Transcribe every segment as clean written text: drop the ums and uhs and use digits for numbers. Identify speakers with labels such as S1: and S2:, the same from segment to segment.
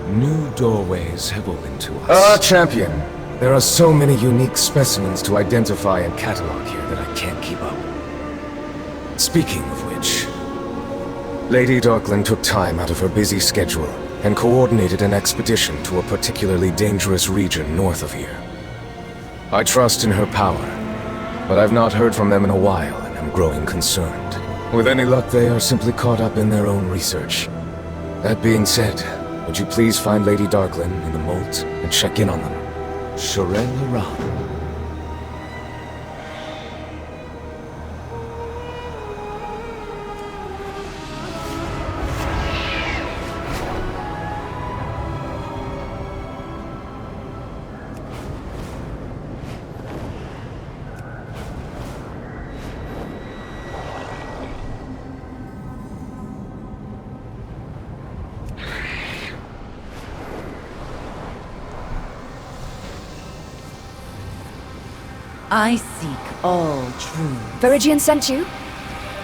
S1: New doorways have opened to us.
S2: Champion. There are so many unique specimens to identify and catalog here that I can't keep up. Speaking of which, Lady Darkland took time out of her busy schedule and coordinated an expedition to a particularly dangerous region north of here. I trust in her power, but I've not heard from them in a while and am growing concerned. With any luck, they are simply caught up in their own research. That being said, would you please find Lady Darkland in the moat and check in on them? Sharel Aram.
S3: I seek all truth.
S4: Viridian sent you?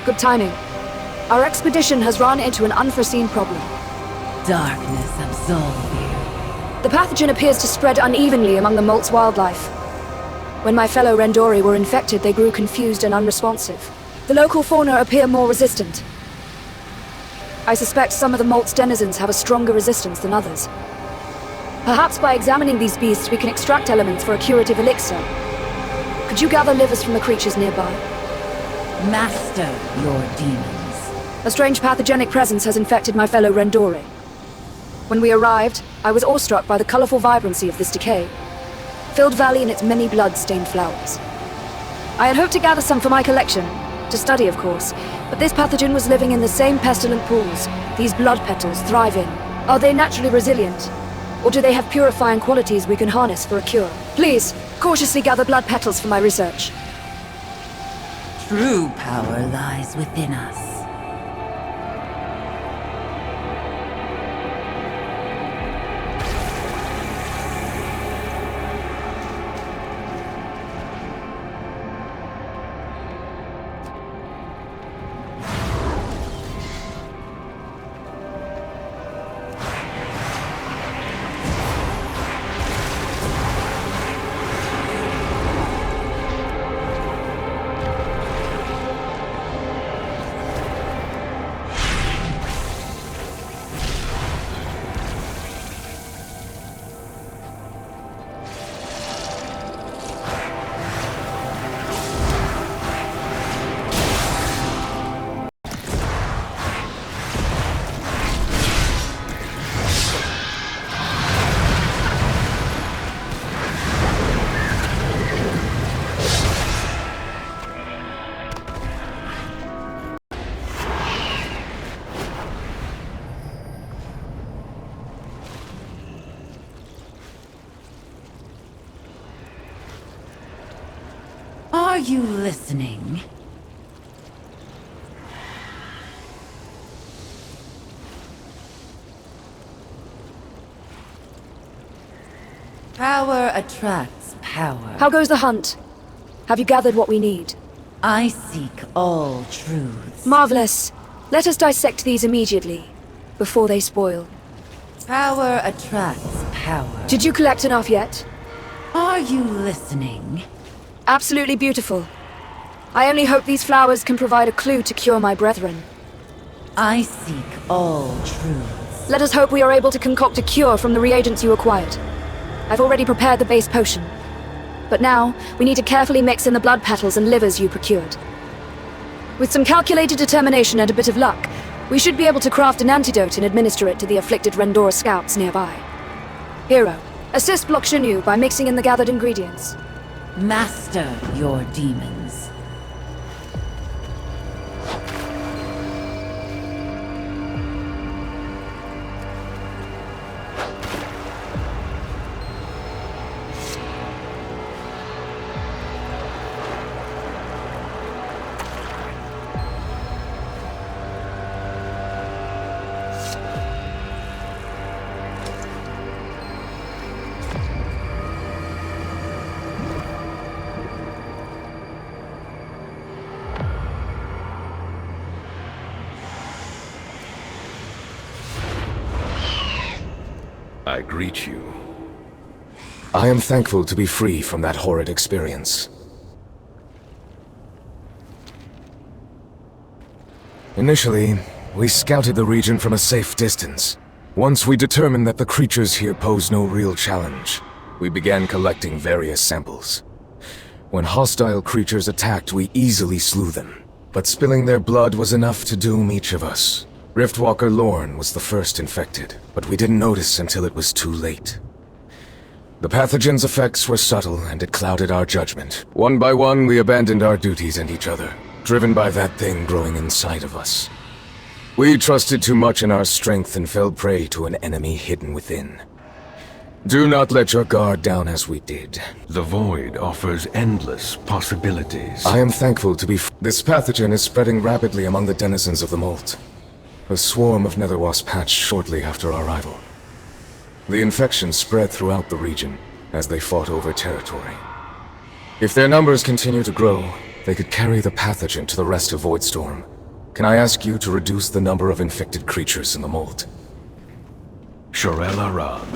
S4: Good timing. Our expedition has run into an unforeseen problem.
S3: Darkness absolve you.
S4: The pathogen appears to spread unevenly among the Molt's wildlife. When my fellow Rendori were infected, they grew confused and unresponsive. The local fauna appear more resistant. I suspect some of the Molt's denizens have a stronger resistance than others. Perhaps by examining these beasts, we can extract elements for a curative elixir. Could you gather livers from the creatures nearby?
S3: Master your demons.
S4: A strange pathogenic presence has infected my fellow Rendori. When we arrived, I was awestruck by the colorful vibrancy of this decay. Filled valley and its many blood-stained flowers. I had hoped to gather some for my collection, to study of course, but this pathogen was living in the same pestilent pools these blood petals thrive in. Are they naturally resilient? Or do they have purifying qualities we can harness for a cure? Please, cautiously gather blood petals for my research.
S3: True power lies within us. Are you listening? Power attracts power.
S4: How goes the hunt? Have you gathered what we need?
S3: I seek all truths.
S4: Marvelous. Let us dissect these immediately, before they spoil.
S3: Power attracts power.
S4: Did you collect enough yet?
S3: Are you listening?
S4: Absolutely beautiful. I only hope these flowers can provide a clue to cure my brethren.
S3: I seek all truths.
S4: Let us hope we are able to concoct a cure from the reagents you acquired. I've already prepared the base potion. But now, we need to carefully mix in the blood petals and livers you procured. With some calculated determination and a bit of luck, we should be able to craft an antidote and administer it to the afflicted Rendor scouts nearby. Hero, assist Block Shinyu by mixing in the gathered ingredients.
S3: Master your demons.
S1: I greet you.
S2: I am thankful to be free from that horrid experience. Initially, we scouted the region from a safe distance. Once we determined that the creatures here pose no real challenge, we began collecting various samples. When hostile creatures attacked, we easily slew them, but spilling their blood was enough to doom each of us. Riftwalker Lorne was the first infected, but we didn't notice until it was too late. The pathogen's effects were subtle, and it clouded our judgment. One by one, we abandoned our duties and each other, driven by that thing growing inside of us. We trusted too much in our strength and fell prey to an enemy hidden within. Do not let your guard down as we did.
S1: The Void offers endless possibilities.
S2: I am thankful to be This pathogen is spreading rapidly among the denizens of the Molt. A swarm of netherwasps hatched shortly after our arrival. The infection spread throughout the region as they fought over territory. If their numbers continue to grow, they could carry the pathogen to the rest of Voidstorm. Can I ask you to reduce the number of infected creatures in the Molt?
S1: Shorel Arab.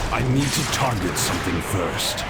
S1: I need to target something first.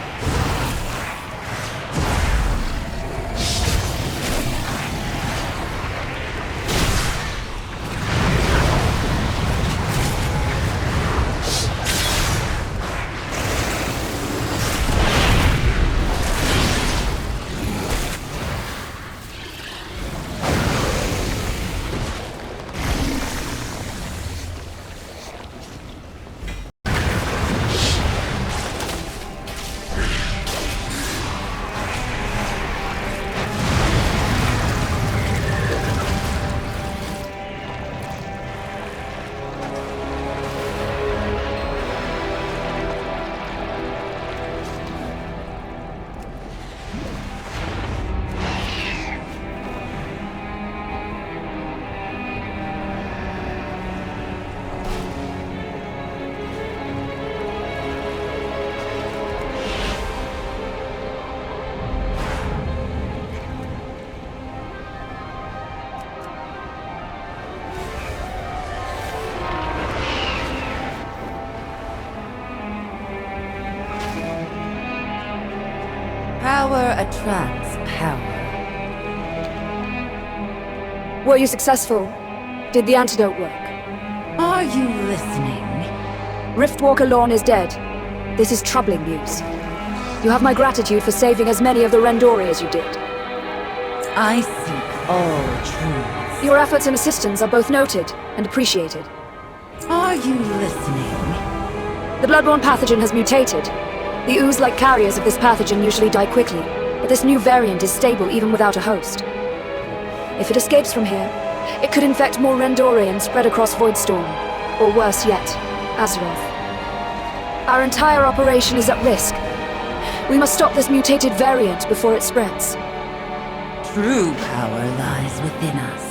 S3: Power attracts power.
S4: Were you successful? Did the antidote work?
S3: Are you listening?
S4: Riftwalker Lorne is dead. This is troubling news. You have my gratitude for saving as many of the Rendori as you did.
S3: I seek all truths.
S4: Your efforts and assistance are both noted and appreciated.
S3: Are you listening?
S4: The bloodborne pathogen has mutated. The ooze-like carriers of this pathogen usually die quickly, but this new variant is stable even without a host. If it escapes from here, it could infect more Rendori and spread across Voidstorm, or worse yet, Azeroth. Our entire operation is at risk. We must stop this mutated variant before it spreads.
S3: True power lies within us.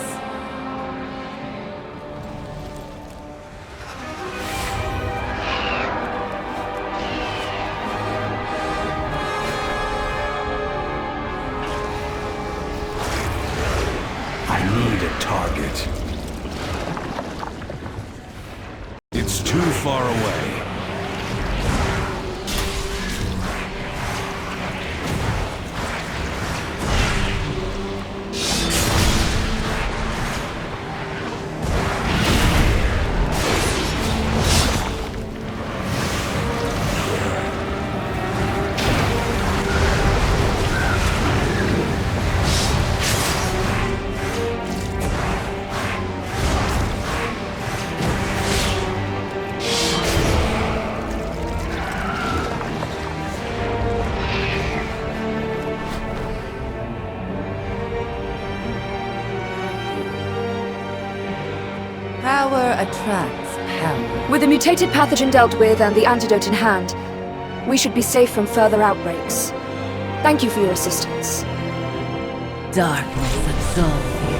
S1: I need a target. It's too far away.
S3: attracts power.
S4: With the mutated pathogen dealt with and the antidote in hand, we should be safe from further outbreaks. Thank you for your assistance.
S3: Darkness absolves you.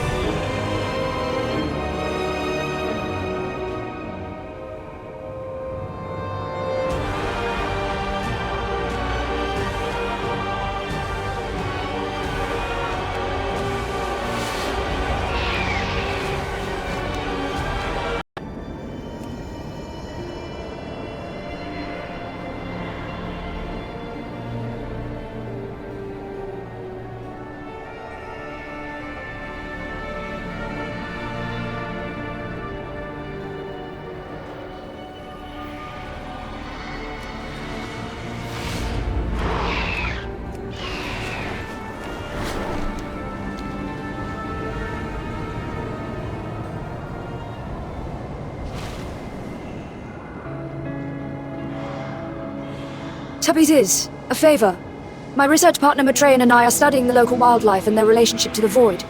S4: Tubbies, a favor. My research partner Maitreyan and I are studying the local wildlife and their relationship to the Void.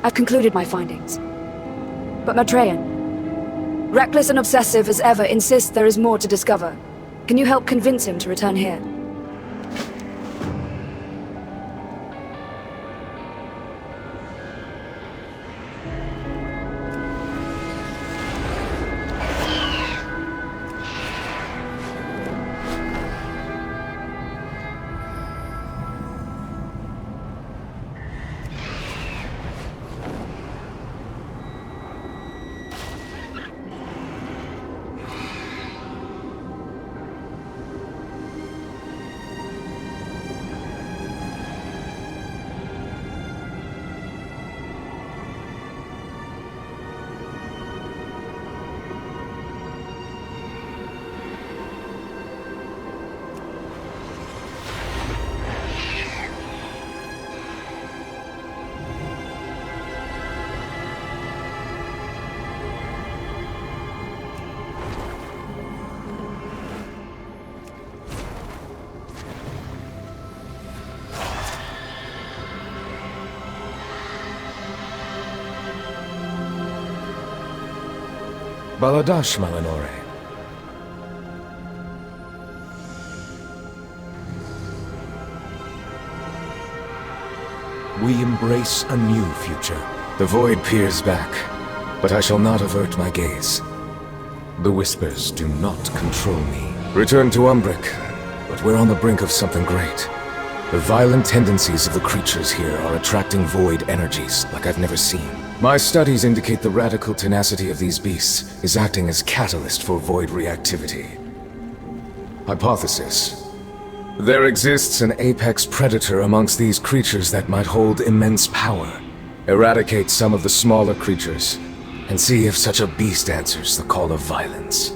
S4: I've concluded my findings. But Maitreyan, reckless and obsessive as ever, insists there is more to discover. Can you help convince him to return here?
S2: Baladash, Malinore. We embrace a new future. The Void peers back, but I shall not avert my gaze. The Whispers do not control me. Return to Umbric, but we're on the brink of something great. The violent tendencies of the creatures here are attracting Void energies like I've never seen. My studies indicate the radical tenacity of these beasts is acting as catalyst for Void reactivity. Hypothesis. There exists an apex predator amongst these creatures that might hold immense power. Eradicate some of the smaller creatures, and see if such a beast answers the call of violence.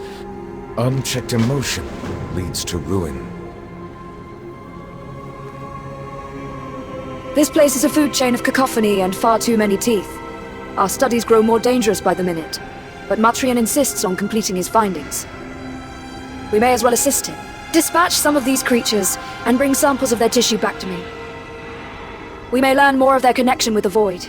S2: Unchecked emotion leads to ruin.
S4: This place is a food chain of cacophony and far too many teeth. Our studies grow more dangerous by the minute, but Maitreyan insists on completing his findings. We may as well assist him. Dispatch some of these creatures, and bring samples of their tissue back to me. We may learn more of their connection with the Void.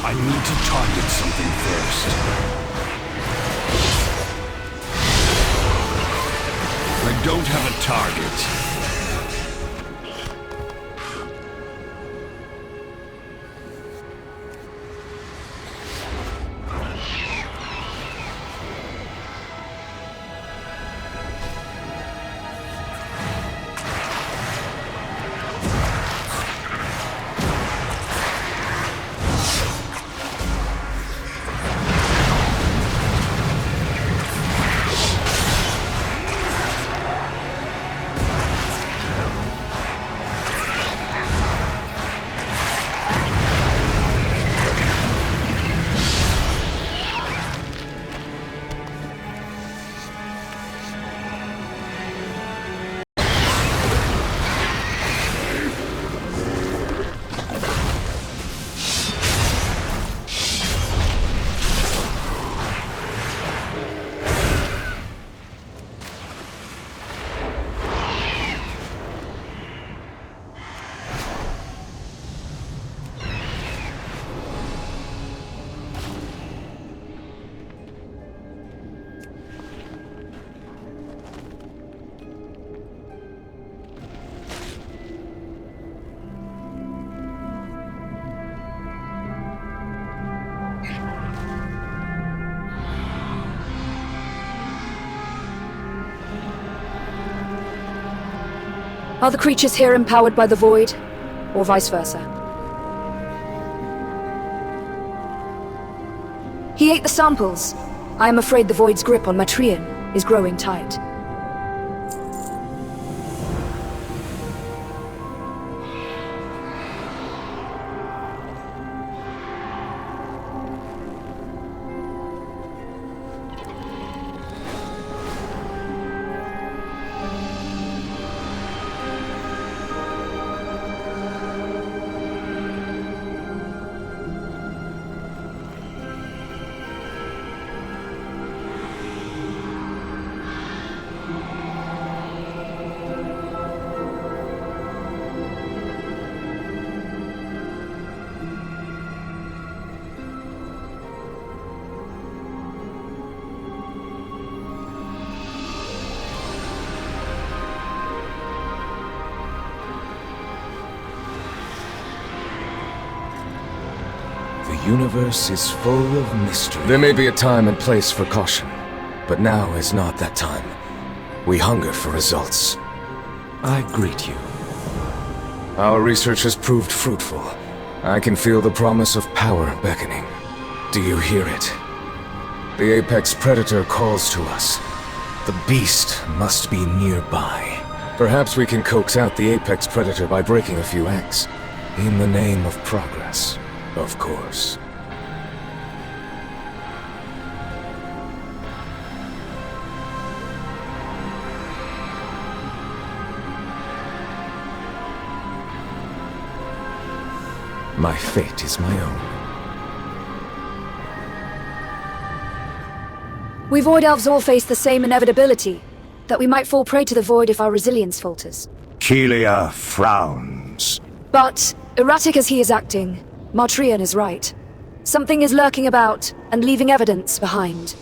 S1: I need to target something first. I don't have a target.
S4: Are the creatures here empowered by the Void, or vice versa? He ate the samples. I am afraid the Void's grip on Matrian is growing tight.
S2: The universe is full of mystery. There may be a time and place for caution, but now is not that time. We hunger for results.
S1: I greet you.
S2: Our research has proved fruitful. I can feel the promise of power beckoning. Do you hear it? The apex predator calls to us. The beast must be nearby. Perhaps we can coax out the apex predator by breaking a few eggs. In the name of progress, of course. My fate is my own.
S4: We Void Elves all face the same inevitability, that we might fall prey to the Void if our resilience falters.
S5: Keelia frowns.
S4: But, erratic as he is acting, Matrian is right. Something is lurking about and leaving evidence behind.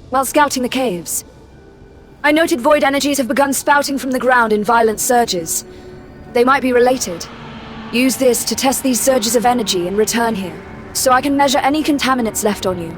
S4: While scouting the caves, I noted Void energies have begun spouting from the ground in violent surges. They might be related. Use this to test these surges of energy and return here, so I can measure any contaminants left on you.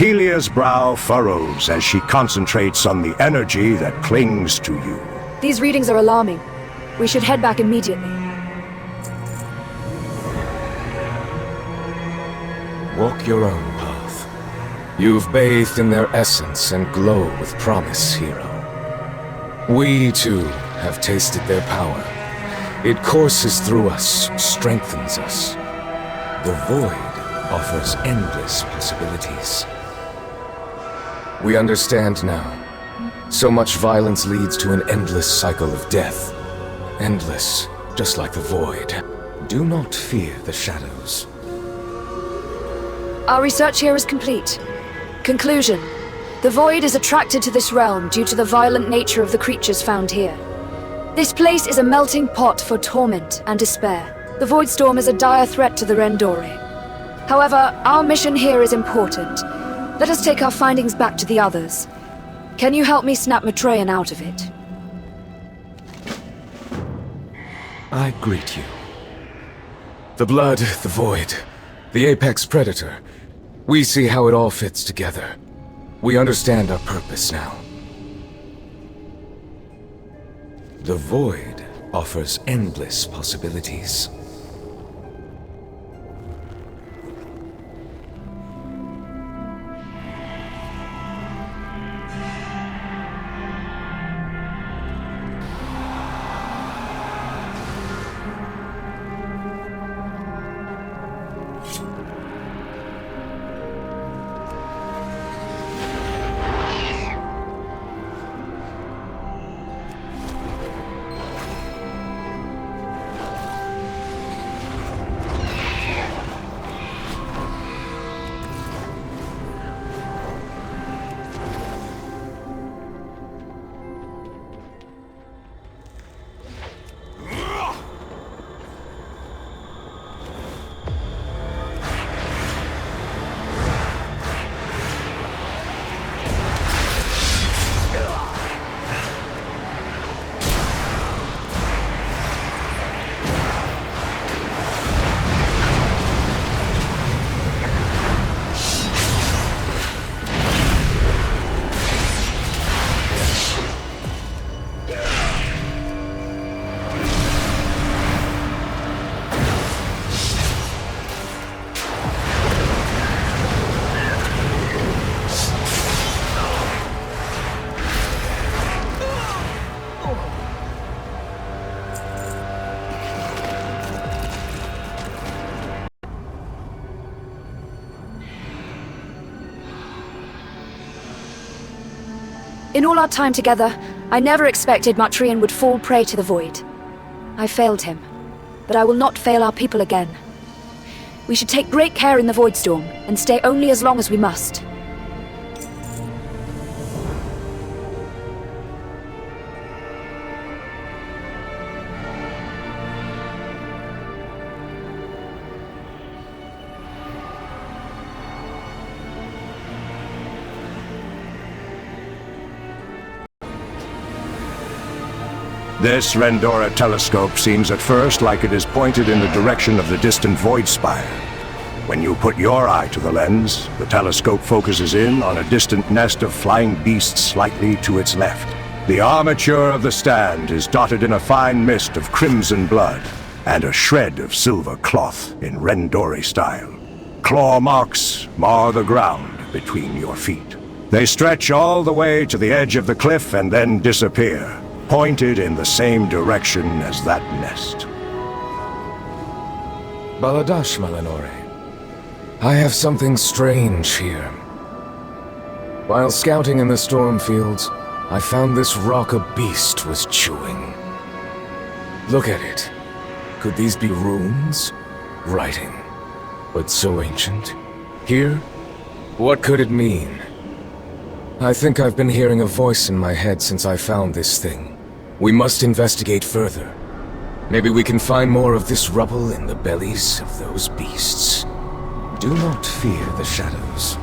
S5: Keelia's brow furrows as she concentrates on the energy that clings to you.
S4: These readings are alarming. We should head back immediately.
S2: Walk your own path. You've bathed in their essence and glow with promise, hero. We, too, have tasted their power. It courses through us, strengthens us. The Void offers endless possibilities. We understand now. So much violence leads to an endless cycle of death. Endless, just like the Void. Do not fear the shadows.
S4: Our research here is complete. Conclusion. The Void is attracted to this realm due to the violent nature of the creatures found here. This place is a melting pot for torment and despair. The Voidstorm is a dire threat to the Rendore. However, our mission here is important. Let us take our findings back to the others. Can you help me snap Matrian out of it?
S2: I greet you. The blood, the void, the apex predator. We see how it all fits together. We understand our purpose now. The void offers endless possibilities.
S4: In all our time together, I never expected Matrian would fall prey to the Void. I failed him, but I will not fail our people again. We should take great care in the Voidstorm, and stay only as long as we must.
S5: This Rendora telescope seems at first like it is pointed in the direction of the distant Void Spire. When you put your eye to the lens, the telescope focuses in on a distant nest of flying beasts slightly to its left. The armature of the stand is dotted in a fine mist of crimson blood, and a shred of silver cloth in Rendori style. Claw marks mar the ground between your feet. They stretch all the way to the edge of the cliff and then disappear, pointed in the same direction as that nest.
S2: Baladash, Malinore. I have something strange here. While scouting in the storm fields, I found this rock a beast was chewing. Look at it. Could these be runes? Writing. But so ancient. Here? What could it mean? I think I've been hearing a voice in my head since I found this thing. We must investigate further. Maybe we can find more of this rubble in the bellies of those beasts. Do not fear the shadows.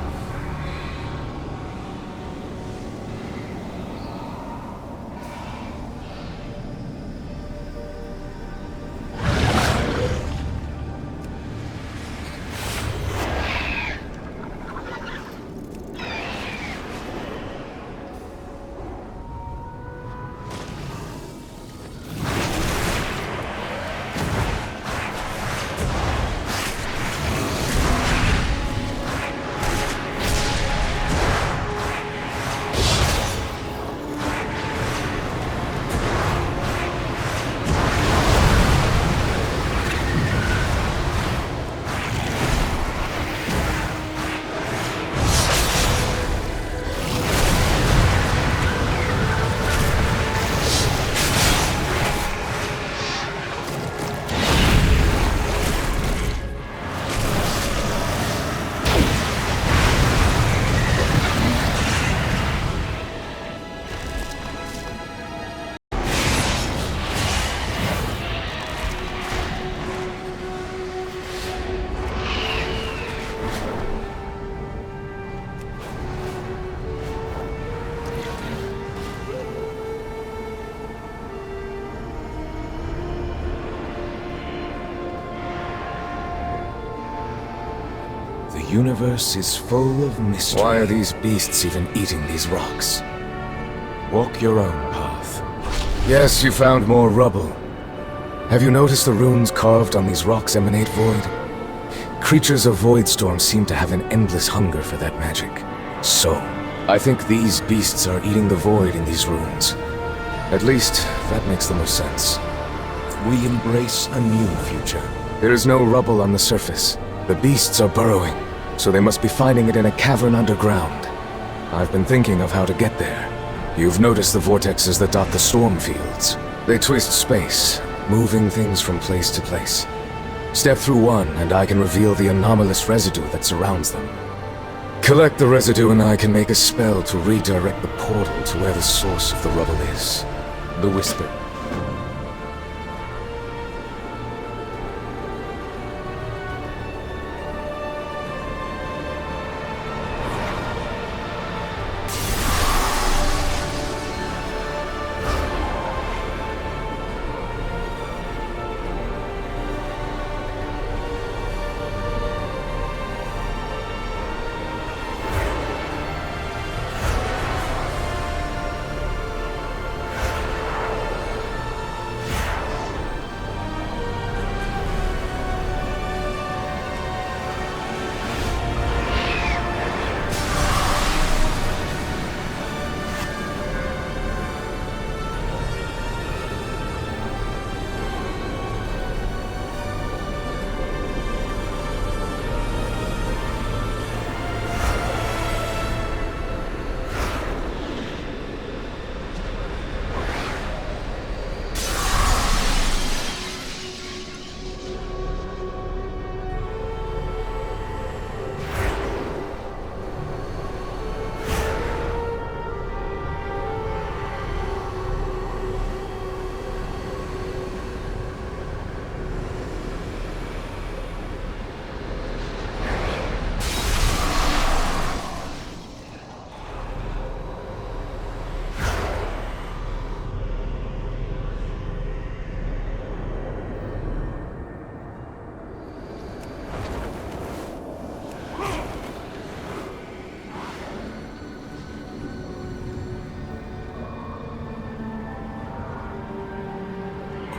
S2: universe is full of mystery. Why are these beasts even eating these rocks? Walk your own path. Yes, you found more rubble. Have you noticed the runes carved on these rocks emanate void? Creatures of Voidstorm seem to have an endless hunger for that magic. So, I think these beasts are eating the void in these runes. At least, that makes the most sense. We embrace a new future. There is no rubble on the surface. The beasts are burrowing, so they must be finding it in a cavern underground. I've been thinking of how to get there. You've noticed the vortexes that dot the storm fields. They twist space, moving things from place to place. Step through one, and I can reveal the anomalous residue that surrounds them. Collect the residue, and I can make a spell to redirect the portal to where the source of the rubble is. The Whisper.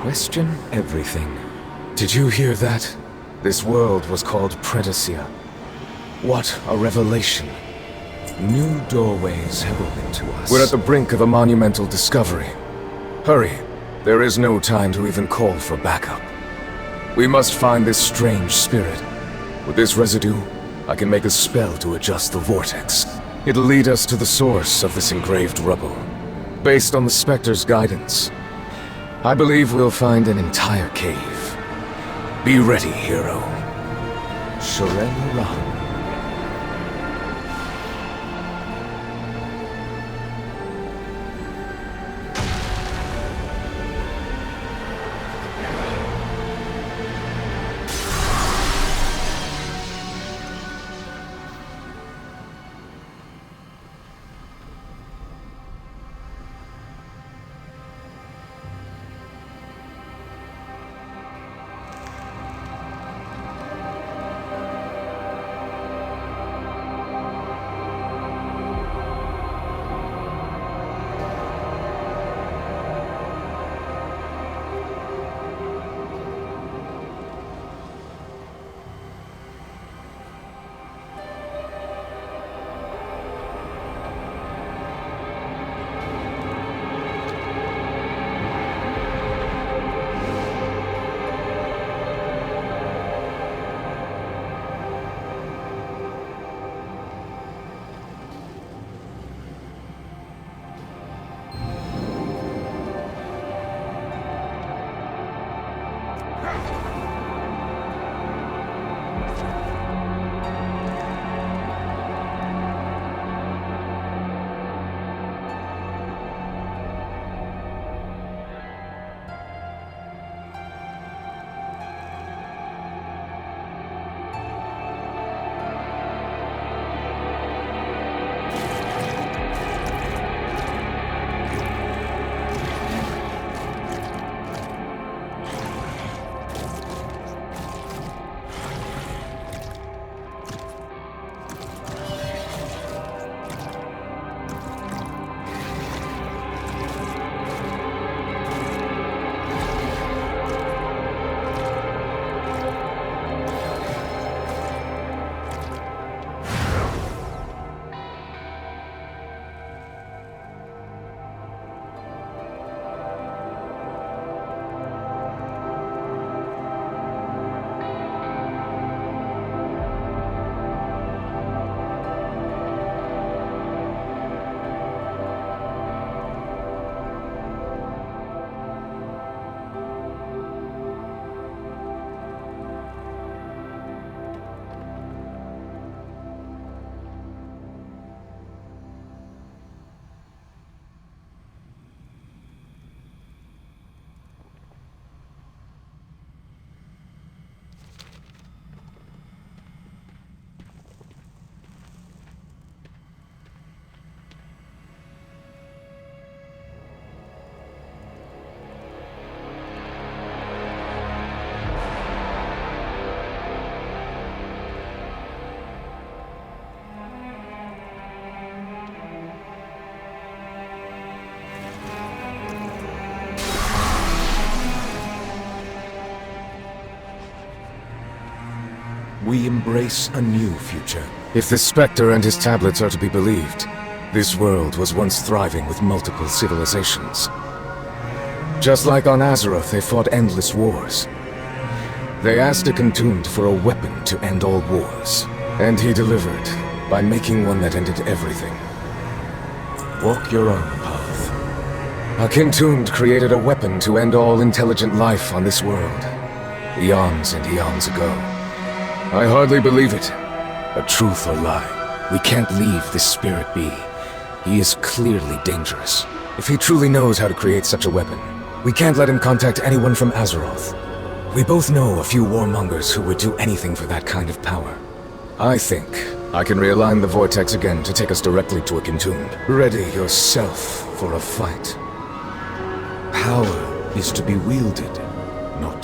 S2: Question everything. Did you hear that? This world was called Predation. What a revelation. New doorways have opened to us. We're at the brink of a monumental discovery. Hurry. There is no time to even call for backup. We must find this strange spirit. With this residue, I can make a spell to adjust the vortex. It'll lead us to the source of this engraved rubble. Based on the Spectre's guidance, I believe we'll find an entire cave. Be ready, hero. Sharen Ra. we embrace a new future. If the Spectre and his tablets are to be believed, this world was once thriving with multiple civilizations. Just like on Azeroth, they fought endless wars. They asked a Contuned for a weapon to end all wars, and he delivered by making one that ended everything. Walk your own path. A Contuned created a weapon to end all intelligent life on this world, eons and eons ago. I hardly believe it. A truth or lie, we can't leave this spirit be. He is clearly dangerous. If he truly knows how to create such a weapon, we can't let him contact anyone from Azeroth. We both know a few warmongers who would do anything for that kind of power. I think I can realign the vortex again to take us directly to a Contuned. Ready yourself for a fight. Power is to be wielded, not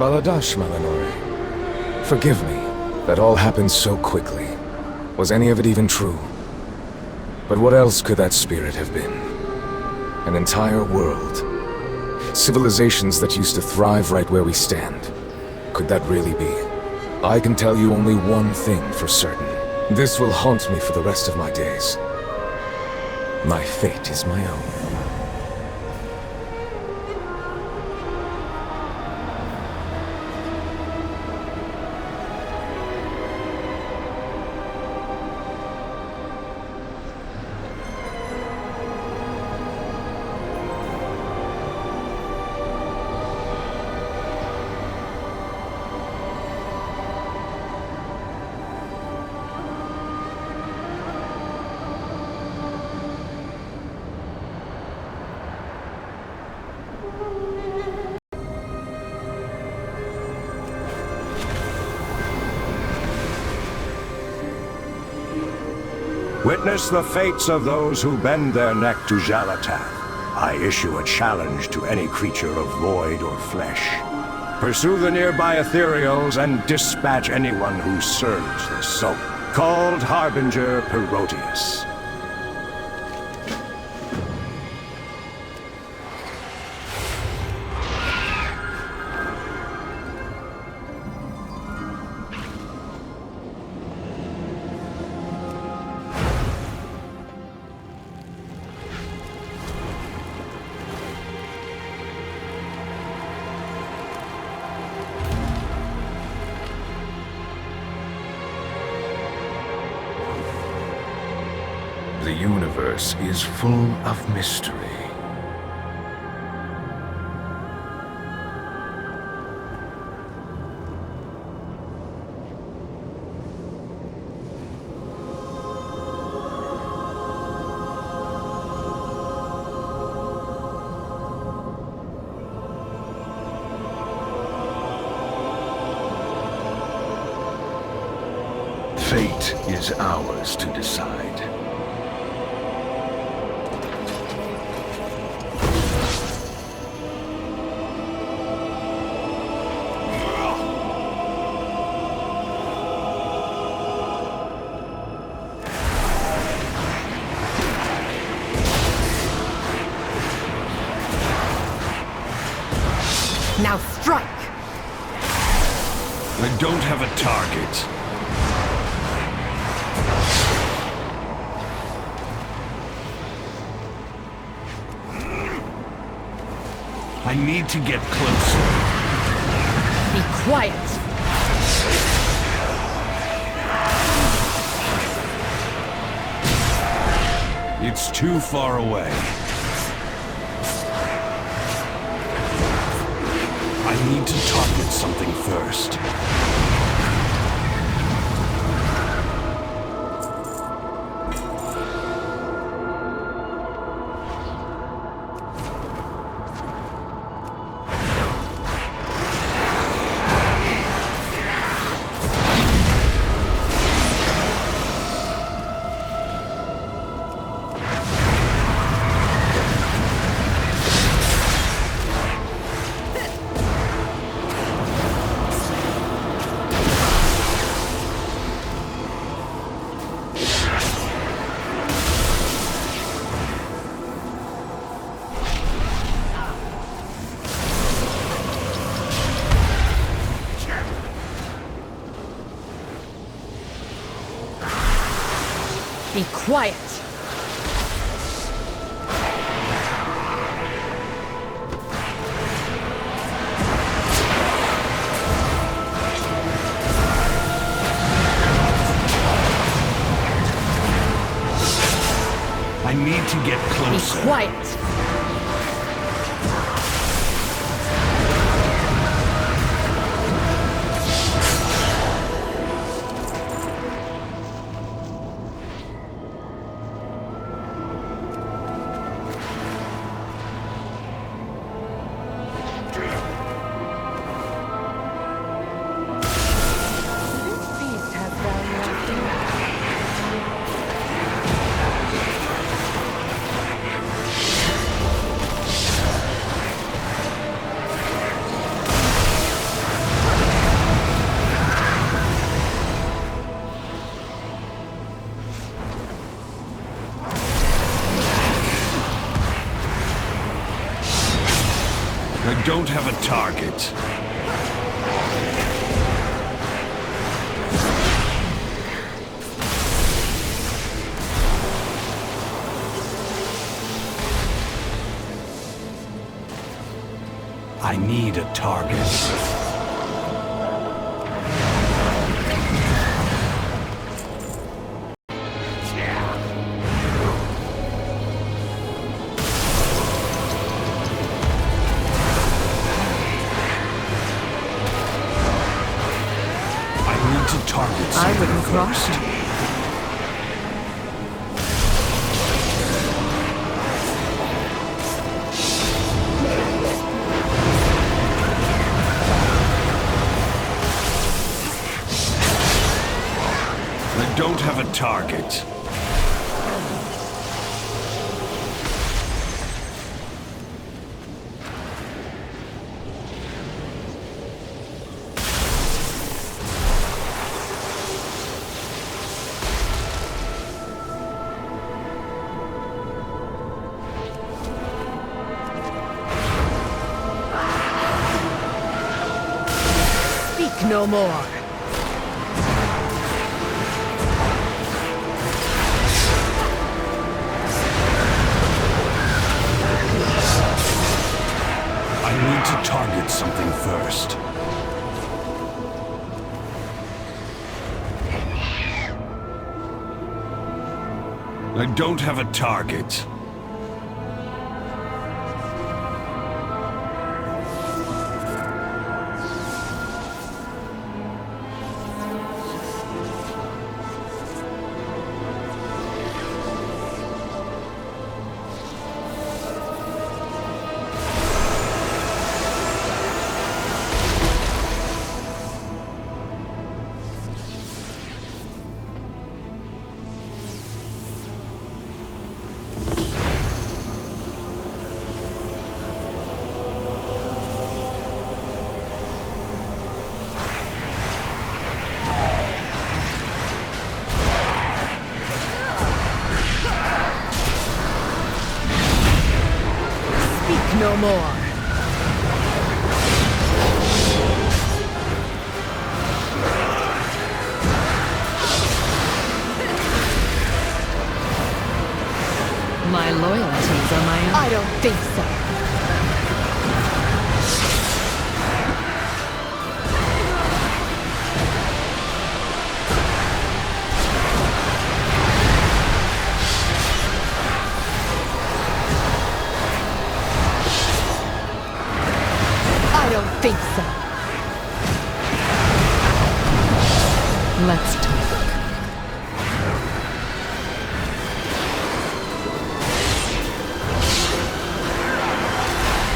S2: Baladash, Malanore. Forgive me, that all happened so quickly. Was any of it even true? But what else could that spirit have been? An entire world. Civilizations that used to thrive right where we stand. Could that really be? I can tell you only one thing for certain. This will haunt me for the rest of my days. My fate is my own.
S5: Witness the fates of those who bend their neck to Xal'atath. I issue a challenge to any creature of void or flesh. Pursue the nearby ethereals and dispatch anyone who serves the soul. Called Harbinger Proteus.
S1: The universe is full of mystery. Fate is ours to decide.
S3: Now strike!
S1: I don't have a target. I need to get closer.
S3: Be quiet!
S1: It's too far away. I need to target something first.
S3: Be quiet!
S1: I need to get closer.
S3: Be quiet!
S1: I don't have a target. I need a target.
S3: I wouldn't cross you.
S1: I don't have a target.
S3: No more.
S1: I need to target something first. I don't have a target.
S3: Speak no more. My loyalties are my own. I don't think so. I don't think so. Let's talk.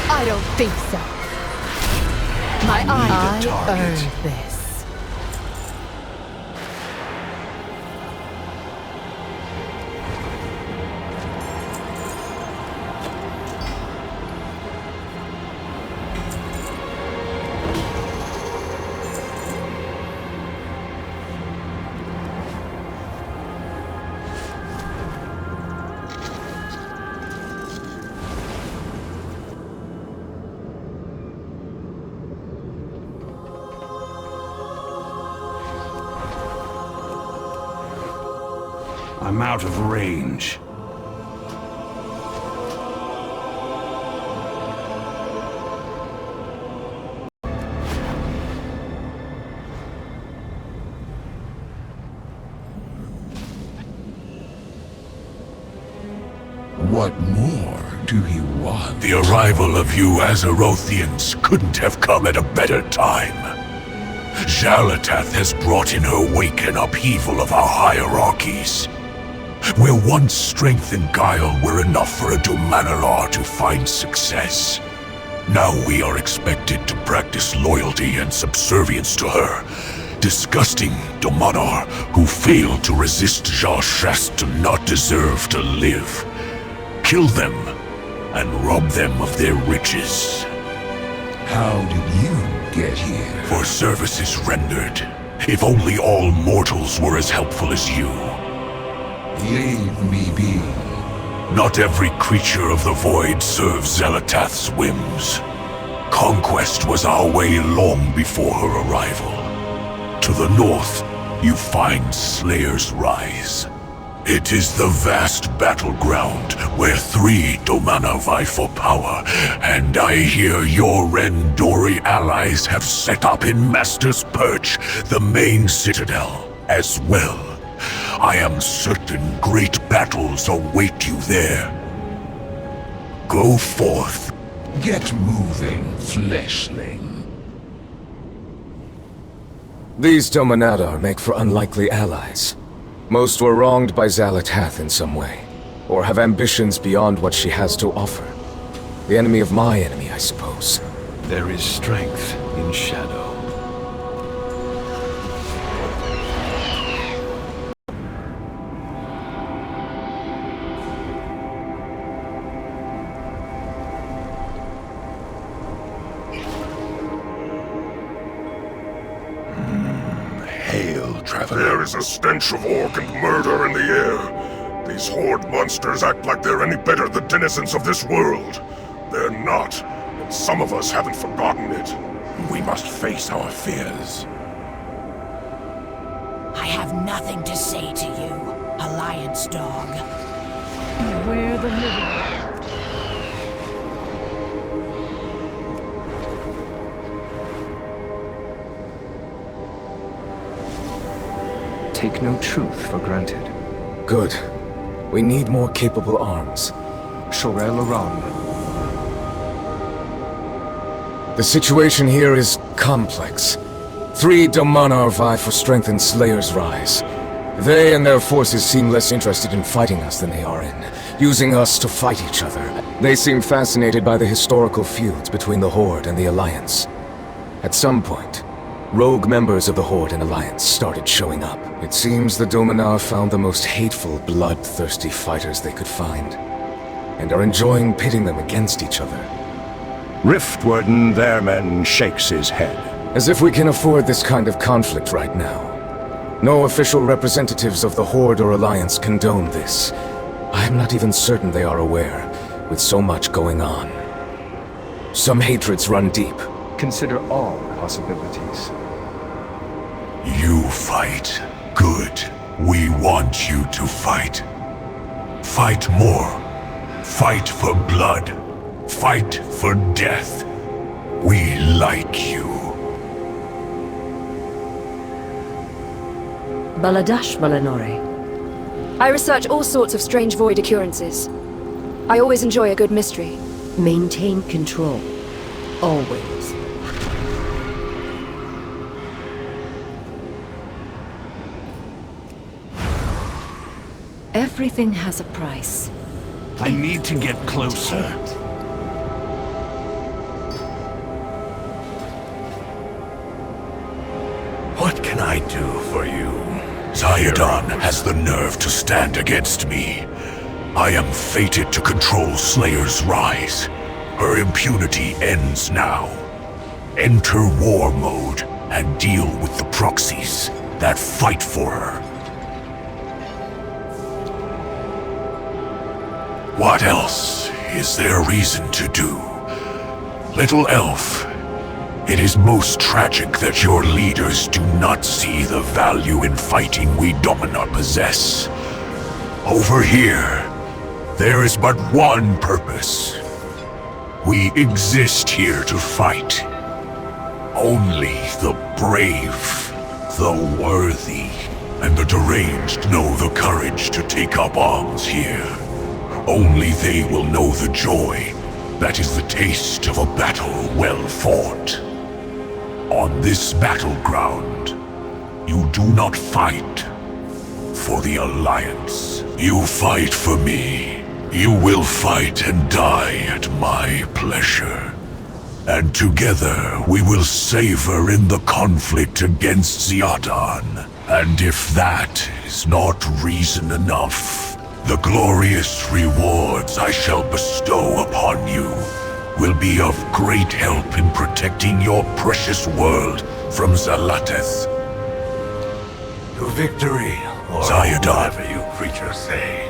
S3: I don't think so. I earned this.
S1: I'm out of range.
S6: What more do you want?
S5: The arrival of you Azerothians couldn't have come at a better time. Xal'atath has brought in her wake an upheaval of our hierarchies. Where once strength and guile were enough for a domanaar to find success, now we are expected to practice loyalty and subservience to her. Disgusting domanaar who fail to resist Xal'atath do not deserve to live. Kill them and rob them of their riches.
S6: How did you get here?
S5: For services rendered. If only all mortals were as helpful as you.
S6: Leave me be.
S5: Not every creature of the void serves Xal'atath's whims. Conquest was our way long before her arrival. To the north, you find Slayer's Rise. It is the vast battleground where 3 domanaar vie for power, and I hear your Rendori allies have set up in Master's Perch, the main citadel, as well. I am certain great battles await you there. Go forth.
S6: Get moving, fleshling.
S2: These domanaar make for unlikely allies. Most were wronged by Xal'atath in some way, or have ambitions beyond what she has to offer. The enemy of my enemy, I suppose.
S1: There is strength in shadow.
S5: There is a stench of orc and murder in the air. These horde monsters act like they're any better than denizens of this world. They're not, and some of us haven't forgotten it. We must face our fears.
S7: I have nothing to say to you, Alliance dog.
S3: Beware the living.
S8: Take no truth for granted.
S2: Good. We need more capable arms.
S8: Shorel Aran.
S2: The situation here is complex. 3 domanaar vie for strength in Slayer's Rise. They and their forces seem less interested in fighting us than they are in using us to fight each other. They seem fascinated by the historical feuds between the Horde and the Alliance. At some point, rogue members of the Horde and Alliance started showing up. It seems the domanaar found the most hateful, bloodthirsty fighters they could find, and are enjoying pitting them against each other.
S5: Riftwarden Theremin shakes his head.
S2: As if we can afford this kind of conflict right now. No official representatives of the Horde or Alliance condone this. I am not even certain they are aware, with so much going on. Some hatreds run deep.
S8: Consider all possibilities.
S6: You fight. Good. We want you to fight. Fight more. Fight for blood. Fight for death. We like you.
S3: Baladash Malanore.
S4: I research all sorts of strange void occurrences. I always enjoy a good mystery.
S3: Maintain control. Always. Everything has a price.
S1: I need to get closer.
S6: What can I do for you? Xal'atath has the nerve to stand against me. I am fated to control Slayer's rise. Her impunity ends now. Enter war mode and deal with the proxies that fight for her. What else is there reason to do? Little elf, it is most tragic that your leaders do not see the value in fighting we domanaar possess. Over here, there is but one purpose. We exist here to fight. Only the brave, the worthy, and the deranged know the courage to take up arms here. Only they will know the joy that is the taste of a battle well fought. On this battleground, you do not fight for the Alliance. You fight for me. You will fight and die at my pleasure. And together we will savor in the conflict against Xal'atath. And if that is not reason enough, the glorious rewards I shall bestow upon you will be of great help in protecting your precious world from Xal'atath.
S9: To victory, or
S6: Xal'atath.
S9: whatever you creatures say.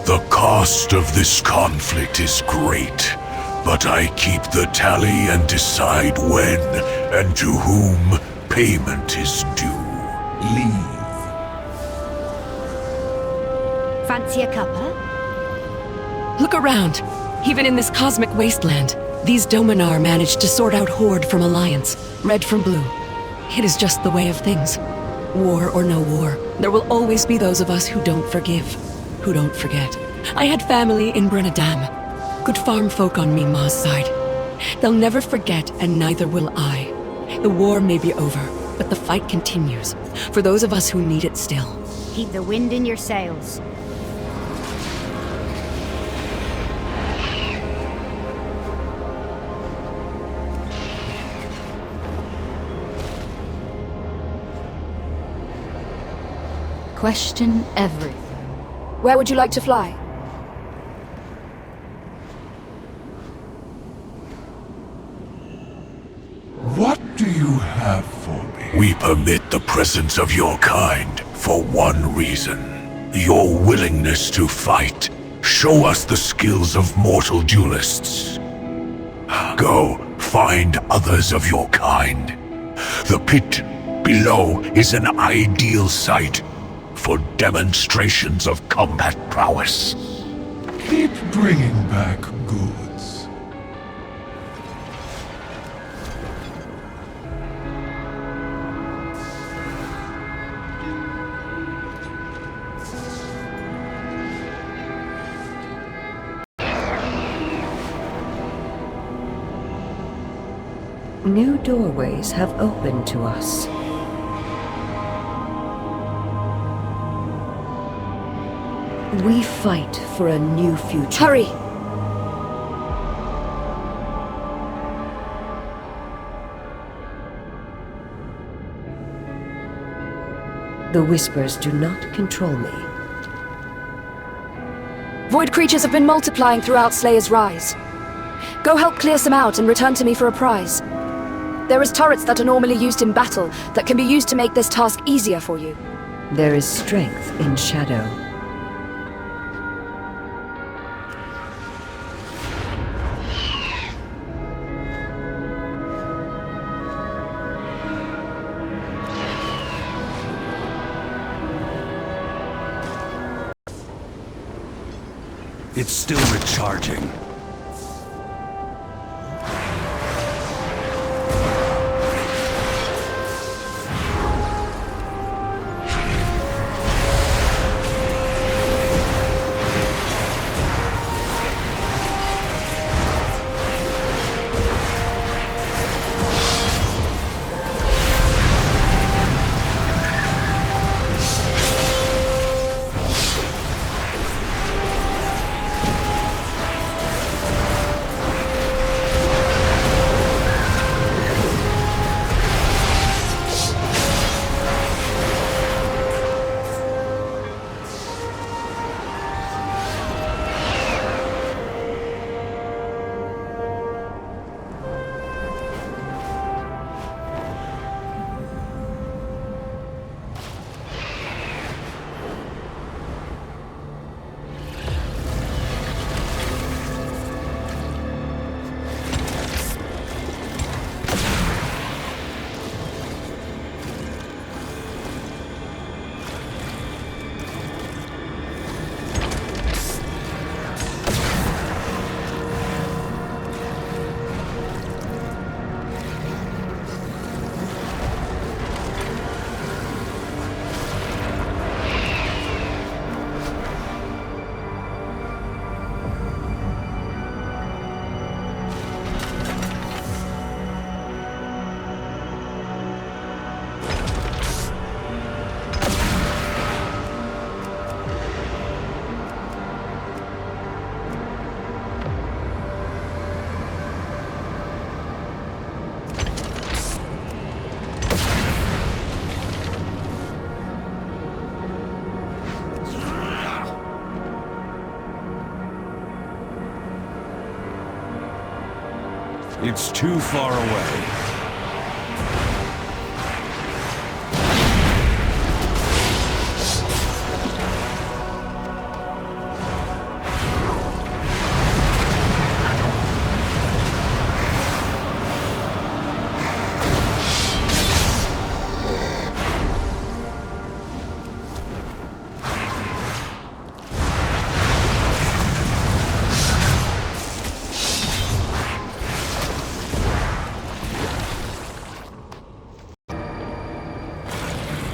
S6: The cost of this conflict is great, but I keep the tally and decide when and to whom payment is due.
S9: Leave.
S7: Fancy a cuppa?
S10: Look around. Even in this cosmic wasteland, these domanaar managed to sort out Horde from Alliance, red from blue. It is just the way of things. War or no war, there will always be those of us who don't forgive, who don't forget. I had family in Brennadam. Good farm folk on Mima's side. They'll never forget, and neither will I. The war may be over, but the fight continues, for those of us who need it still.
S7: Keep the wind in your sails.
S3: Question everything.
S4: Where would you like to fly?
S6: What do you have for me? We permit the presence of your kind for one reason. Your willingness to fight. Show us the skills of mortal duelists. Go, find others of your kind. The pit below is an ideal site for demonstrations of combat prowess.
S9: Keep bringing back goods.
S3: New doorways have opened to us. We fight for a new future.
S4: Hurry!
S3: The whispers do not control me.
S4: Void creatures have been multiplying throughout Slayer's rise. Go help clear some out and return to me for a prize. There is turrets that are normally used in battle that can be used to make this task easier for you.
S3: There is strength in shadow.
S1: It's still recharging. It's too far away.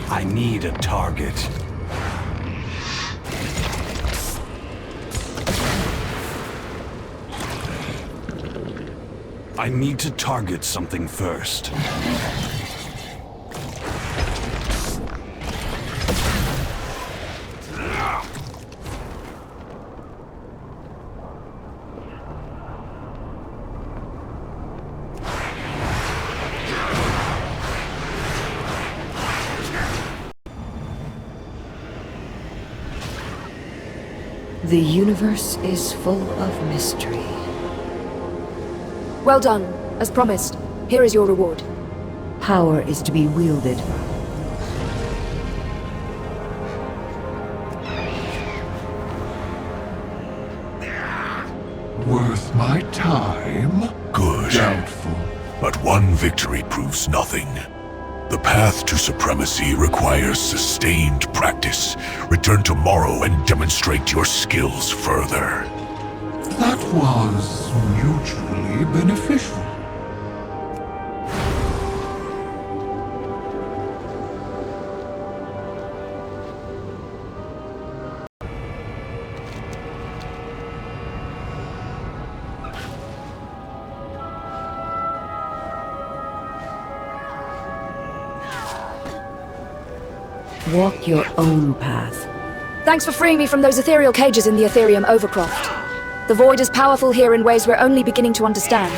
S1: I need a target. I need to target something first.
S3: The universe is full of mystery.
S4: Well done. As promised, here is your reward.
S3: Power is to be wielded.
S9: Worth my time?
S6: Good.
S9: Doubtful.
S6: But one victory proves nothing. The path to supremacy requires sustained practice. Return tomorrow and demonstrate your skills further.
S9: That was mutually beneficial.
S3: Walk your own path.
S4: Thanks for freeing me from those ethereal cages in the Ethereum Overcroft. The Void is powerful here in ways we're only beginning to understand.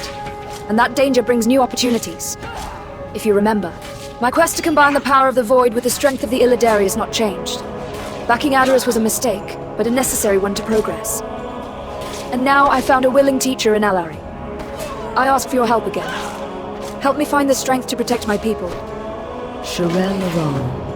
S4: And that danger brings new opportunities. If you remember, my quest to combine the power of the Void with the strength of the Illidari has not changed. Backing Addons was a mistake, but a necessary one to progress. And now I found a willing teacher in Alari. I ask for your help again. Help me find the strength to protect my people.
S3: Sherelle Laron.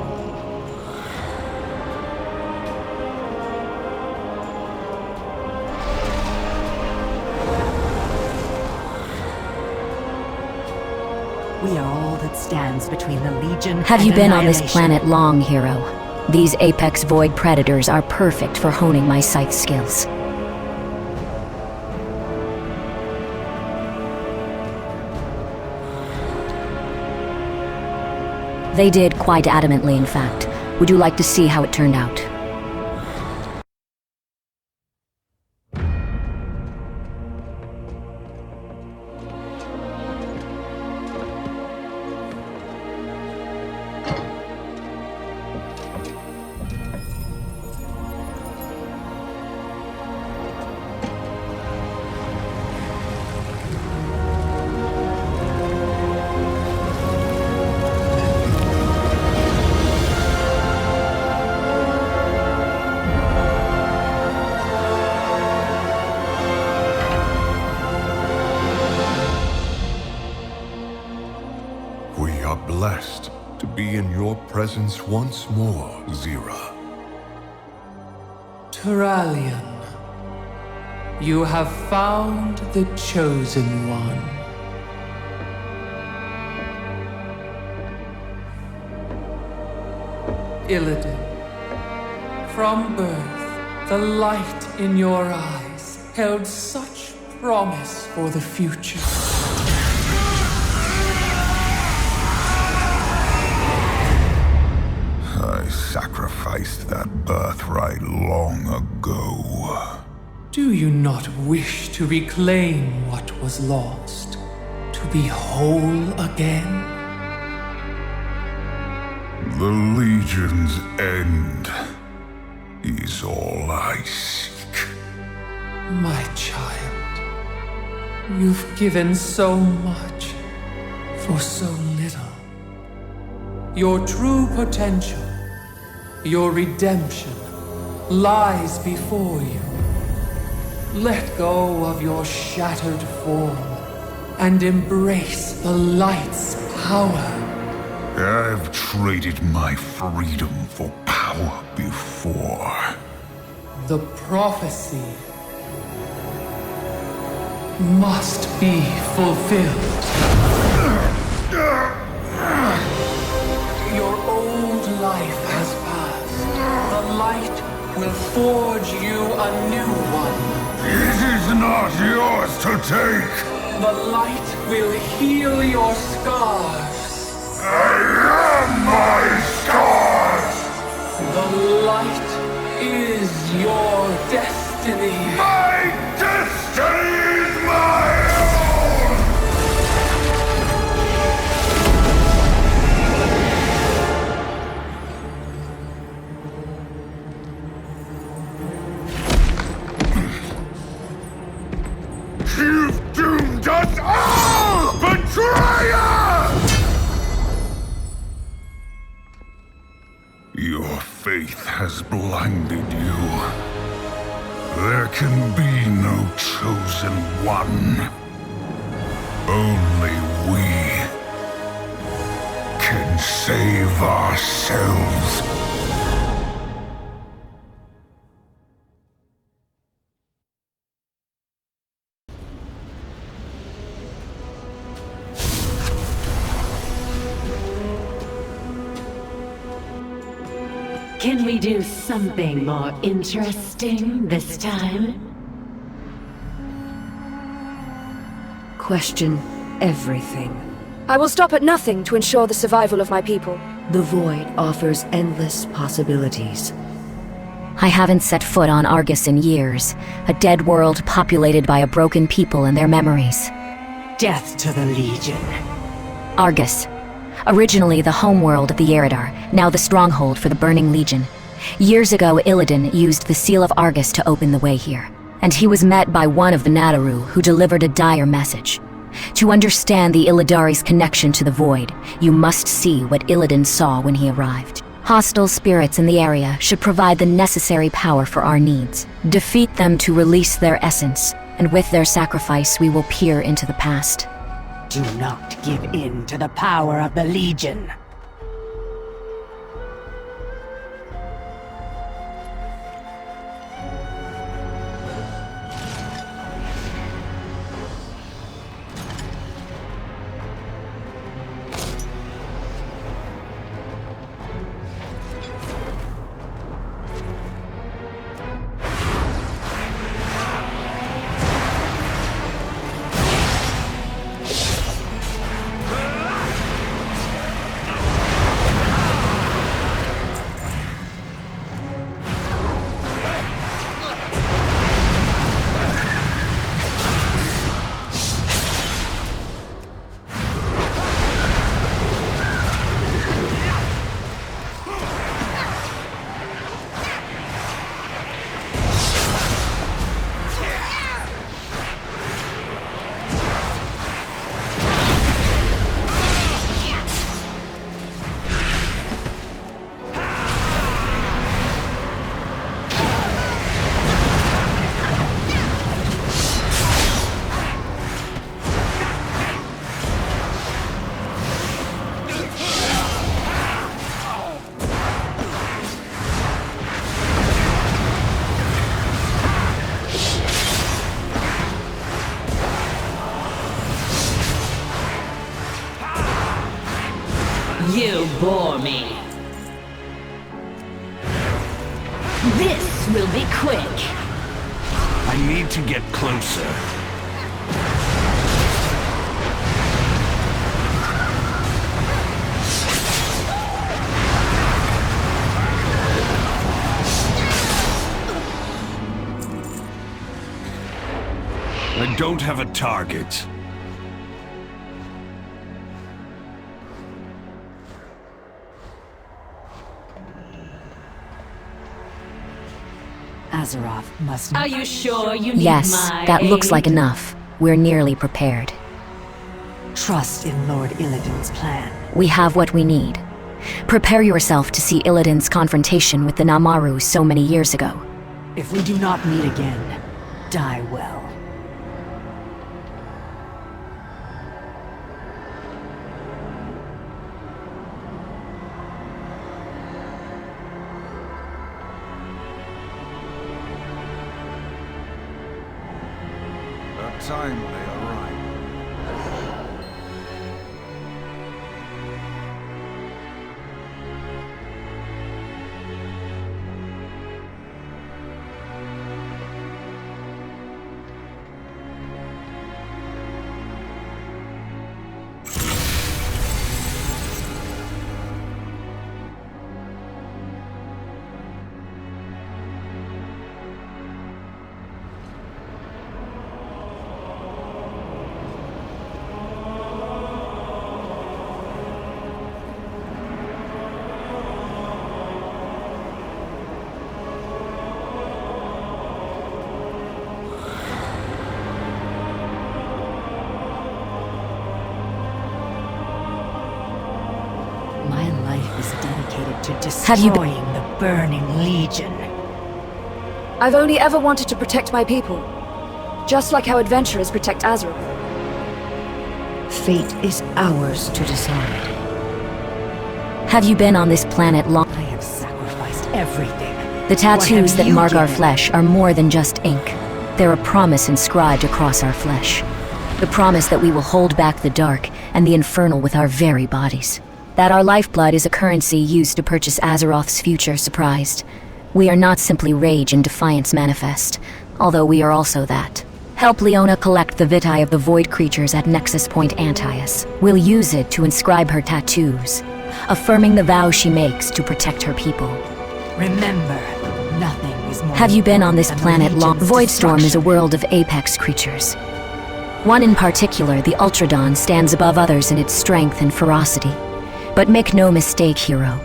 S7: We are all that stands between the Legion
S11: Have you
S7: and
S11: been on this
S7: annihilation.
S11: planet long, hero? These apex void predators are perfect for honing my scythe skills. They did, quite adamantly, in fact. Would you like to see how it turned out?
S6: Blessed to be in your presence once more, Zira.
S12: Turalian, you have found the Chosen One. Illidan, from birth, the light in your eyes held such promise for the future.
S6: I sacrificed that birthright long ago.
S12: Do you not wish to reclaim what was lost? To be whole again?
S6: The Legion's end is all I seek.
S12: My child, you've given so much for so little. Your true potential, your redemption, lies before you. Let go of your shattered form and embrace the light's power.
S6: I've traded my freedom for power before.
S12: The prophecy must be fulfilled. Your old life has passed. The light will forge you a new one.
S6: It is not yours to take.
S12: The light will heal your scars.
S6: I am my scars!
S12: The light is your destiny.
S6: My destiny is my own! You've doomed us all, betrayer! Your faith has blinded you. There can be no chosen one. Only we can save ourselves.
S7: Can we do something more interesting this time?
S10: Question everything.
S4: I will stop at nothing to ensure the survival of my people.
S10: The Void offers endless possibilities.
S11: I haven't set foot on Argus in years. A dead world populated by a broken people and their memories.
S7: Death to the Legion.
S11: Argus. Originally the homeworld of the Eridar, now the stronghold for the Burning Legion. Years ago, Illidan used the Seal of Argus to open the way here, and he was met by one of the Nadaru who delivered a dire message. To understand the Illidari's connection to the Void, you must see what Illidan saw when he arrived. Hostile spirits in the area should provide the necessary power for our needs. Defeat them to release their essence, and with their sacrifice we will peer into the past.
S7: Do not give in to the power of the Legion.
S1: I need to get closer. I don't have a target.
S7: Azeroth must...
S3: Are you sure you need
S11: Yes,
S3: my
S11: that looks
S3: aid?
S11: like enough. We're nearly prepared.
S7: Trust in Lord Illidan's plan.
S11: We have what we need. Prepare yourself to see Illidan's confrontation with the Namaru so many years ago.
S7: If we do not meet again, die well.
S1: About time they arrive.
S7: My life is dedicated to
S11: Have you
S7: destroying the Burning Legion.
S4: I've only ever wanted to protect my people. Just like how adventurers protect Azeroth.
S7: Fate is ours to decide.
S11: Have you been on this planet long?
S7: I have sacrificed everything.
S11: The tattoos
S7: What
S11: that
S7: have
S11: mark
S7: you
S11: our
S7: given?
S11: flesh are more than just ink. They're a promise inscribed across our flesh. The promise that we will hold back the dark and the infernal with our very bodies. That our lifeblood is a currency used to purchase Azeroth's future surprised. We are not simply rage and defiance manifest, although we are also that. Help Leona collect the vitae of the void creatures at Nexus Point Antaeus. We'll use it to inscribe her tattoos, affirming the vow she makes to protect her people.
S7: Remember, nothing is more
S11: Have you been on this
S7: than the
S11: planet long?
S7: Legion's
S11: Voidstorm is a
S7: destruction.
S11: world of apex creatures. One in particular, the Ultradon, stands above others in its strength and ferocity. But make no mistake, hero.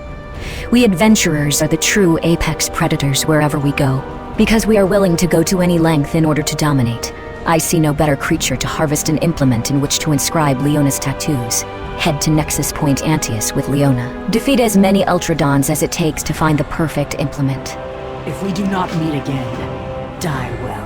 S11: We adventurers are the true apex predators wherever we go, because we are willing to go to any length in order to dominate. I see no better creature to harvest an implement in which to inscribe Leona's tattoos. Head to Nexus Point Antaeus with Leona. Defeat as many Ultradons as it takes to find the perfect implement.
S7: If we do not meet again, die well.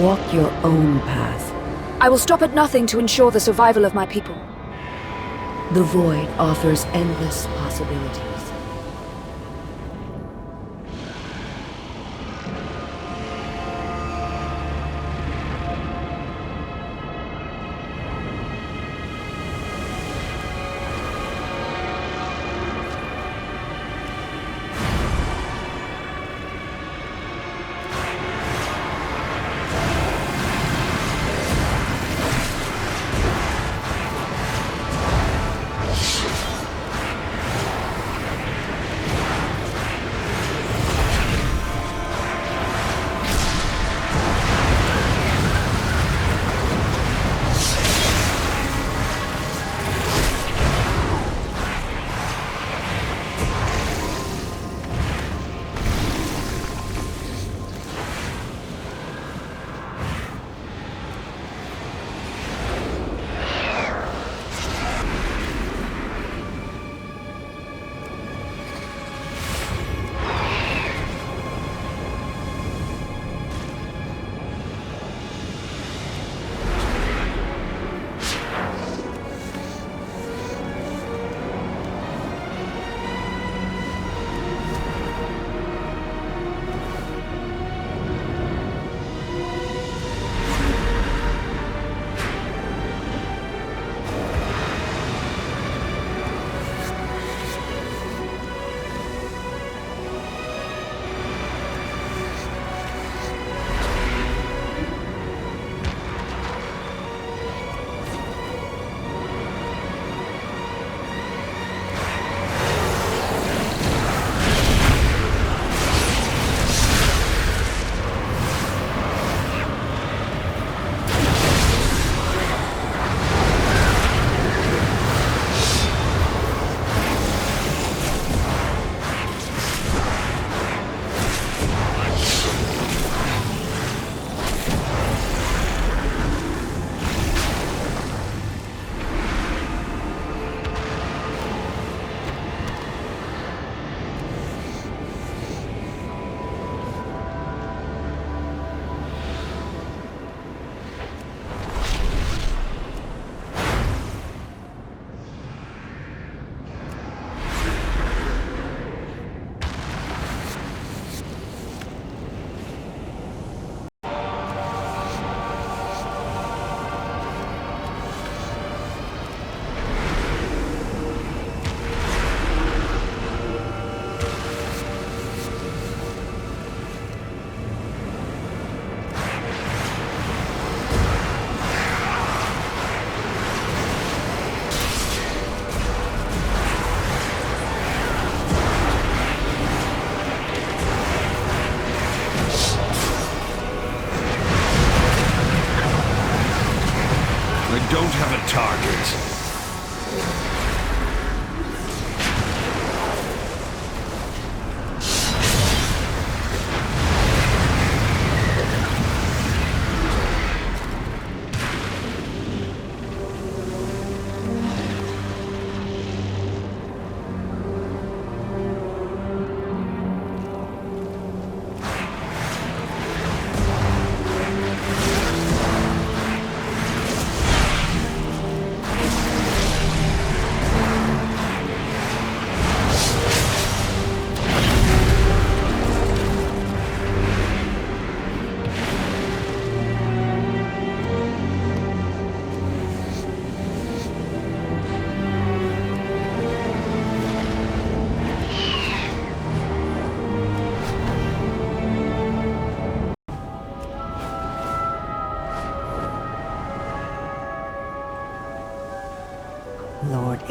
S7: Walk your own path.
S4: I will stop at nothing to ensure the survival of my people.
S7: The Void offers endless possibilities.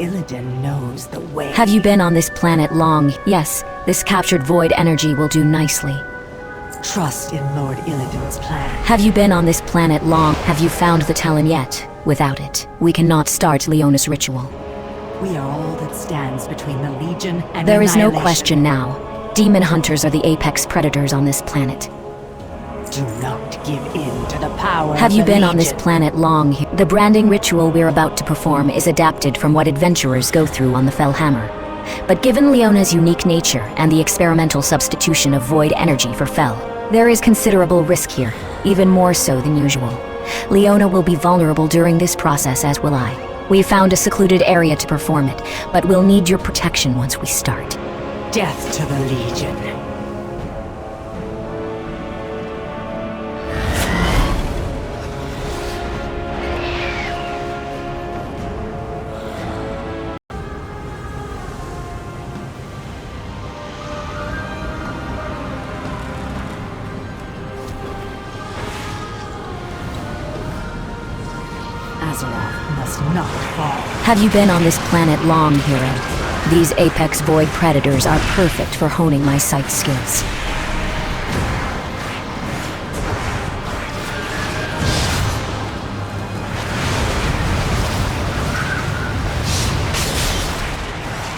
S7: Illidan knows the way.
S11: Have you been on this planet long? Yes, this captured void energy will do nicely.
S7: Trust in Lord Illidan's plan.
S11: Have you been on this planet long? Have you found the Talon yet? Without it, we cannot start Leona's ritual.
S7: We are all that stands between the Legion and
S11: There is no
S7: annihilation.
S11: question now. Demon hunters are the apex predators on this planet.
S7: Do not give in to the power
S11: Have
S7: of
S11: you
S7: the
S11: been on this
S7: Legion.
S11: planet long? The branding ritual we're about to perform is adapted from what adventurers go through on the Fellhammer. But given Leona's unique nature and the experimental substitution of void energy for Fel, there is considerable risk here, even more so than usual. Leona will be vulnerable during this process, as will I. We've found a secluded area to perform it, but we'll need your protection once we start.
S7: Death to the Legion. Xal'atath must not fall.
S11: Have you been on this planet long, hero? These apex void predators are perfect for honing my sight skills.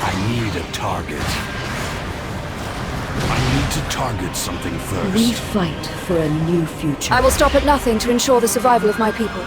S1: I need a target. I need to target something first.
S3: We fight for a new future.
S4: I will stop at nothing to ensure the survival of my people.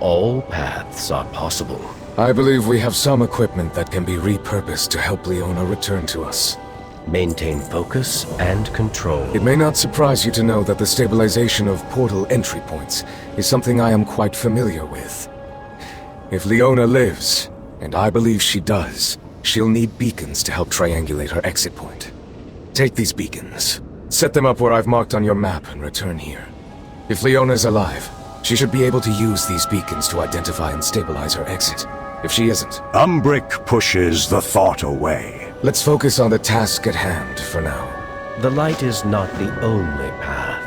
S13: All paths are possible.
S2: I believe we have some equipment that can be repurposed to help Leona return to us.
S13: Maintain focus and control.
S2: It may not surprise you to know that the stabilization of portal entry points is something I am quite familiar with. If Leona lives, and I believe she does, she'll need beacons to help triangulate her exit point. Take these beacons, set them up where I've marked on your map, and return here. If Leona's alive, she should be able to use these beacons to identify and stabilize her exit. If she isn't,
S5: Umbric pushes the thought away.
S2: Let's focus on the task at hand for now.
S13: The light is not the only path.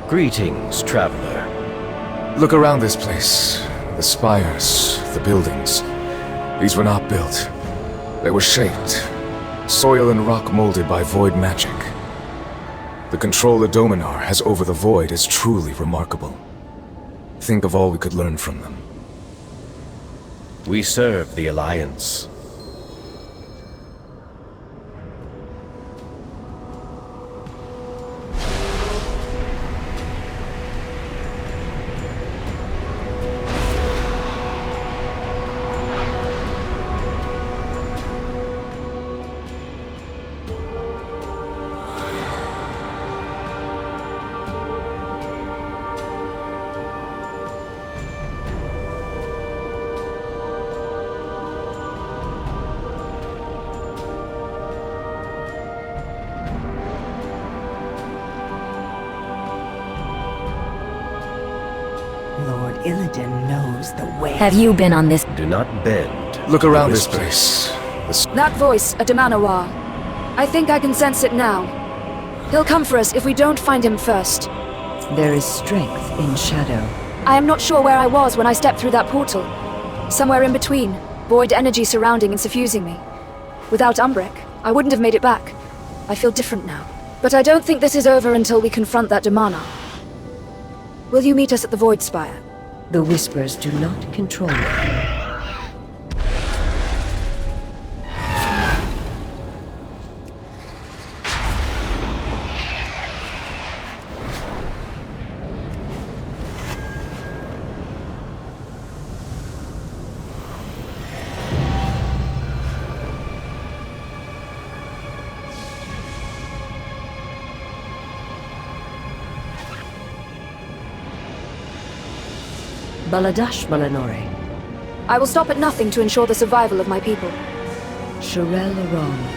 S13: Greetings, traveler.
S2: Look around this place. The spires, the buildings. These were not built. They were shaped. Soil and rock molded by void magic. The control the Domanaar has over the void is truly remarkable. Think of all we could learn from them.
S13: We serve the Alliance.
S7: Lord Illidan knows the way.
S11: Have you been on this?
S13: Do not bend.
S2: Look around this place.
S4: That voice, a domanaar. I think I can sense it now. He'll come for us if we don't find him first.
S3: There is strength in shadow.
S4: I am not sure where I was when I stepped through that portal. Somewhere in between, void energy surrounding and suffusing me. Without Umbric, I wouldn't have made it back. I feel different now. But I don't think this is over until we confront that domanaar. Will you meet us at the Void Spire?
S3: The Whispers do not control me. Baladash Malanore.
S4: I will stop at nothing to ensure the survival of my people.
S3: Sharel Aram.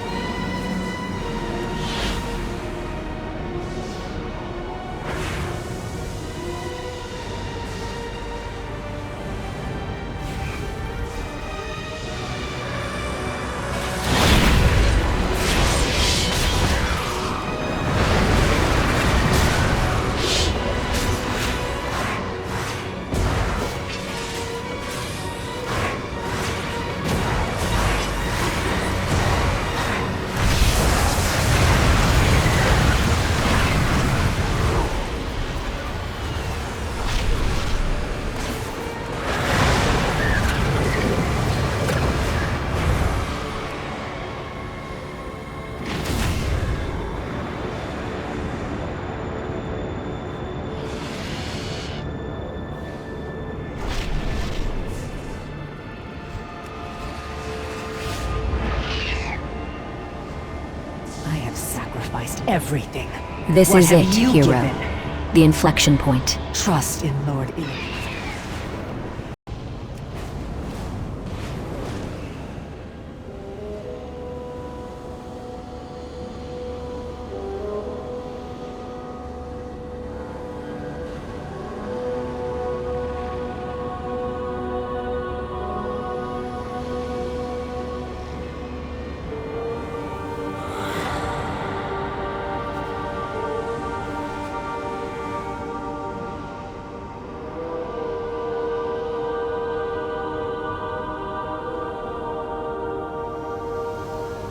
S3: Everything.
S11: This
S3: What
S11: is
S3: have
S11: it,
S3: you
S11: hero.
S3: given?
S11: The inflection point.
S3: Trust in Lord Illidan.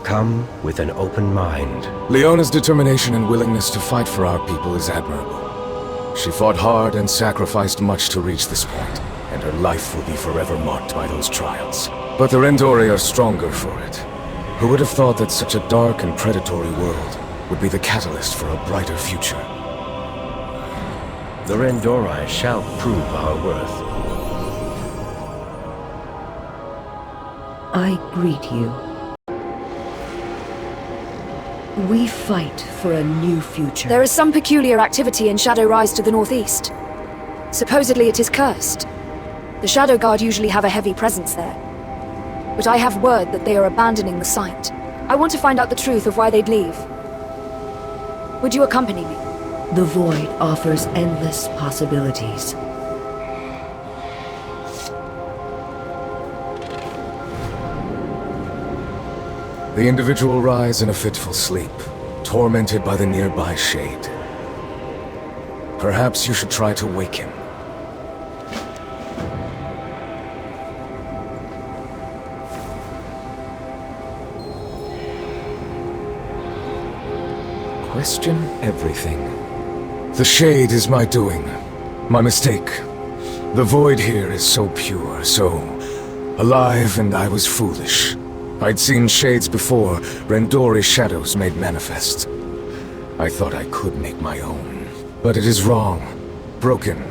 S13: Come with an open mind.
S2: Leona's determination and willingness to fight for our people is admirable. She fought hard and sacrificed much to reach this point, and her life will be forever marked by those trials. But the Rendori are stronger for it. Who would have thought that such a dark and predatory world would be the catalyst for a brighter future?
S13: The Rendori shall prove our worth.
S3: I greet you. We fight for a new future.
S4: There is some peculiar activity in Shadow Rise to the northeast. Supposedly it is cursed. The Shadow Guard usually have a heavy presence there. But I have word that they are abandoning the site. I want to find out the truth of why they'd leave. Would you accompany me?
S3: The Void offers endless possibilities.
S2: The individual rise in a fitful sleep, tormented by the nearby shade. Perhaps you should try to wake him. Question everything. The shade is my doing. My mistake. The void here is so pure, so alive, and I was foolish. I'd seen shades before, Rendori's shadows made manifest. I thought I could make my own. But it is wrong. Broken.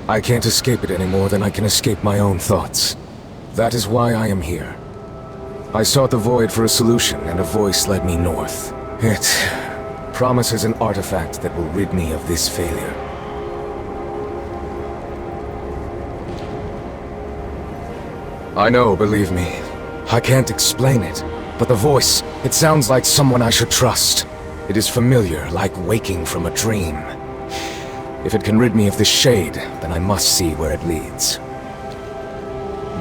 S2: I can't escape it any more than I can escape my own thoughts. That is why I am here. I sought the void for a solution, and a voice led me north. It promises an artifact that will rid me of this failure. I know, believe me. I can't explain it, but the voice, it sounds like someone I should trust. It is familiar, like waking from a dream. If it can rid me of this shade, then I must see where it leads.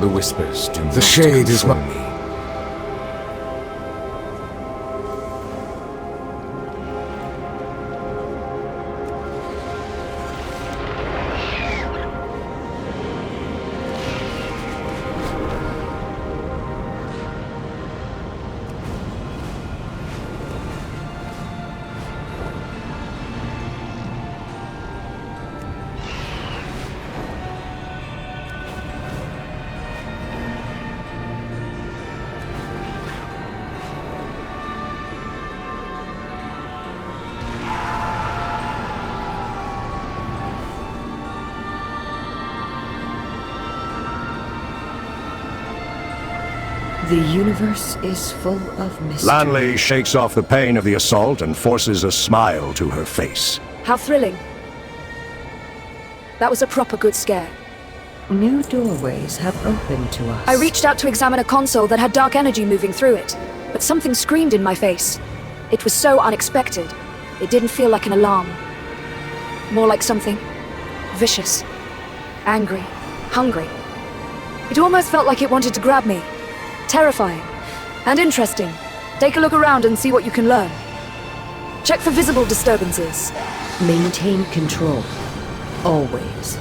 S2: The whispers do not. The shade is my me.
S3: The universe is full of mystery.
S5: Lanley shakes off the pain of the assault and forces a smile to her face.
S4: How thrilling. That was a proper good scare.
S3: New doorways have opened to us.
S4: I reached out to examine a console that had dark energy moving through it, but something screamed in my face. It was so unexpected. It didn't feel like an alarm. More like something vicious, angry, hungry. It almost felt like it wanted to grab me. Terrifying. And interesting. Take a look around and see what you can learn. Check for visible disturbances.
S3: Maintain control. Always.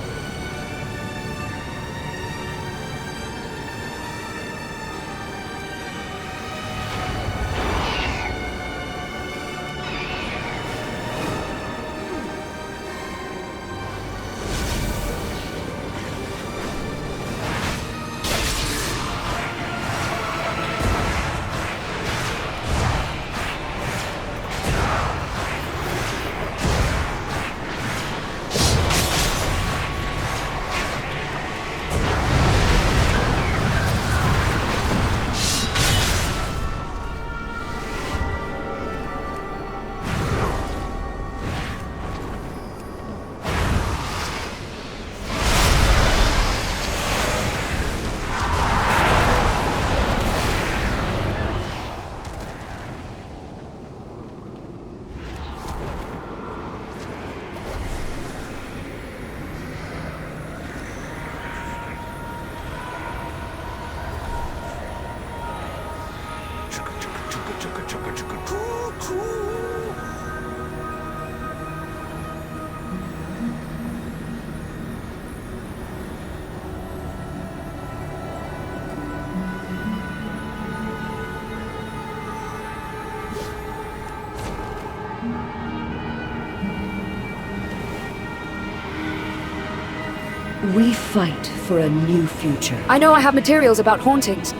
S3: We fight for a new future.
S4: I know I have materials about hauntings.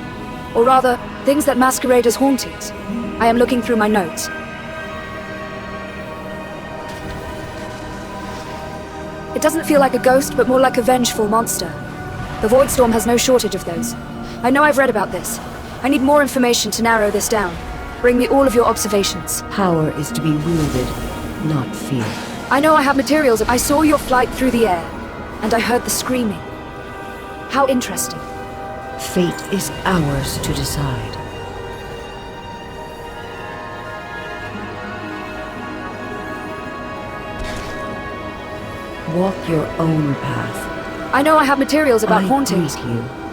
S4: Or rather, things that masquerade as hauntings. I am looking through my notes. It doesn't feel like a ghost, but more like a vengeful monster. The Voidstorm has no shortage of those. I know I've read about this. I need more information to narrow this down. Bring me all of your observations.
S3: Power is to be wielded, not fear.
S4: I know I have materials. I saw your flight through the air, and I heard the screaming. How interesting.
S3: Fate is ours to decide. Walk your own path.
S4: I know I have materials about hauntings.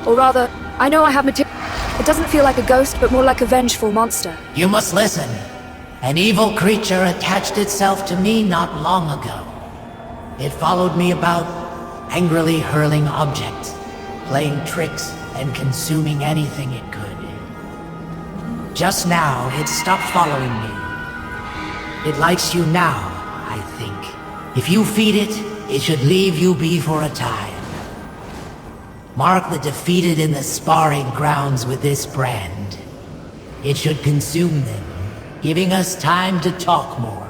S4: Or rather, I know I have materials. It doesn't feel like a ghost, but more like a vengeful monster.
S14: You must listen. An evil creature attached itself to me not long ago. It followed me about, angrily hurling objects, playing tricks, and consuming anything it could. Just now, it stopped following me. It likes you now, I think. If you feed it, it should leave you be for a time. Mark the defeated in the sparring grounds with this brand. It should consume them, giving us time to talk more.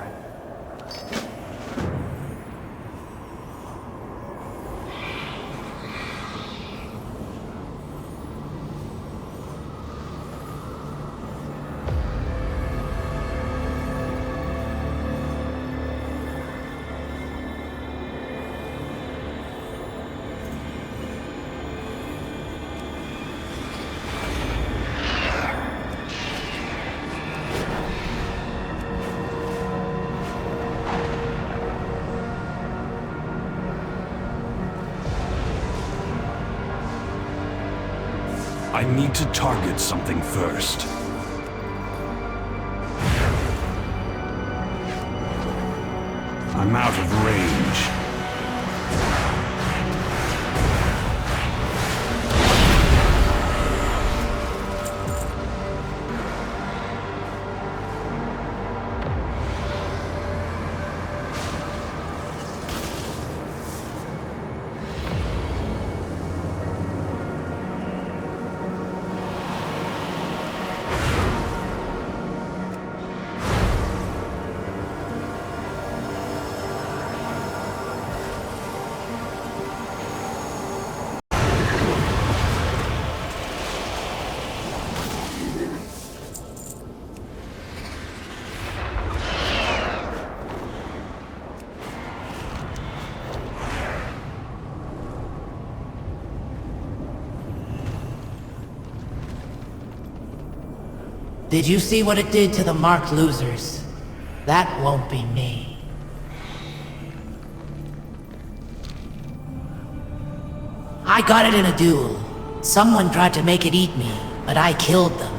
S1: I need to target something first. I'm out of range.
S14: Did you see what it did to the marked losers? That won't be me. I got it in a duel. Someone tried to make it eat me, but I killed them.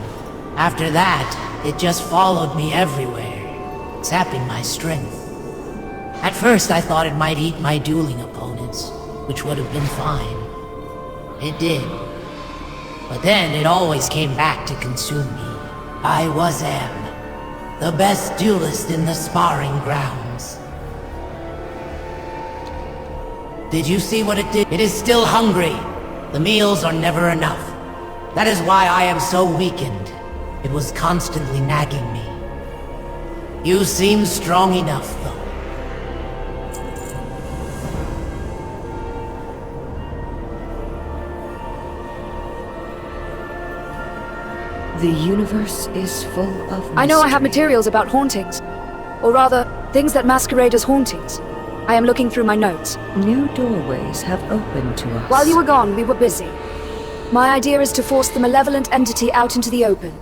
S14: After that, it just followed me everywhere, sapping my strength. At first I thought it might eat my dueling opponents, which would have been fine. It did. But then it always came back to consume me. I am the best duelist in the sparring grounds. Did you see what it did? It is still hungry. The meals are never enough. That is why I am so weakened. It was constantly nagging me. You seem strong enough, though.
S3: The universe is full of mystery.
S4: I know I have materials about hauntings. Or rather, things that masquerade as hauntings. I am looking through my notes.
S3: New doorways have opened to us.
S4: While you were gone, we were busy. My idea is to force the malevolent entity out into the open.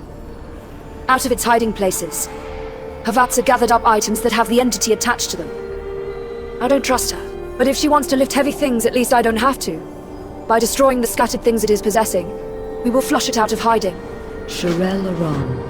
S4: Out of its hiding places. Havatsa gathered up items that have the entity attached to them. I don't trust her, but if she wants to lift heavy things, at least I don't have to. By destroying the scattered things it is possessing, we will flush it out of hiding.
S3: Sherelle Aran.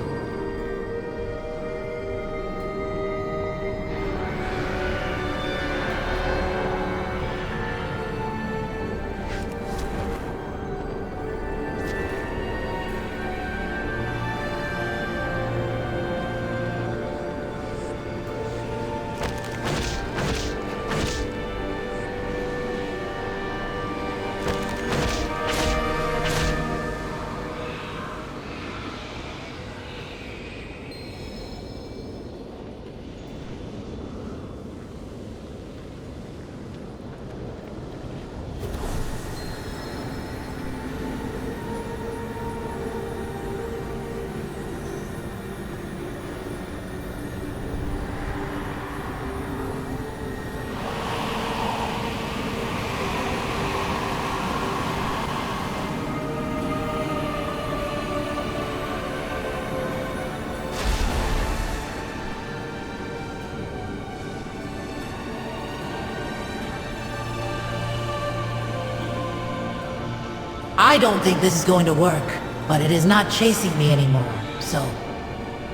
S14: I don't think this is going to work, but it is not chasing me anymore, so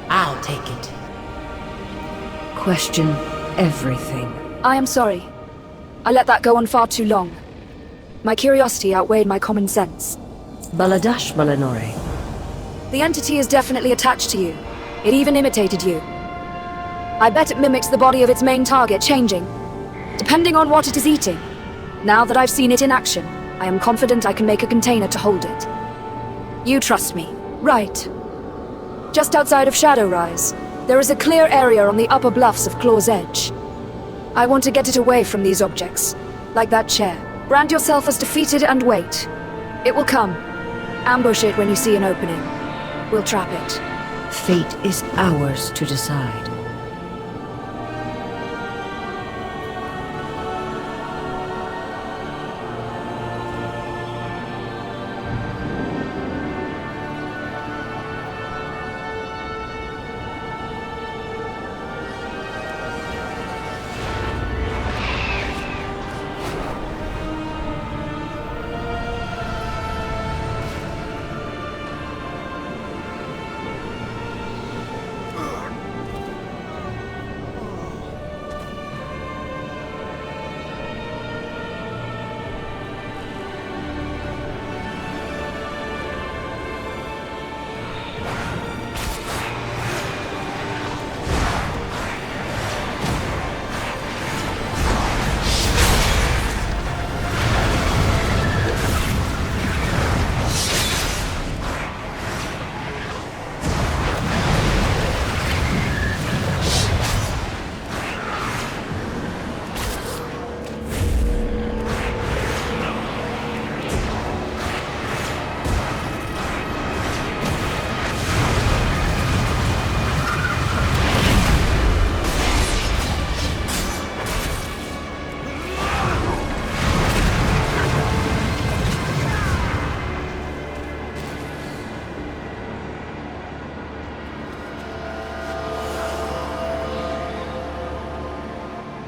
S14: I'll take it.
S3: Question everything.
S4: I am sorry. I let that go on far too long. My curiosity outweighed my common sense.
S7: Baladash Balanore.
S4: The entity is definitely attached to you. It even imitated you. I bet it mimics the body of its main target, changing, depending on what it is eating. Now that I've seen it in action, I am confident I can make a container to hold it. You trust me, right? Just outside of Shadowrise, there is a clear area on the upper bluffs of Claw's Edge. I want to get it away from these objects, like that chair. Brand yourself as defeated and wait. It will come. Ambush it when you see an opening. We'll trap it.
S7: Fate is ours to decide.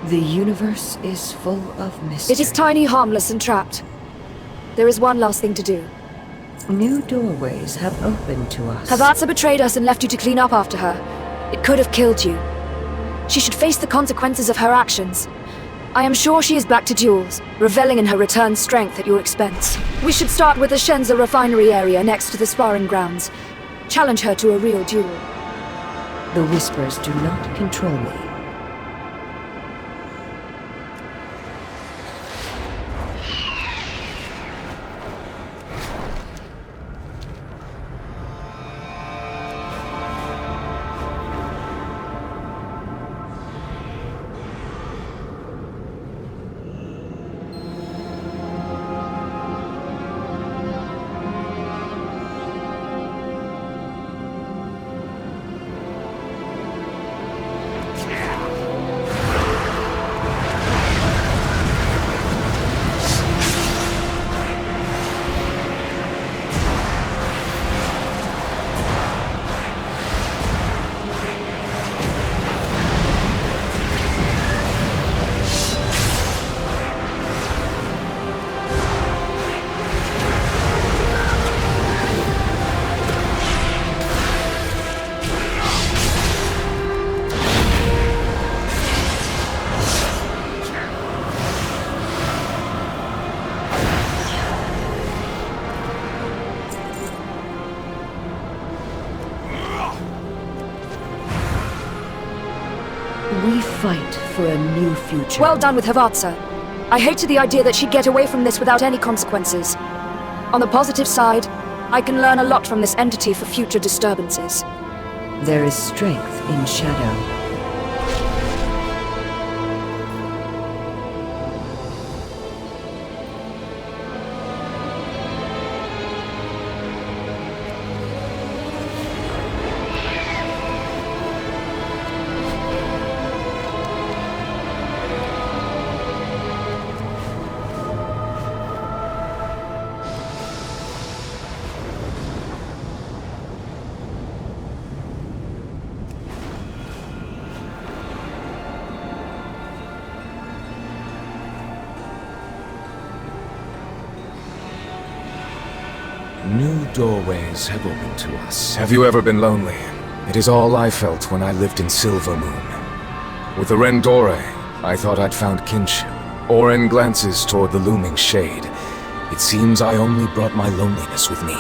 S7: The universe is full of mystery.
S4: It is tiny, harmless, and trapped. There is one last thing to do.
S7: New doorways have opened to us.
S4: Xal'atath betrayed us and left you to clean up after her. It could have killed you. She should face the consequences of her actions. I am sure she is back to duels, reveling in her returned strength at your expense. We should start with the Shenza refinery area next to the sparring grounds. Challenge her to a real duel.
S7: The whispers do not control me. We fight for a new future.
S4: Well done with Xal'atath. I hated the idea that she'd get away from this without any consequences. On the positive side, I can learn a lot from this entity for future disturbances.
S7: There is strength in shadow.
S2: New doorways have opened to us. Have you ever been lonely? It is all I felt when I lived in Silvermoon. With the Rendore, I thought I'd found kinship. Oren glances toward the looming shade. It seems I only brought my loneliness with me.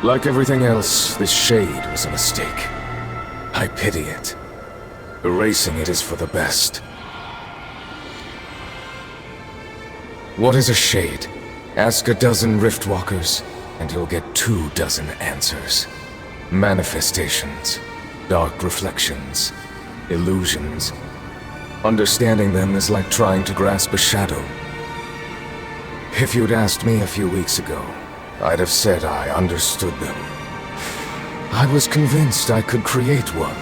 S2: Like everything else, this shade was a mistake. I pity it. Erasing it is for the best. What is a shade? Ask a dozen Riftwalkers, and you'll get 24 answers. Manifestations, dark reflections, illusions. Understanding them is like trying to grasp a shadow. If you'd asked me a few weeks ago, I'd have said I understood them. I was convinced I could create one.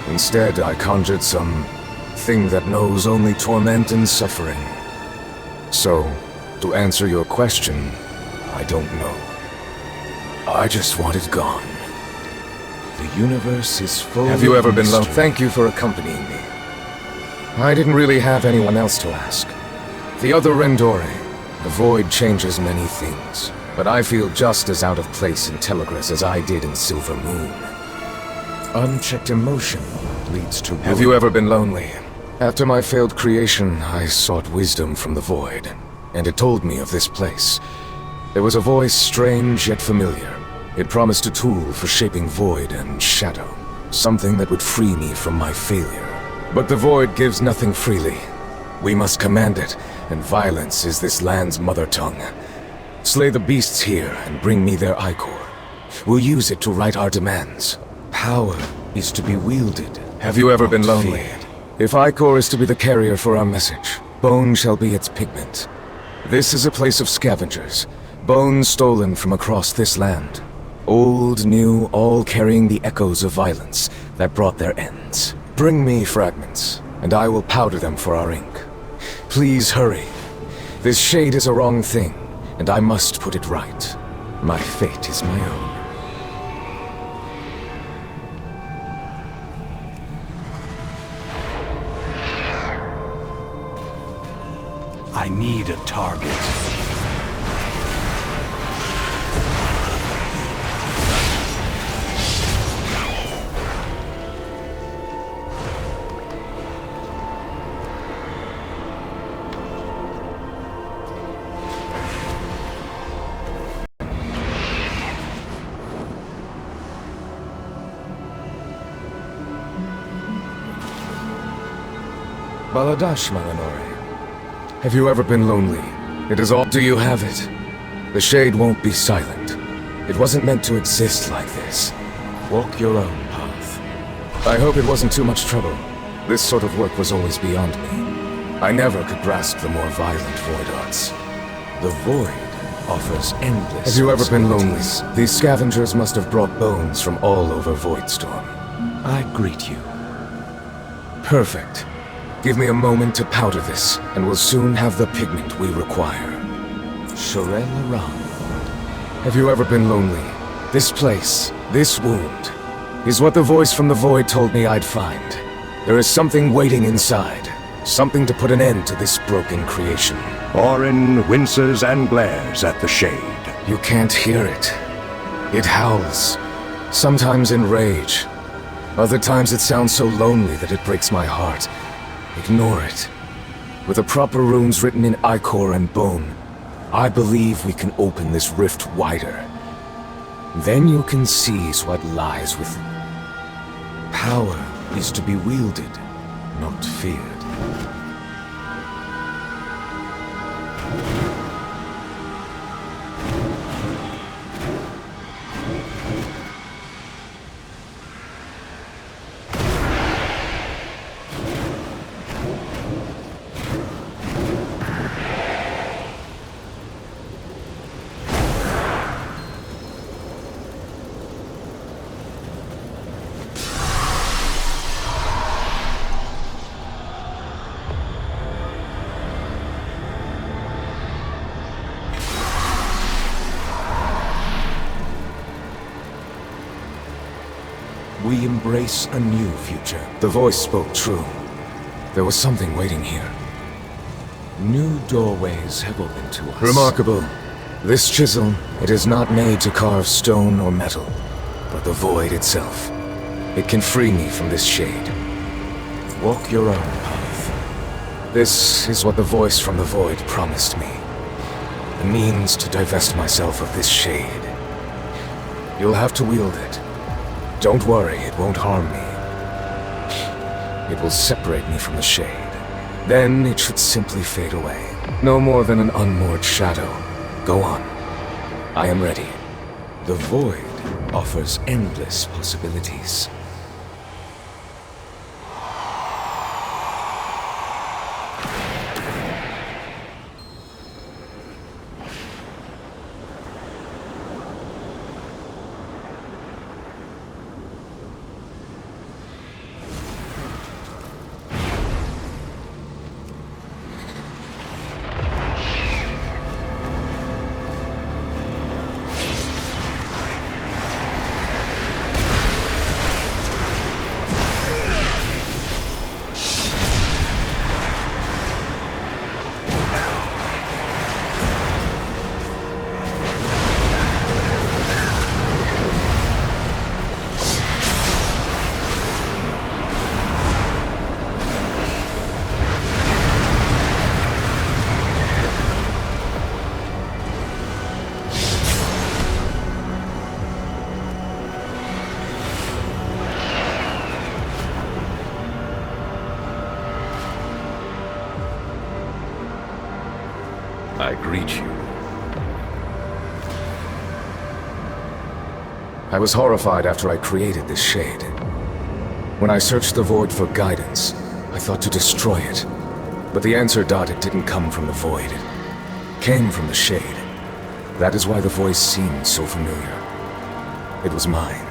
S2: Instead, I conjured some thing that knows only torment and suffering. So, to answer your question, I don't know. I just want it gone. The universe is full of... Have you ever been lonely? Thank you for accompanying me. I didn't really have anyone else to ask. The other Rendore, the Void changes many things, but I feel just as out of place in Telegrass as I did in Silver Moon. Unchecked emotion leads to... Have you ever been lonely? After my failed creation, I sought wisdom from the Void, and it told me of this place. There was a voice strange yet familiar. It promised a tool for shaping void and shadow, something that would free me from my failure. But the Void gives nothing freely. We must command it, and violence is this land's mother tongue. Slay the beasts here and bring me their ichor. We'll use it to write our demands. Power is to be wielded. Have you ever been lonely? If ichor is to be the carrier for our message, bone shall be its pigment. This is a place of scavengers, bones stolen from across this land. Old, new, all carrying the echoes of violence that brought their ends. Bring me fragments, and I will powder them for our ink. Please hurry. This shade is a wrong thing, and I must put it right. My fate is my own.
S1: I need a target.
S2: Baladash, Malinore. Have you ever been lonely? It is all... Do you have it? The shade won't be silent. It wasn't meant to exist like this. Walk your own path. I hope it wasn't too much trouble. This sort of work was always beyond me. I never could grasp the more violent void arts. The void offers endless... Have you ever been lonely? These scavengers must have brought bones from all over Voidstorm. I greet you. Perfect. Give me a moment to powder this, and we'll soon have the pigment we require. Shorel Aram. Have you ever been lonely? This place, this wound, is what the voice from the void told me I'd find. There is something waiting inside. Something to put an end to this broken creation.
S5: Orin winces and glares at the shade.
S2: You can't hear it. It howls. Sometimes in rage. Other times it sounds so lonely that it breaks my heart. Ignore it. With the proper runes written in ichor and bone, I believe we can open this rift wider. Then you can seize what lies within. Power is to be wielded, not feared. We embrace a new future. The voice spoke true. There was something waiting here. New doorways have opened to us. Remarkable. This chisel, it is not made to carve stone or metal, but the void itself. It can free me from this shade. Walk your own path. This is what the voice from the void promised me. The means to divest myself of this shade. You'll have to wield it. Don't worry, it won't harm me. It will separate me from the shade. Then it should simply fade away. No more than an unmoored shadow. Go on. I am ready. The void offers endless possibilities.
S13: I greet you.
S2: I was horrified after I created this shade. When I searched the void for guidance, I thought to destroy it. But the answer dotted didn't come from the void. It came from the shade. That is why the voice seemed so familiar. It was mine.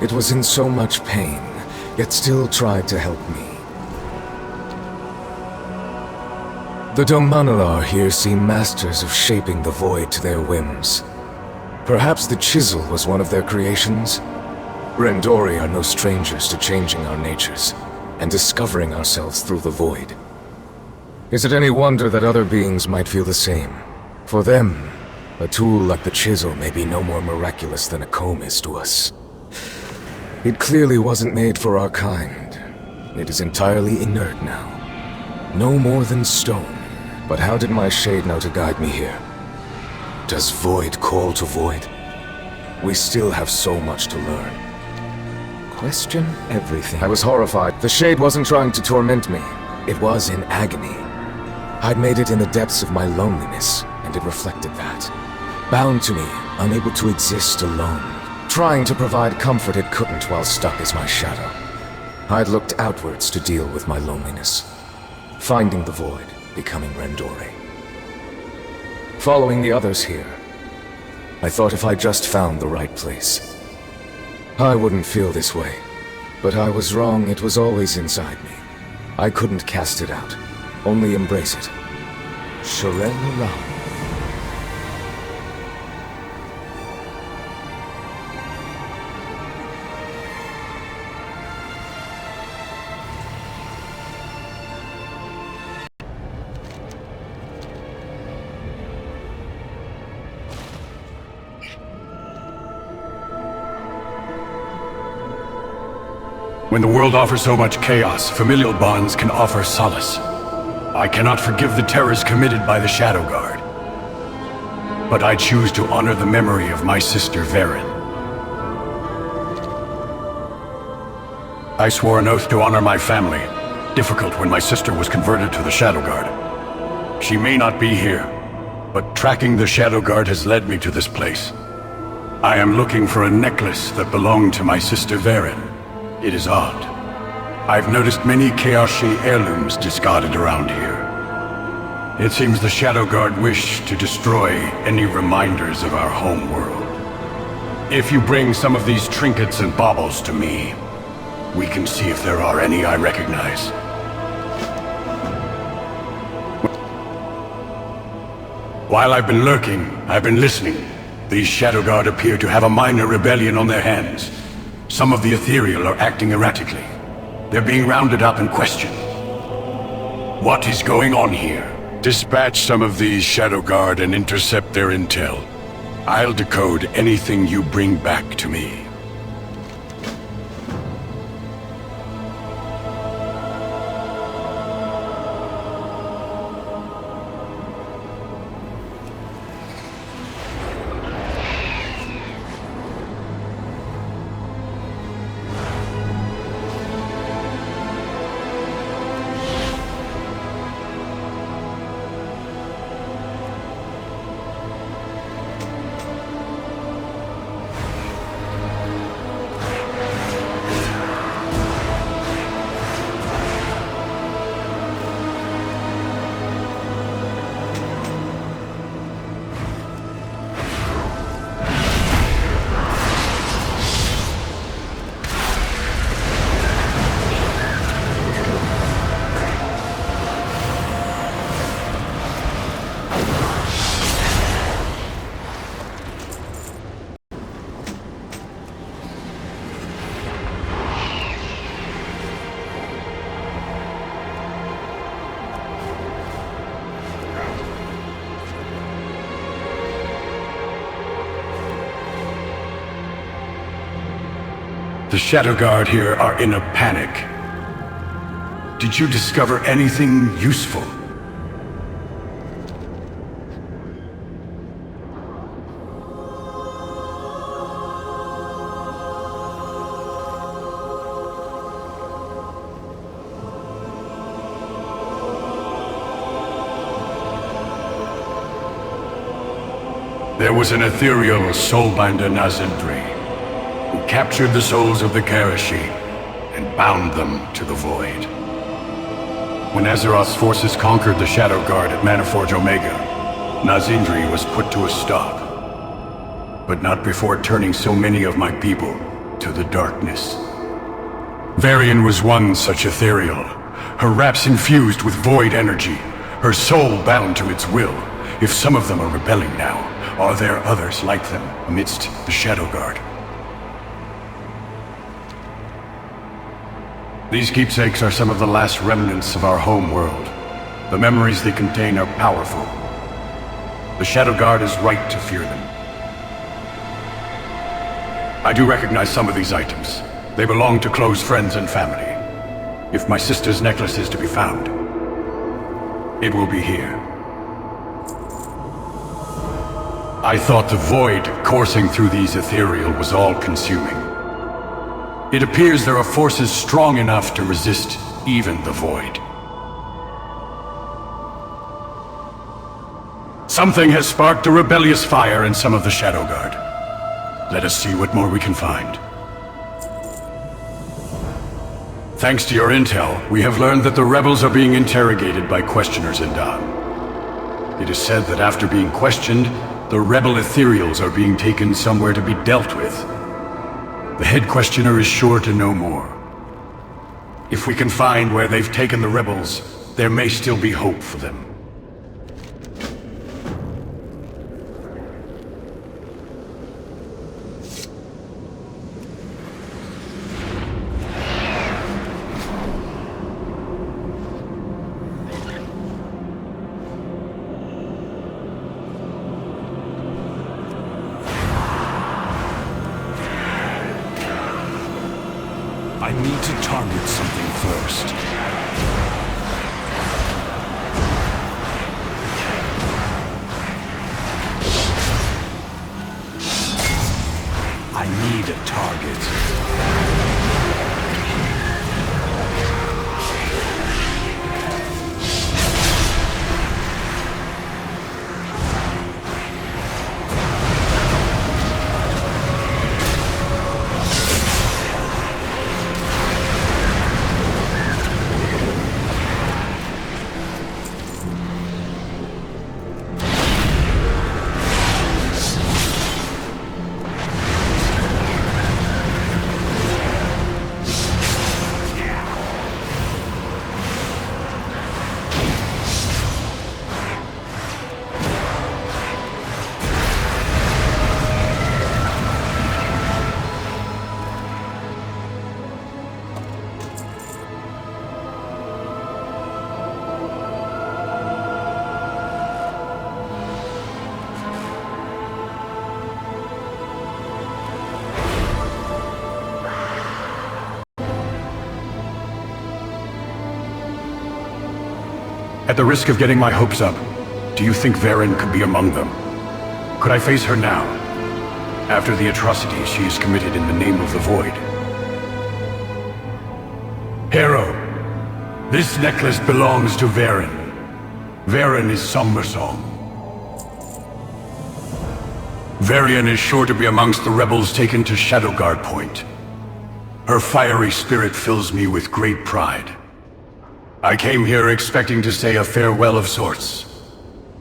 S2: It was in so much pain, yet still tried to help me. The domanaar here seem masters of shaping the void to their whims. Perhaps the chisel was one of their creations? Rendori are no strangers to changing our natures, and discovering ourselves through the void. Is it any wonder that other beings might feel the same? For them, a tool like the chisel may be no more miraculous than a comb is to us. It clearly wasn't made for our kind. It is entirely inert now. No more than stone. But how did my shade know to guide me here? Does void call to void? We still have so much to learn. Question everything. I was horrified. The shade wasn't trying to torment me. It was in agony. I'd made it in the depths of my loneliness, and it reflected that. Bound to me, unable to exist alone. Trying to provide comfort it couldn't while stuck as my shadow. I'd looked outwards to deal with my loneliness. Finding the void. Becoming Rendori. Following the others here. I thought if I just found the right place, I wouldn't feel this way. But I was wrong, it was always inside me. I couldn't cast it out, only embrace it. Sharel around.
S6: When the world offers so much chaos, familial bonds can offer solace. I cannot forgive the terrors committed by the Shadow Guard. But I choose to honor the memory of my sister Varen. I swore an oath to honor my family. Difficult when my sister was converted to the Shadow Guard. She may not be here, but tracking the Shadow Guard has led me to this place. I am looking for a necklace that belonged to my sister Varen. It is odd. I've noticed many Chaoshe heirlooms discarded around here. It seems the Shadow Guard wish to destroy any reminders of our home world. If you bring some of these trinkets and baubles to me, we can see if there are any I recognize. While I've been lurking, I've been listening. These Shadow Guard appear to have a minor rebellion on their hands. Some of the ethereal are acting erratically. They're being rounded up and questioned. What is going on here? Dispatch some of these Shadow Guard and intercept their intel. I'll decode anything you bring back to me. The Shadow Guard here are in a panic. Did you discover anything useful? There was an ethereal soulbinder Nazindri, who captured the souls of the Karashi and bound them to the void. When Azeroth's forces conquered the Shadow Guard at Manaforge Omega, Nazindri was put to a stop. But not before turning so many of my people to the darkness. Varian was one such ethereal, her wraps infused with void energy, her soul bound to its will. If some of them are rebelling now, are there others like them amidst the Shadow Guard? These keepsakes are some of the last remnants of our home world. The memories they contain are powerful. The Shadow Guard is right to fear them. I do recognize some of these items. They belong to close friends and family. If my sister's necklace is to be found, it will be here. I thought the void coursing through these ethereal was all-consuming. It appears there are forces strong enough to resist even the void. Something has sparked a rebellious fire in some of the Shadow Guard. Let us see what more we can find. Thanks to your intel, we have learned that the rebels are being interrogated by questioners in Don. It is said that after being questioned, the rebel ethereals are being taken somewhere to be dealt with. The head questioner is sure to know more. If we can find where they've taken the rebels, there may still be hope for them.
S1: I need to target something first. I need a target.
S6: At the risk of getting my hopes up, do you think Varen could be among them? Could I face her now, after the atrocities she has committed in the name of the Void? Hero, this necklace belongs to Varen. Varen is Sombersong. Varian is sure to be amongst the rebels taken to Shadowguard Point. Her fiery spirit fills me with great pride. I came here expecting to say a farewell of sorts.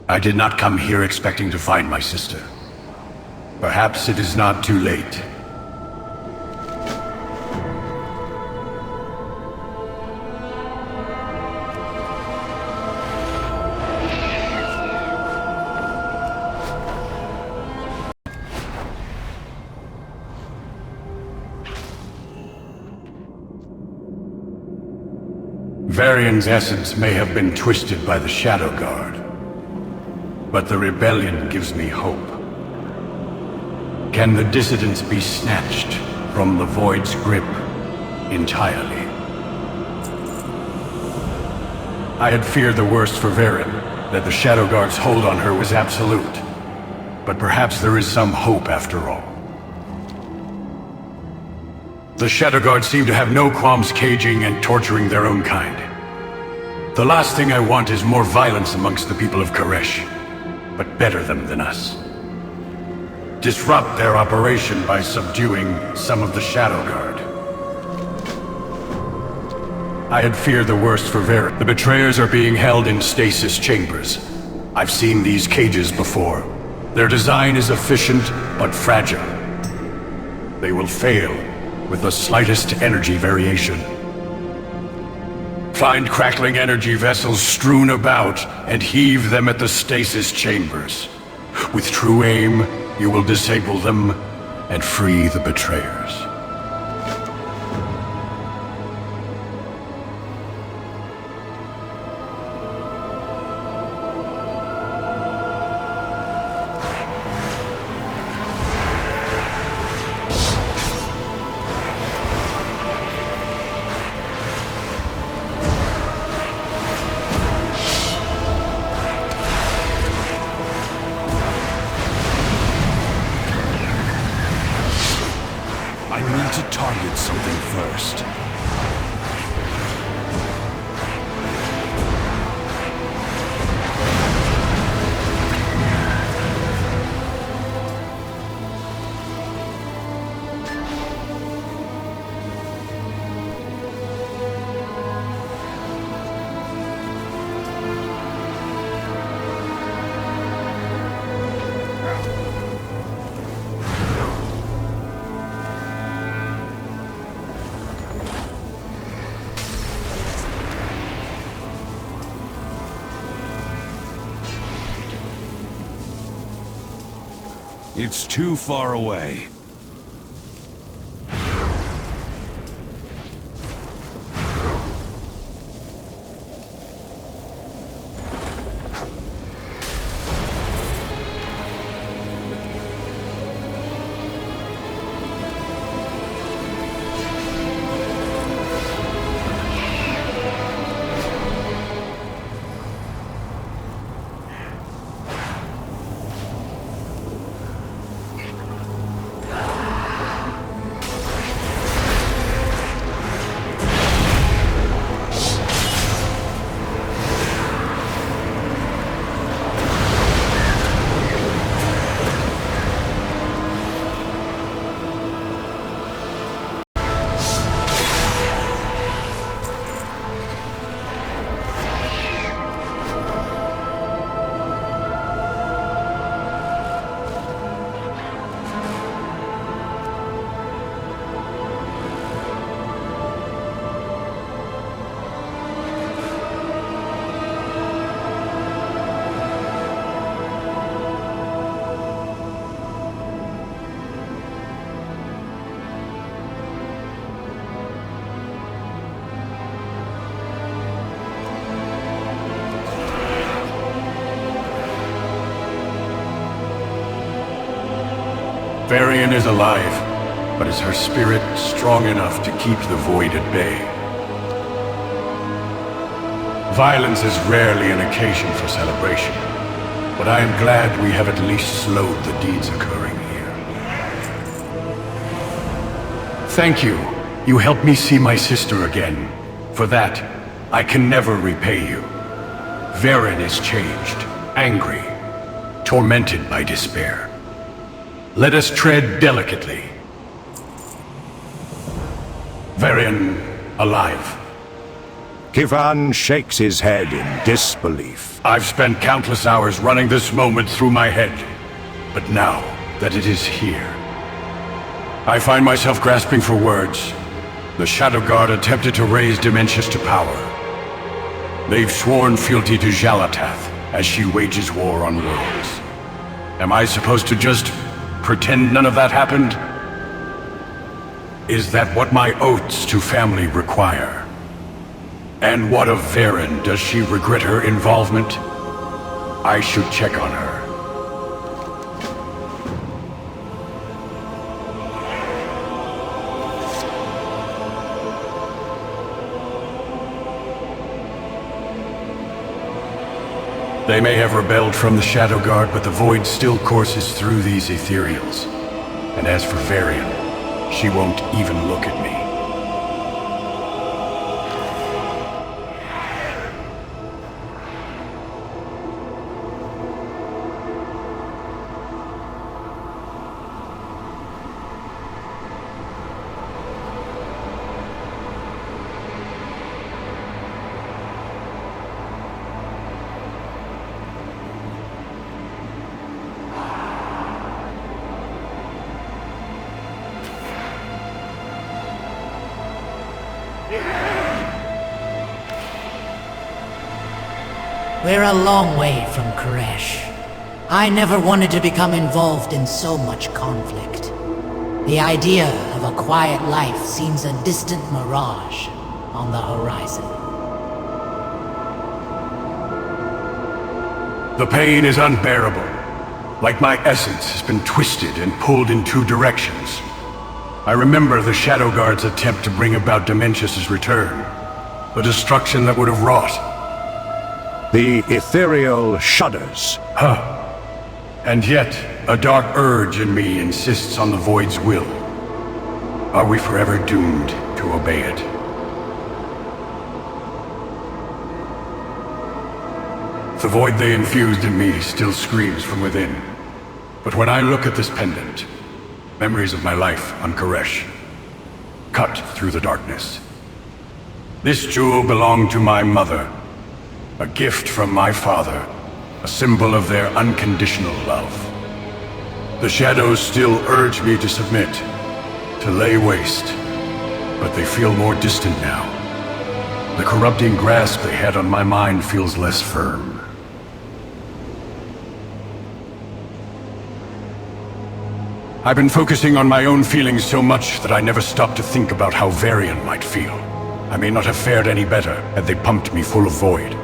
S6: I did not come here expecting to find my sister. Perhaps it is not too late. Varian's essence may have been twisted by the Shadow Guard, but the rebellion gives me hope. Can the dissidents be snatched from the Void's grip entirely. I had feared the worst for Varen, that the Shadow Guard's hold on her was absolute. But perhaps there is some hope after all. The Shadow Guard seem to have no qualms caging and torturing their own kind. The last thing I want is more violence amongst the people of Koresh, but better them than us. Disrupt their operation by subduing some of the Shadow Guard. I had feared the worst for Varen. The betrayers are being held in stasis chambers. I've seen these cages before. Their design is efficient, but fragile. They will fail with the slightest energy variation. Find crackling energy vessels strewn about and heave them at the stasis chambers. With true aim, you will disable them and free the betrayers.
S1: I need to target something first. It's too far away.
S6: Varian is alive, but is her spirit strong enough to keep the Void at bay? Violence is rarely an occasion for celebration, but I am glad we have at least slowed the deeds occurring here. Thank you. You helped me see my sister again. For that, I can never repay you. Varian is changed, angry, tormented by despair. Let us tread delicately. Varian, alive.
S5: Kivan shakes his head in disbelief.
S6: I've spent countless hours running this moment through my head. But now that it is here, I find myself grasping for words. The Shadow Guard attempted to raise Dimensions to power. They've sworn fealty to Xal'atath as she wages war on worlds. Am I supposed to just pretend none of that happened? Is that what my oaths to family require? And what of Varen? Does she regret her involvement? I should check on her. They may have rebelled from the Shadow Guard, but the Void still courses through these ethereals. And as for Varian, she won't even look at me.
S14: We're a long way from Koresh. I never wanted to become involved in so much conflict. The idea of a quiet life seems a distant mirage on the horizon.
S6: The pain is unbearable. Like my essence has been twisted and pulled in two directions. I remember the Shadow Guard's attempt to bring about Dementius' return. The destruction that would have wrought.
S5: The ethereal shudders.
S6: And yet, a dark urge in me insists on the Void's will. Are we forever doomed to obey it? The Void they infused in me still screams from within. But when I look at this pendant, memories of my life on Koresh cut through the darkness. This jewel belonged to my mother. A gift from my father, a symbol of their unconditional love. The shadows still urge me to submit, to lay waste, but they feel more distant now. The corrupting grasp they had on my mind feels less firm. I've been focusing on my own feelings so much that I never stopped to think about how Varian might feel. I may not have fared any better had they pumped me full of void.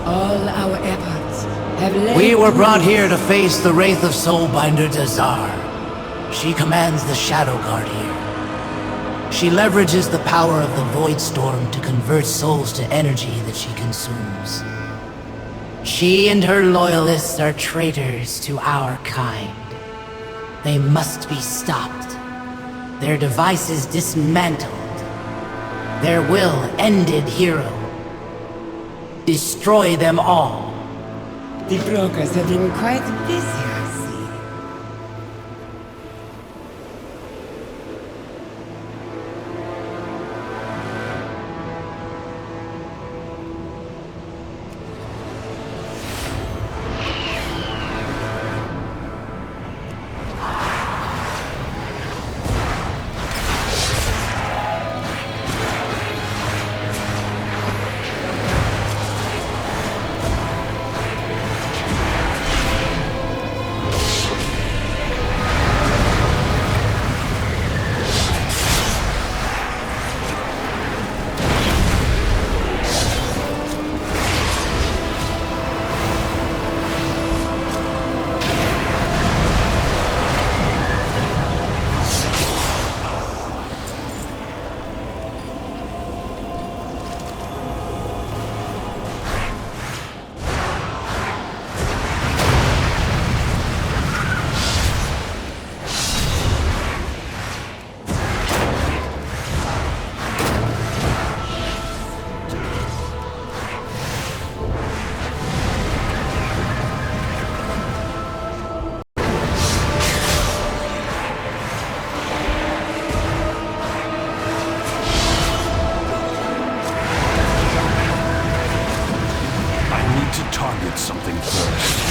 S3: All our efforts have led.
S14: We were brought here to face the Wraith of Soulbinder Dazar. She commands the Shadow Guard here. She leverages the power of the Voidstorm to convert souls to energy that she consumes. She and her loyalists are traitors to our kind. They must be stopped. Their devices dismantled. Their will ended hero. Destroy them all.
S3: The brokers have been quite busy, I see.
S1: Something first.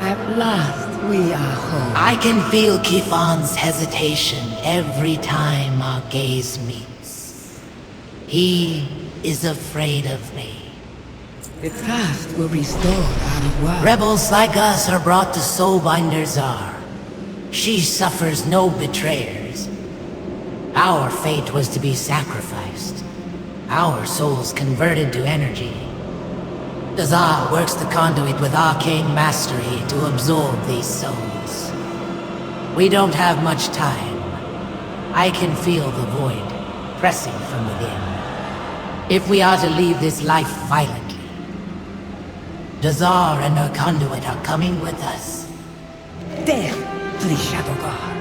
S3: At last, We are home.
S14: I can feel Kifan's hesitation every time our gaze meets. He is afraid of me.
S3: The past will restore our world.
S14: Rebels like us are brought to Soulbinder Czar. She suffers no betrayers. Our fate was to be sacrificed. Our souls converted to energy. Dazar works the conduit with arcane mastery to absorb these souls. We don't have much time. I can feel the void pressing from within. If we are to leave this life violently, Dazar and her conduit are coming with us.
S3: Death to the Shadow Guard.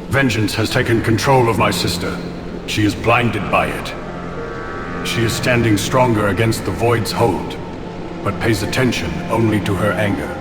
S1: Vengeance has taken control of my sister. She is blinded by it. She is standing stronger against the Void's hold, but pays attention only to her anger.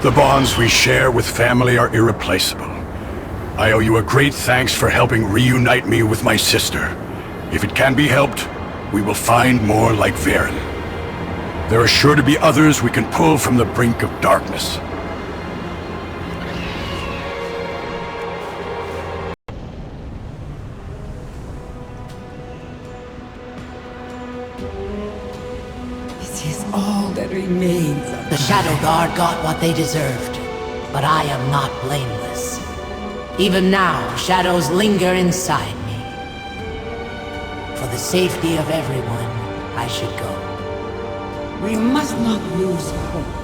S1: The bonds we share with family are irreplaceable. I owe you a great thanks for helping reunite me with my sister. If it can be helped, we will find more like Varen. There are sure to be others we can pull from the brink of darkness.
S3: This is all that remains of
S14: The Shadow Guard got what they deserved, but I am not blameless. Even now, shadows linger inside me. For the safety of everyone, I should go.
S3: We must not lose hope.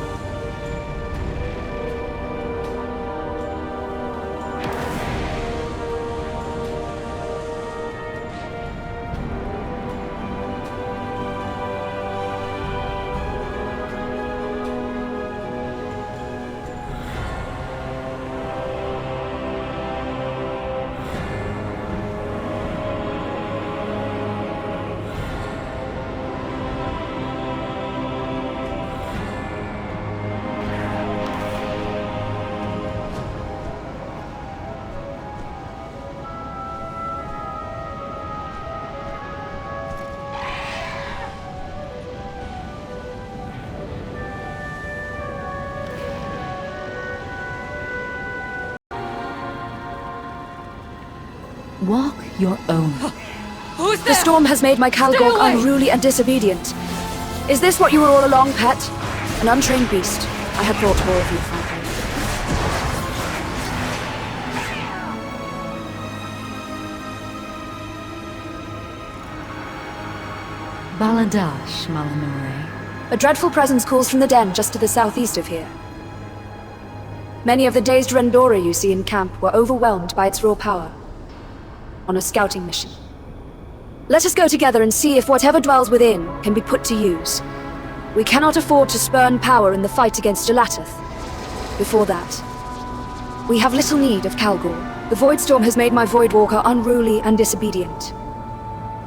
S11: Walk your own.
S4: Who's there? The storm has made my Calgorg unruly and disobedient. Is this what you were all along, pet? An untrained beast. I had thought more of you, frankly.
S11: Baladash, Malanore.
S4: A dreadful presence calls from the den just to the southeast of here. Many of the dazed Rendora you see in camp were overwhelmed by its raw power. On a scouting mission. Let us go together and see if whatever dwells within can be put to use. We cannot afford to spurn power in the fight against Xal'atath. Before that, we have little need of Kalgor. The Voidstorm has made my Voidwalker unruly and disobedient.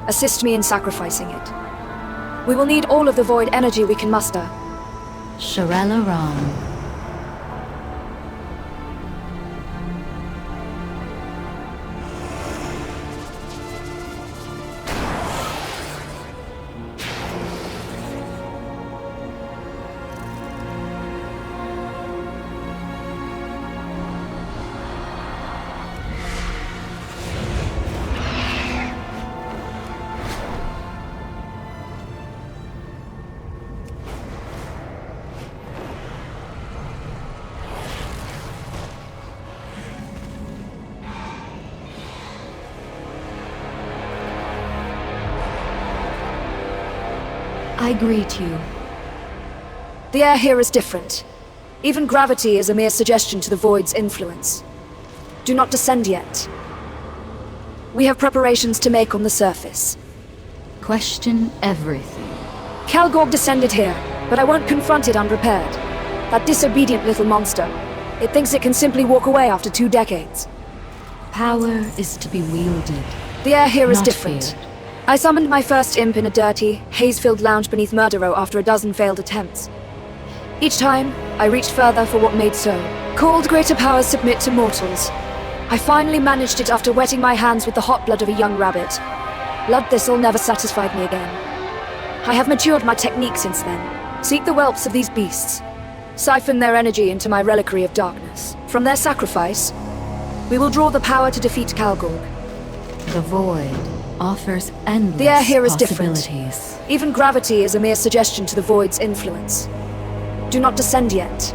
S4: Assist me in sacrificing it. We will need all of the Void energy we can muster.
S3: Shirella Ram.
S11: I greet you.
S4: The air here is different. Even gravity is a mere suggestion to the Void's influence. Do not descend yet. We have preparations to make on the surface.
S3: Question everything.
S4: Kalgor descended here, but I won't confront it unprepared. That disobedient little monster. It thinks it can simply walk away after 2 decades.
S3: Power is to be wielded.
S4: The air here is
S3: not
S4: different.
S3: feared.
S4: I summoned my first imp in a dirty, haze-filled lounge beneath Murdero after a dozen failed attempts. Each time, I reached further for what made so. Called greater powers submit to mortals. I finally managed it after wetting my hands with the hot blood of a young rabbit. Blood thistle never satisfied me again. I have matured my technique since then. Seek the whelps of these beasts. Siphon their energy into my reliquary of darkness. From their sacrifice, we will draw the power to defeat Kalgor.
S3: The Void offers endless
S4: The air here is different.
S3: possibilities.
S4: Even gravity is a mere suggestion to the Void's influence. Do not descend yet.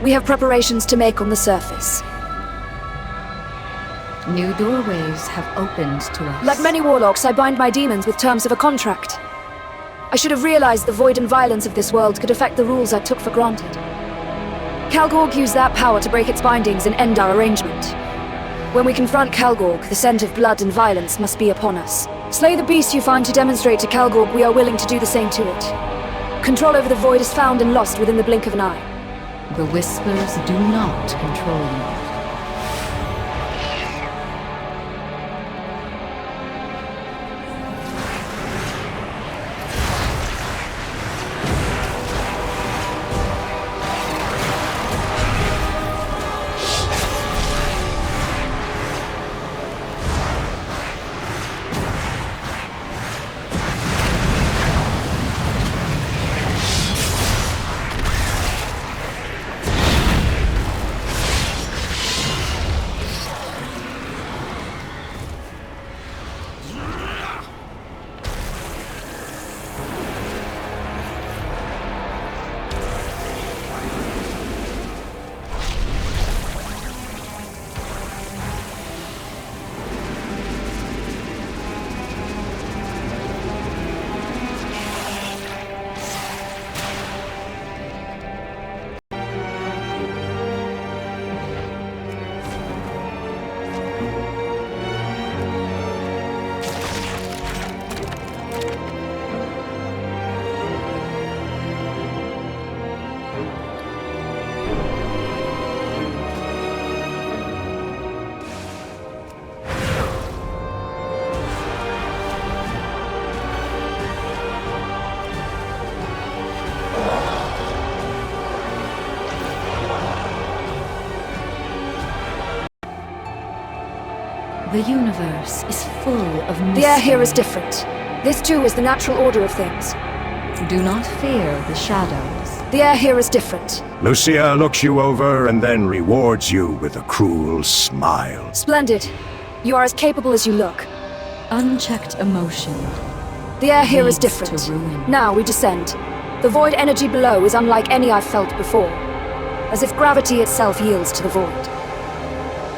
S4: We have preparations to make on the surface.
S3: New doorways have opened to us.
S4: Like many warlocks, I bind my demons with terms of a contract. I should have realized the void and violence of this world could affect the rules I took for granted. Kalgorg used that power to break its bindings and end our arrangement. When we confront Kalgorg, the scent of blood and violence must be upon us. Slay the beast you find to demonstrate to Kalgorg we are willing to do the same to it. Control over the void is found and lost within the blink of an eye.
S3: The Whispers do not control you. The universe is full of mystery.
S4: The air here is different. This too is the natural order of things.
S3: Do not fear the shadows.
S4: The air here is different.
S5: Lucia looks you over and then rewards you with a cruel smile.
S4: Splendid. You are as capable as you look.
S3: Unchecked emotion.
S4: The air here is
S3: leads
S4: different.
S3: to ruin.
S4: Now we descend. The void energy below is unlike any I've felt before. As if gravity itself yields to the void.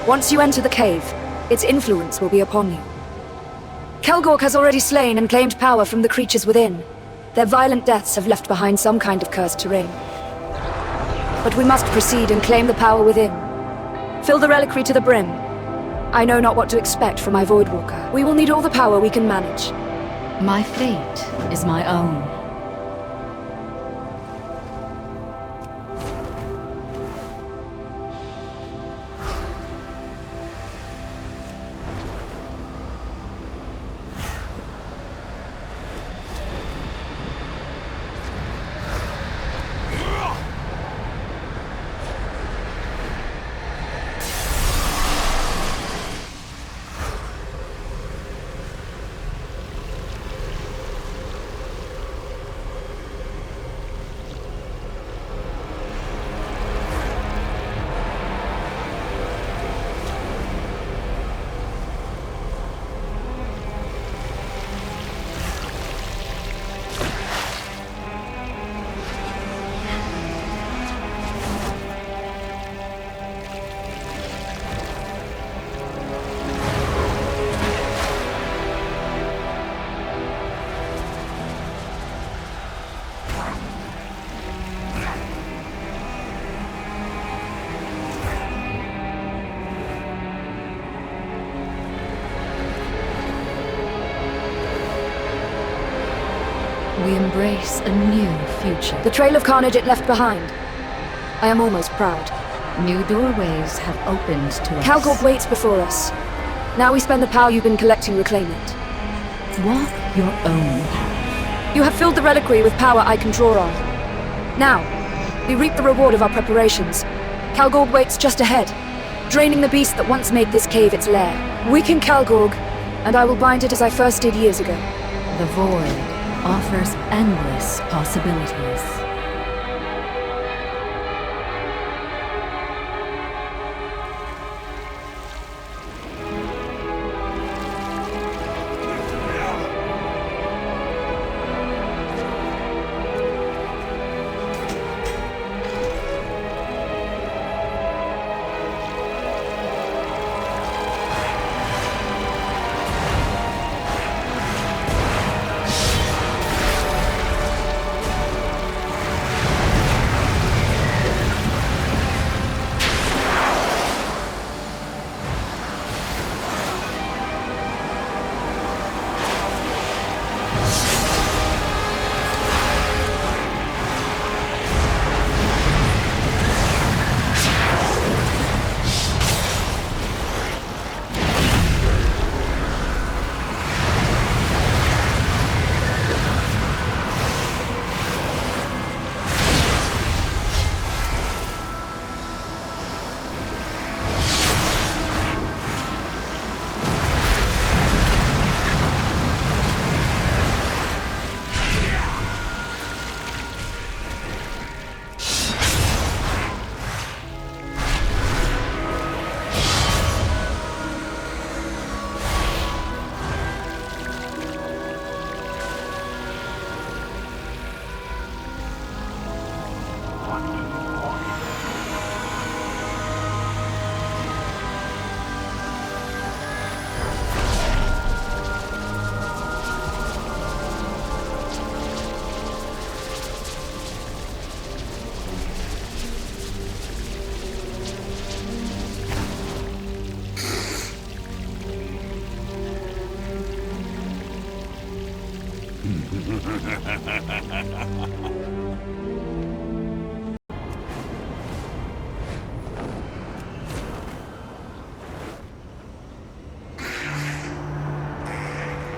S4: Once you enter the cave, its influence will be upon you. Kalgorg has already slain and claimed power from the creatures within. Their violent deaths have left behind some kind of cursed terrain. But we must proceed and claim the power within. Fill the reliquary to the brim. I know not what to expect from my Voidwalker. We will need all the power we can manage.
S3: My fate is my own.
S11: We embrace a new future.
S4: The trail of carnage it left behind. I am almost proud.
S11: New doorways have opened to us.
S4: Calgorg waits before us. Now we spend the power you've been collecting reclaim it.
S11: Walk your own path.
S4: You have filled the reliquary with power I can draw on. Now, we reap the reward of our preparations. Calgorg waits just ahead, draining the beast that once made this cave its lair. Weaken Calgorg, and I will bind it as I first did years ago.
S11: The void offers endless possibilities.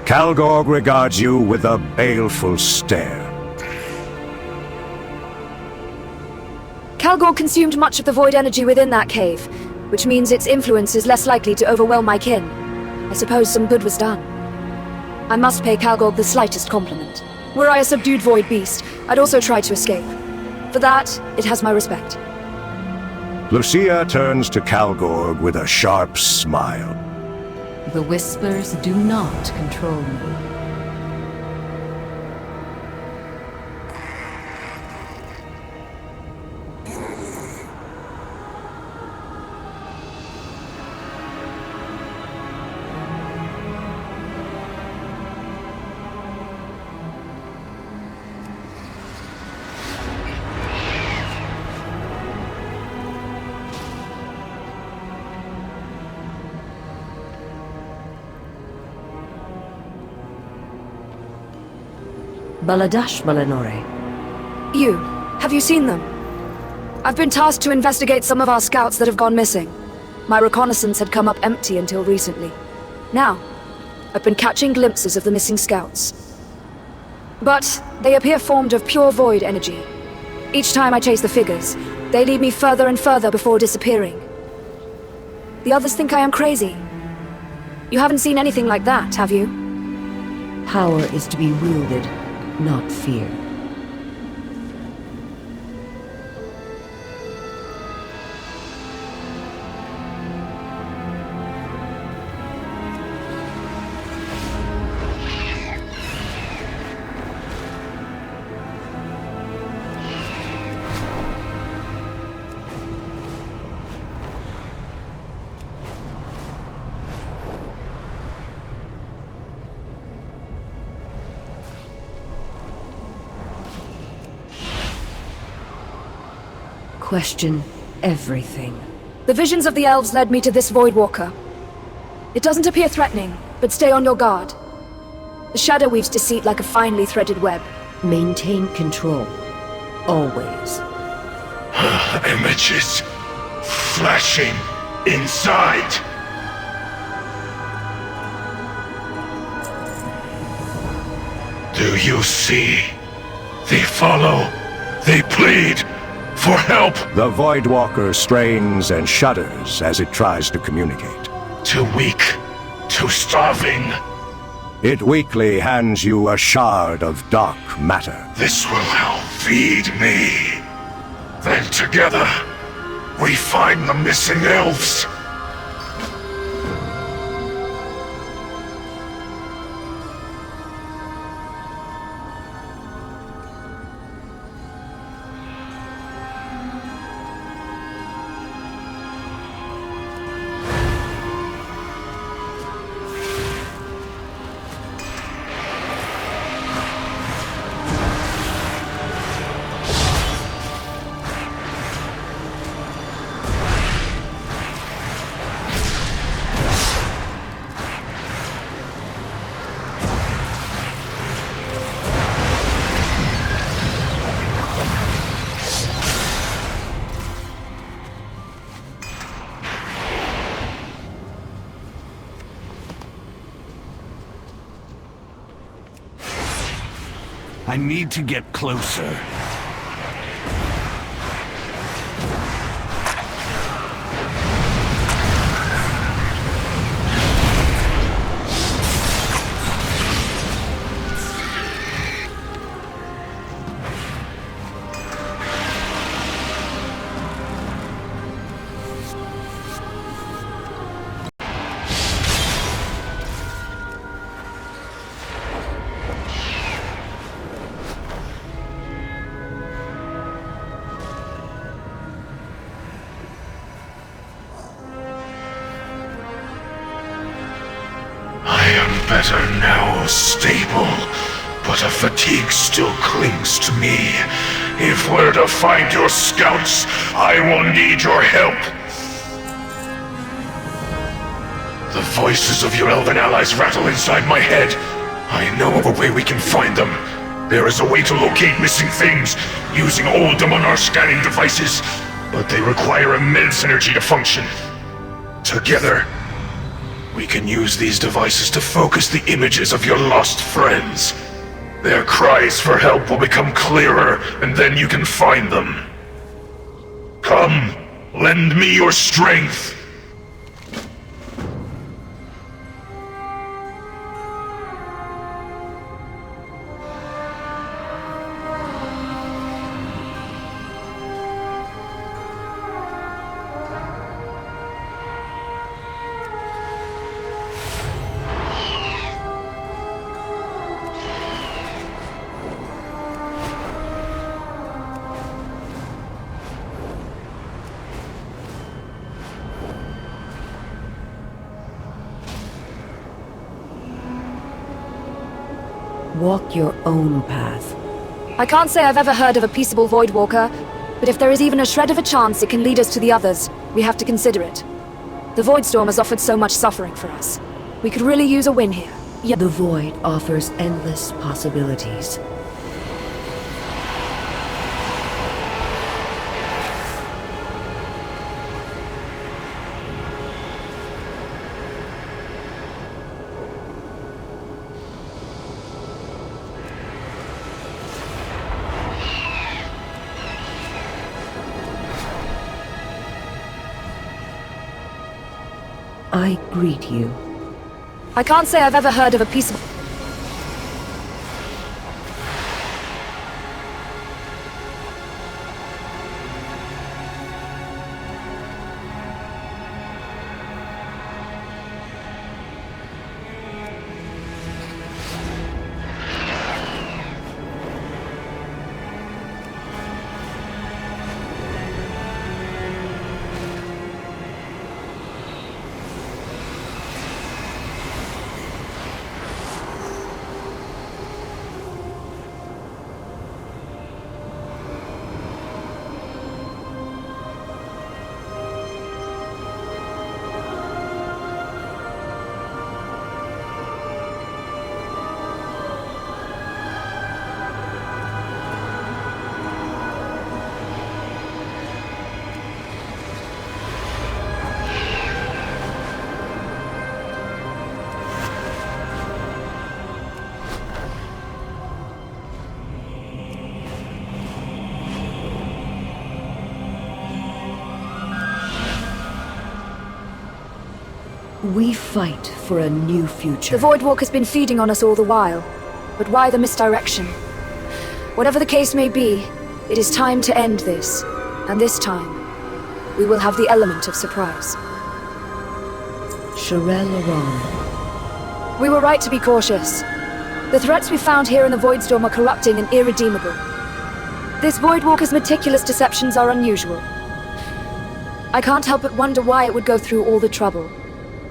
S5: Calgorg regards you with a baleful stare.
S4: Calgorg consumed much of the void energy within that cave, which means its influence is less likely to overwhelm my kin. I suppose some good was done. I must pay Calgorg the slightest compliment. Were I a subdued void beast, I'd also try to escape. For that, it has my respect.
S5: Lucia turns to Calgorg with a sharp smile.
S11: The Whispers do not control me.
S15: Baladash Malanore.
S4: Have you seen them? I've been tasked to investigate some of our scouts that have gone missing. My reconnaissance had come up empty until recently. Now, I've been catching glimpses of the missing scouts. But they appear formed of pure void energy. Each time I chase the figures, they lead me further and further before disappearing. The others think I am crazy. You haven't seen anything like that, have you?
S15: Power is to be wielded, not fear. Question everything.
S4: The visions of the elves led me to this Void Walker. It doesn't appear threatening, but stay on your guard. The shadow weaves deceit like a finely threaded web.
S15: Maintain control. Always.
S6: Images flashing inside. Do you see? They follow. They plead for help.
S5: The Voidwalker strains and shudders as it tries to communicate.
S6: Too weak. Too starving.
S5: It weakly hands you a shard of dark matter.
S6: This will help feed me. Then together, we find the missing elves.
S16: I need to get closer.
S6: Better now, stable, but a fatigue still clings to me. If we're to find your scouts, I will need your help. The voices of your elven allies rattle inside my head. I know of a way we can find them. There is a way to locate missing things using old domanaar scanning devices, but they require immense energy to function. Together, we can use these devices to focus the images of your lost friends. Their cries for help will become clearer, and then you can find them. Come, lend me your strength.
S15: Walk your own path.
S4: I can't say I've ever heard of a peaceable Voidwalker, but if there is even a shred of a chance it can lead us to the others, we have to consider it. The Voidstorm has offered so much suffering for us. We could really use a win here.
S15: The Void offers endless possibilities. I greet you.
S4: I can't say I've ever heard of a peaceable...
S15: We fight for a new future.
S4: The Voidwalker's been feeding on us all the while. But why the misdirection? Whatever the case may be, it is time to end this. And this time, we will have the element of surprise.
S15: Sharel Aran.
S4: We were right to be cautious. The threats we found here in the Voidstorm are corrupting and irredeemable. This Voidwalker's meticulous deceptions are unusual. I can't help but wonder why it would go through all the trouble.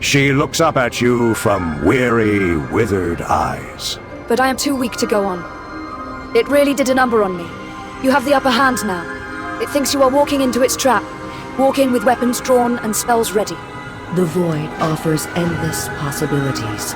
S5: She looks up at you from weary, withered eyes.
S4: But I am too weak to go on. It really did a number on me. You have the upper hand now. It thinks you are walking into its trap. Walk in with weapons drawn and spells ready.
S15: The Void offers endless possibilities.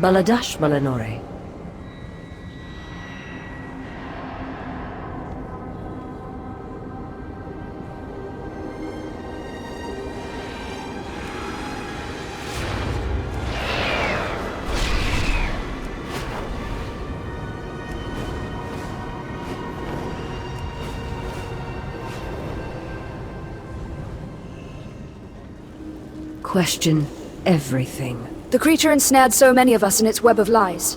S15: Baladash Malanore. Question everything.
S4: The creature ensnared so many of us in its web of lies.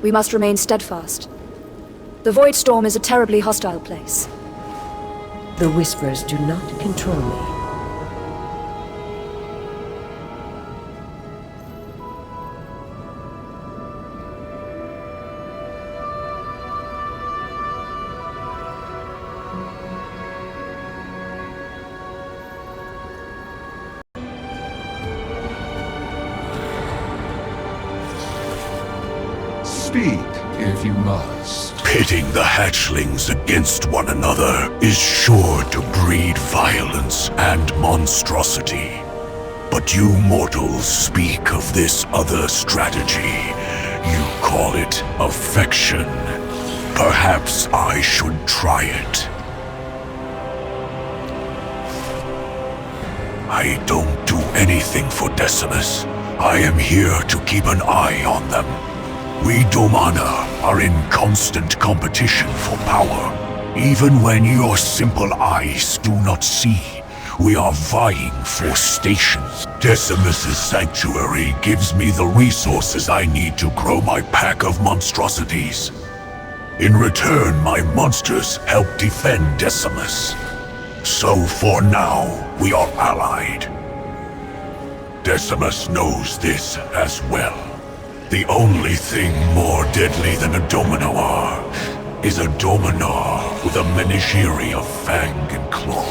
S4: We must remain steadfast. The Voidstorm is a terribly hostile place.
S15: The Whispers do not control me.
S9: Speak, if you must.
S6: Pitting the hatchlings against one another is sure to breed violence and monstrosity. But you mortals speak of this other strategy. You call it affection. Perhaps I should try it. I don't do anything for Decimus. I am here to keep an eye on them. We domanaar are in constant competition for power. Even when your simple eyes do not see, we are vying for stations. Decimus's sanctuary gives me the resources I need to grow my pack of monstrosities. In return, my monsters help defend Decimus. So for now, we are allied. Decimus knows this as well. The only thing more deadly than a domanaar is a domanaar with a menagerie of fang and claw.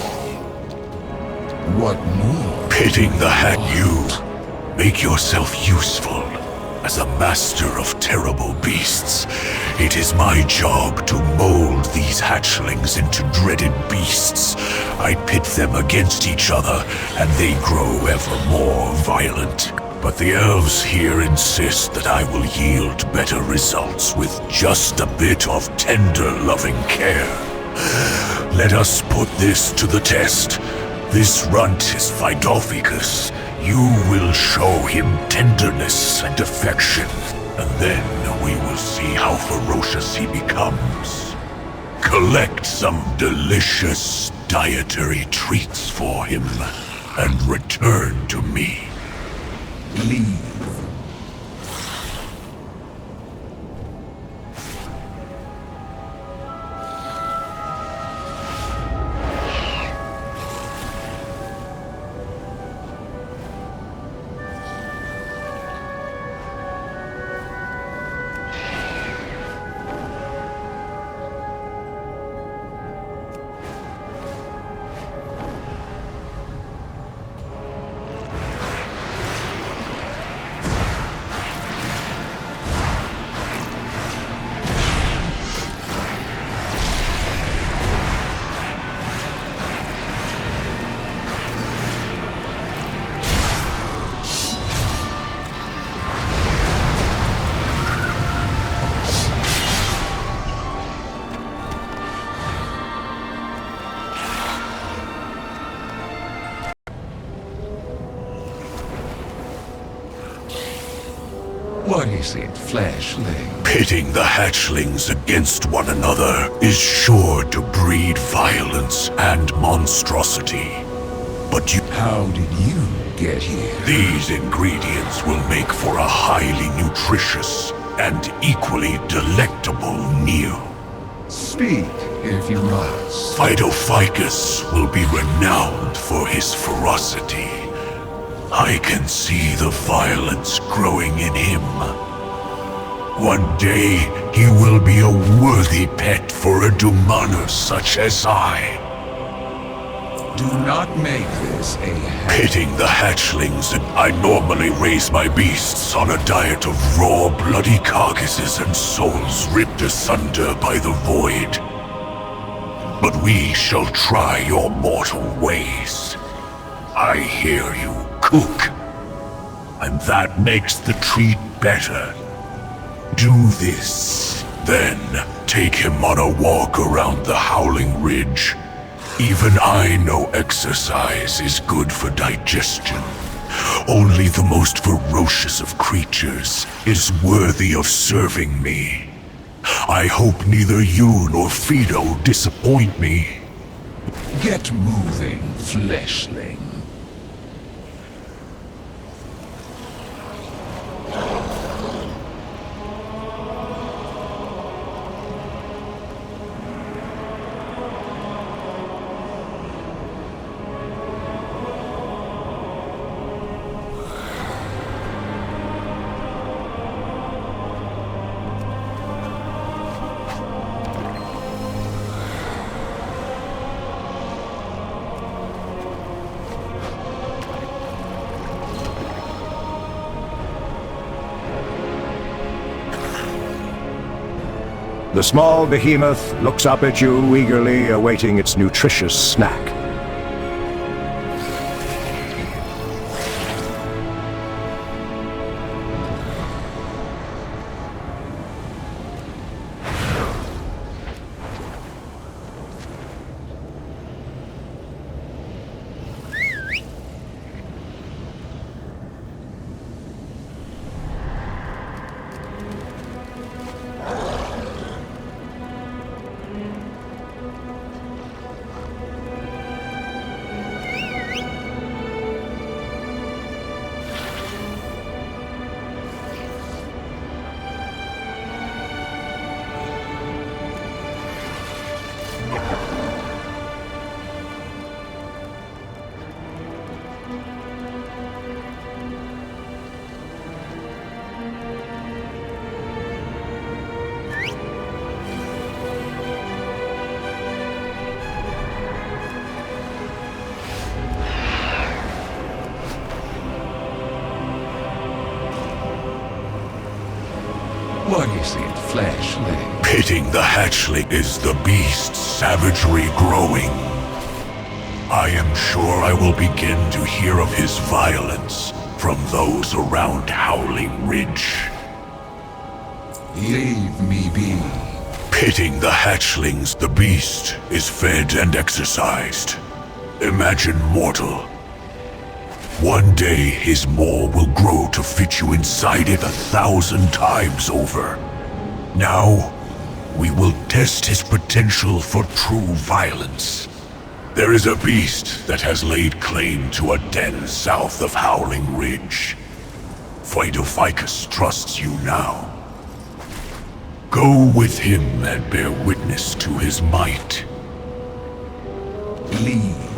S9: What more?
S6: Pitting the hat you make yourself useful as a master of terrible beasts. It is my job to mold these hatchlings into dreaded beasts. I pit them against each other, and they grow ever more violent. But the elves here insist that I will yield better results with just a bit of tender, loving care. Let us put this to the test. This runt is Phydophicus. You will show him tenderness and affection, and then we will see how ferocious he becomes. Collect some delicious dietary treats for him, and return to me.
S9: Leave. What is it, fleshling?
S6: Pitting the hatchlings against one another is sure to breed violence and monstrosity. But
S9: How did you get here?
S6: These ingredients will make for a highly nutritious and equally delectable meal.
S9: Speak, if you must.
S6: Phytophicus will be renowned for his ferocity. I can see the violence growing in him. One day, he will be a worthy pet for a domanaar such as I.
S9: Do not make this a
S6: Pitting the hatchlings, I normally raise my beasts on a diet of raw, bloody carcasses and souls ripped asunder by the void. But we shall try your mortal ways. I hear you cook, and that makes the treat better. Do this, then take him on a walk around the Howling Ridge. Even I know exercise is good for digestion. Only the most ferocious of creatures is worthy of serving me. I hope neither you nor Fido disappoint me.
S9: Get moving, fleshling.
S5: The small behemoth looks up at you, eagerly awaiting its nutritious snack.
S9: What is it, fleshling?
S6: Pitting the hatchling is the beast's savagery growing. I am sure I will begin to hear of his violence from those around Howling Ridge.
S9: Leave me be.
S6: Pitting the hatchlings, the beast is fed and exercised. Imagine mortal. One day his maw will grow to fit you inside it 1,000 times over. Now, we will test his potential for true violence. There is a beast that has laid claim to a den south of Howling Ridge. Phytophicus trusts you now. Go with him and bear witness to his might.
S9: Leave.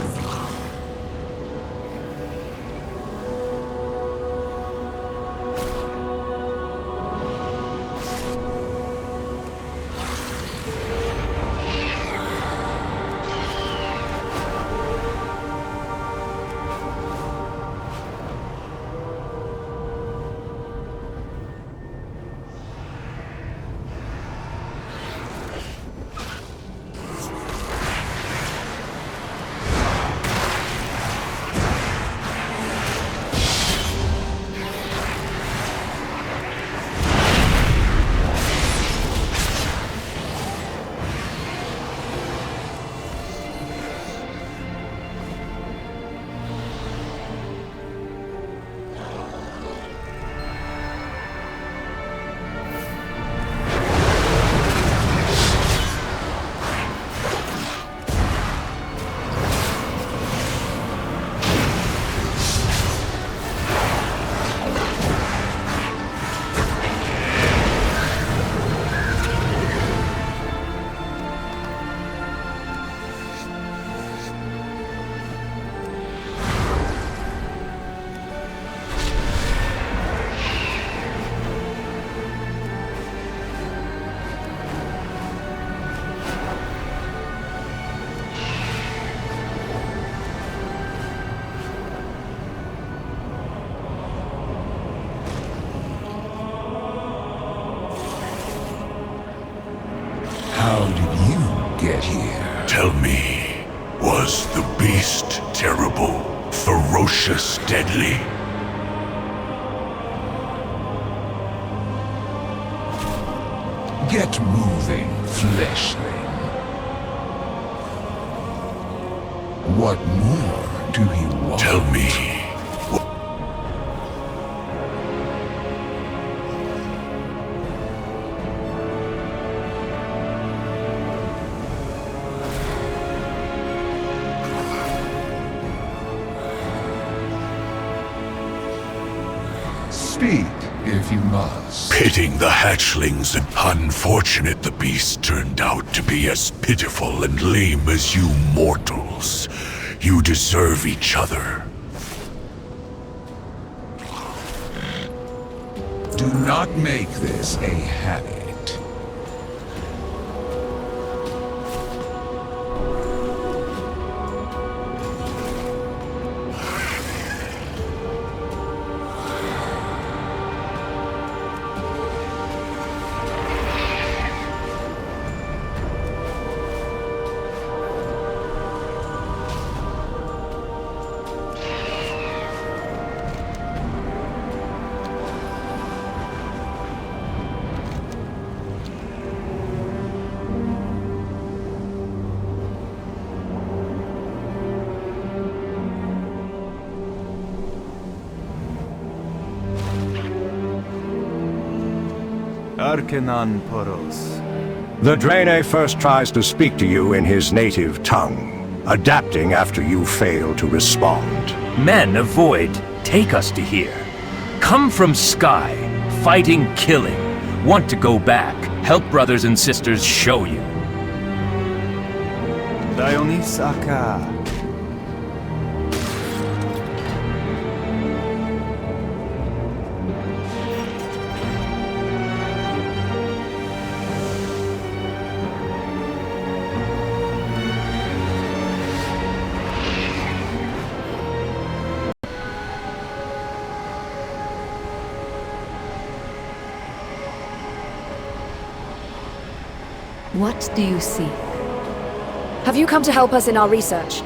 S6: ferocious, deadly?
S9: Get moving, fleshling. What more do you want?
S6: Tell me.
S9: Speak, if you must.
S6: Pitting the hatchlings, and unfortunate the beast turned out to be as pitiful and lame as you mortals. You deserve each other.
S9: Do not make this a habit.
S17: Arkenan Poros.
S5: The Draenei first tries to speak to you in his native tongue, adapting after you fail to respond.
S18: Men of Void, take us to here. Come from Sky, fighting, killing. Want to go back, help brothers and sisters show you.
S17: Dionysaka.
S11: What do you see?
S4: Have you come to help us in our research?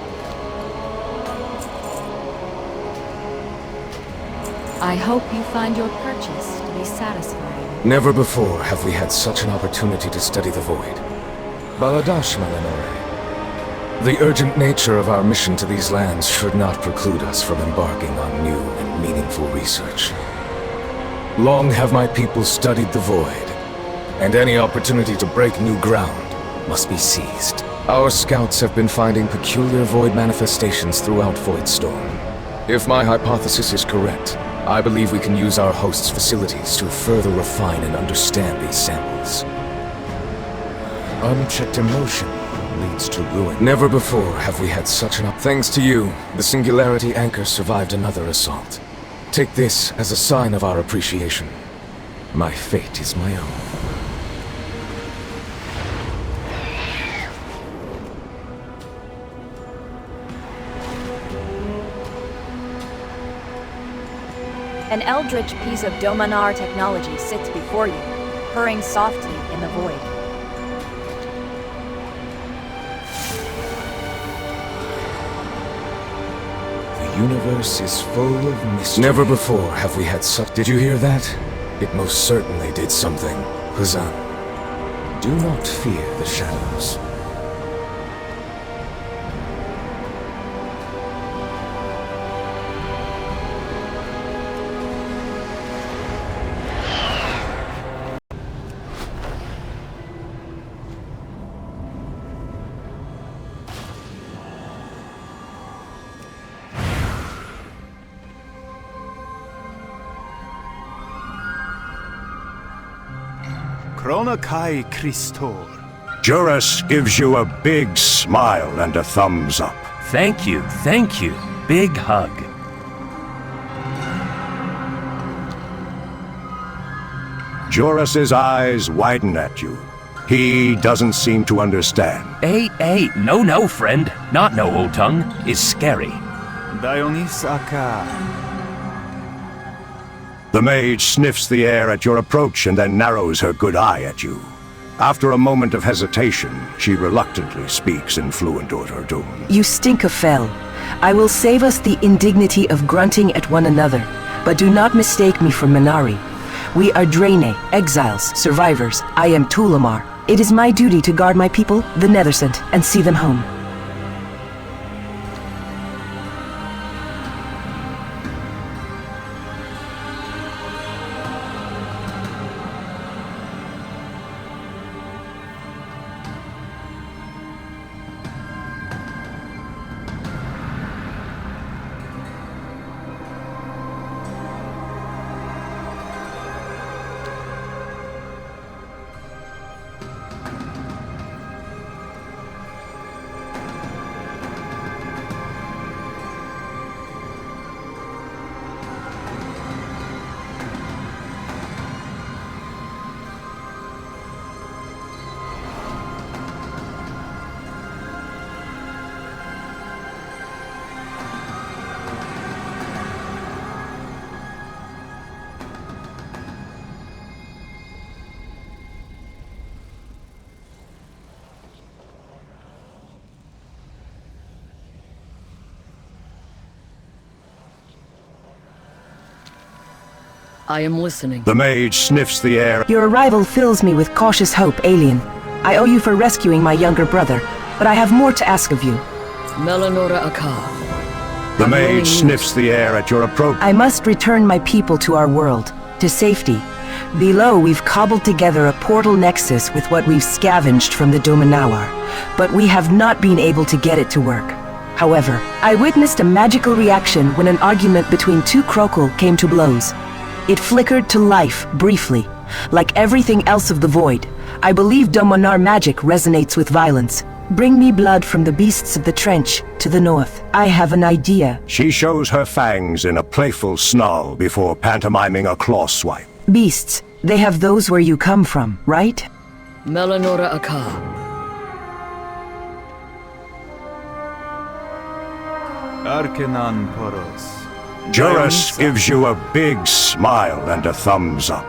S11: I hope you find your purchase to be satisfying.
S2: Never before have we had such an opportunity to study the Void. Baladash, Malinore. The urgent nature of our mission to these lands should not preclude us from embarking on new and meaningful research. Long have my people studied the Void, and any opportunity to break new ground must be seized. Our scouts have been finding peculiar Void manifestations throughout Voidstorm. If my hypothesis is correct, I believe we can use our host's facilities to further refine and understand these samples. Unchecked emotion leads to ruin. Never before have we had such an Thanks to you, the Singularity Anchor survived another assault. Take this as a sign of our appreciation. My fate is my own.
S19: An eldritch piece of domanaar technology sits before you, purring softly in the void.
S2: The universe is full of mystery. Never before have we had such... Did you hear that? It most certainly did something. Hazan, do not fear the shadows.
S17: Kai Christor.
S5: Juras gives you a big smile and a thumbs up.
S18: Thank you, big hug.
S5: Juras's eyes widen at you. He doesn't seem to understand.
S18: Hey, no, friend. Not no old tongue. Is scary.
S17: Dionysaka.
S5: The mage sniffs the air at your approach and then narrows her good eye at you. After a moment of hesitation, she reluctantly speaks in fluent Urdun.
S15: You stink of fel.
S20: I will save us the indignity of grunting at one another, but do not mistake me for Minari. We are Draenei, exiles, survivors. I am Tulamar. It is my duty to guard my people, the Nethersent, and see them home.
S21: I am listening.
S5: The mage sniffs the air.
S20: Your arrival fills me with cautious hope, alien. I owe you for rescuing my younger brother, but I have more to ask of you.
S21: Melanora Aka.
S5: The mage sniffs the air at your approach.
S20: I must return my people to our world, to safety. Below, we've cobbled together a portal nexus with what we've scavenged from the domanaar, but we have not been able to get it to work. However, I witnessed a magical reaction when an argument between two Krokul came to blows. It flickered to life, briefly. Like everything else of the Void, I believe domanaar magic resonates with violence. Bring me blood from the beasts of the trench to the north. I have an idea.
S5: She shows her fangs in a playful snarl before pantomiming a claw swipe.
S20: Beasts, they have those where you come from, right?
S21: Melanora Aka.
S17: Arkenan Poros.
S5: Juris gives you a big smile and a thumbs up.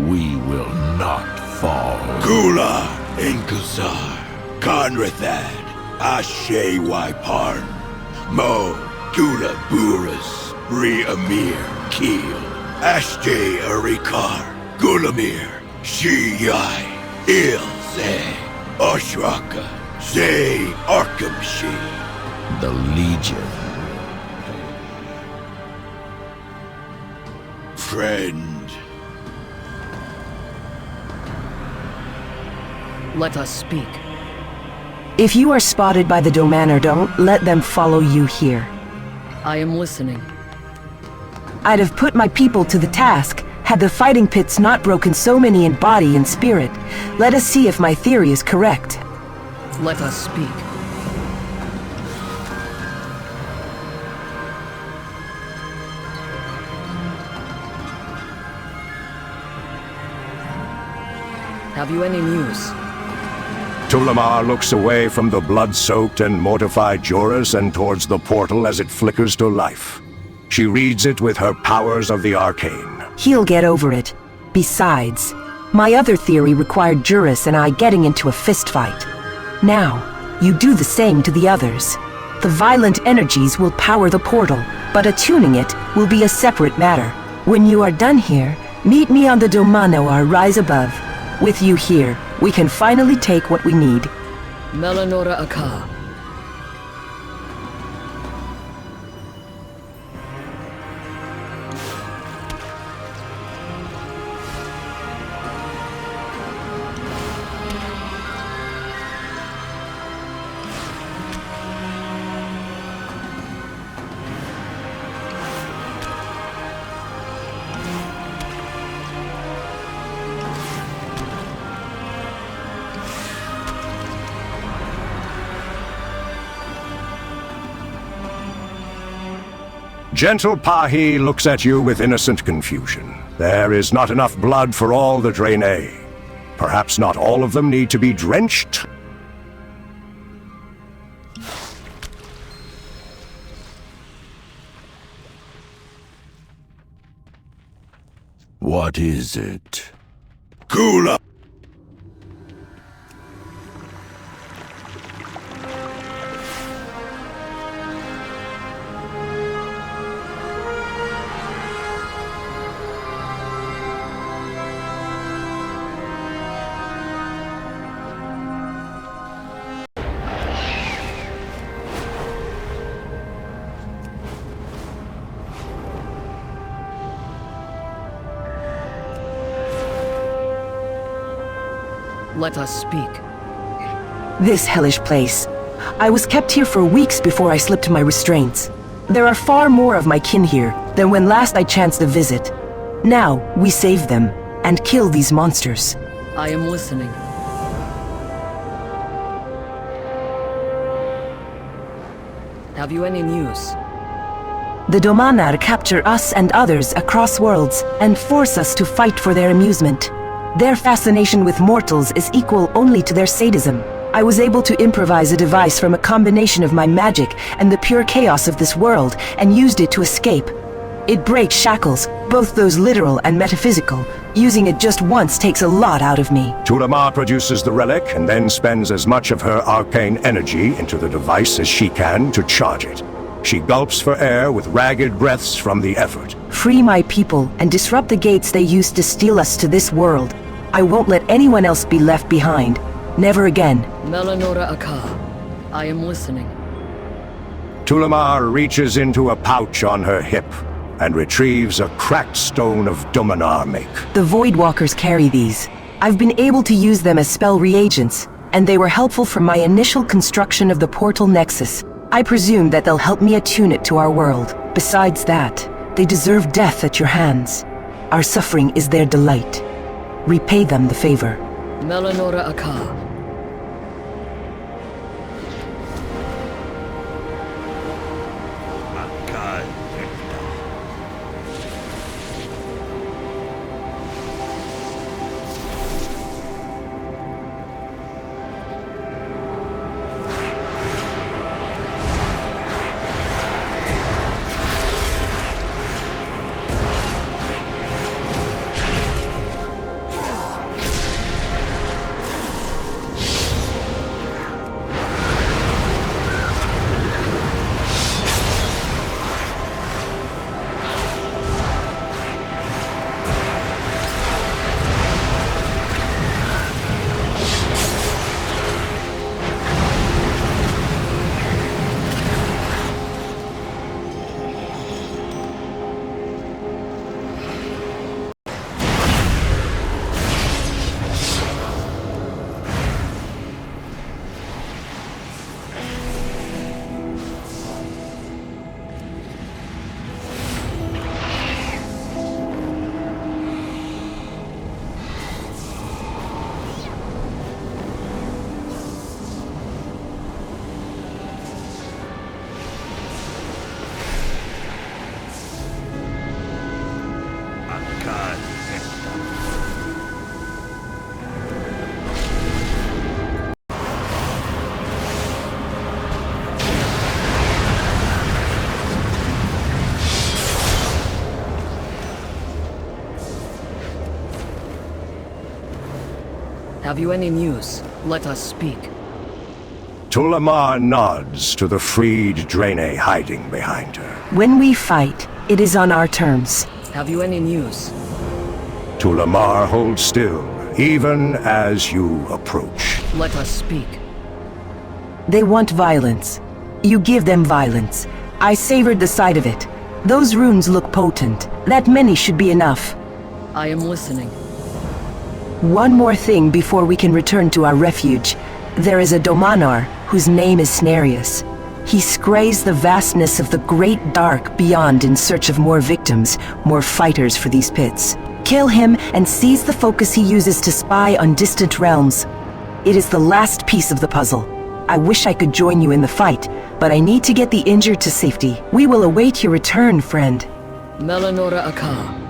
S6: We will not fall.
S1: Gula, Inkazar, Conrathad, Ashe Waiparn, Mo, Gula Buras, Ri Amir, Keel, Ashte Arikar, Gulamir, Shi Yai, Ilze, Oshraka, Zay Arkamshi.
S6: The Legion.
S1: Friend.
S21: Let us speak.
S20: If you are spotted by the domanaar, don't let them follow you here.
S21: I am listening.
S20: I'd have put my people to the task, had the fighting pits not broken so many in body and spirit. Let us see if my theory is correct.
S21: Let us speak. Have you any news?
S5: Tulamar looks away from the blood-soaked and mortified Joris and towards the portal as it flickers to life. She reads it with her powers of the arcane.
S20: He'll get over it. Besides, my other theory required Juris and I getting into a fistfight. Now, you do the same to the others. The violent energies will power the portal, but attuning it will be a separate matter. When you are done here, meet me on the domanaar rise above. With you here, we can finally take what we need.
S21: Melanora Aka.
S5: Gentle Pahi looks at you with innocent confusion. There is not enough blood for all the Draenei. Perhaps not all of them need to be drenched?
S6: What is it? Gula!
S21: Let us speak.
S20: This hellish place. I was kept here for weeks before I slipped my restraints. There are far more of my kin here than when last I chanced a visit. Now, we save them, and kill these monsters.
S21: I am listening. Have you any news?
S20: The domanaar capture us and others across worlds, and force us to fight for their amusement. Their fascination with mortals is equal only to their sadism. I was able to improvise a device from a combination of my magic and the pure chaos of this world, and used it to escape. It breaks shackles, both those literal and metaphysical. Using it just once takes a lot out of me.
S5: Tulamar produces the relic and then spends as much of her arcane energy into the device as she can to charge it. She gulps for air with ragged breaths from the effort.
S20: Free my people and disrupt the gates they used to steal us to this world. I won't let anyone else be left behind. Never again.
S21: Melanora Aka. I am listening.
S5: Tulamar reaches into a pouch on her hip and retrieves a cracked stone of domanaar make.
S20: The Voidwalkers carry these. I've been able to use them as spell reagents, and they were helpful for my initial construction of the portal nexus. I presume that they'll help me attune it to our world. Besides that, they deserve death at your hands. Our suffering is their delight. Repay them the favor.
S21: Melanora Aka. Have you any news? Let us speak.
S5: Tulamar nods to the freed Draenei hiding behind her.
S20: When we fight, it is on our terms.
S21: Have you any news?
S5: Tulamar holds still, even as you approach.
S21: Let us speak.
S20: They want violence. You give them violence. I savored the sight of it. Those runes look potent. That many should be enough.
S21: I am listening.
S20: One more thing before we can return to our refuge. There is a domanaar whose name is Snarius. He scrays the vastness of the great dark beyond in search of more victims, more fighters for these pits. Kill him and seize the focus he uses to spy on distant realms. It is the last piece of the puzzle. I wish I could join you in the fight, but I need to get the injured to safety. We will await your return, friend.
S21: Melanora Aka.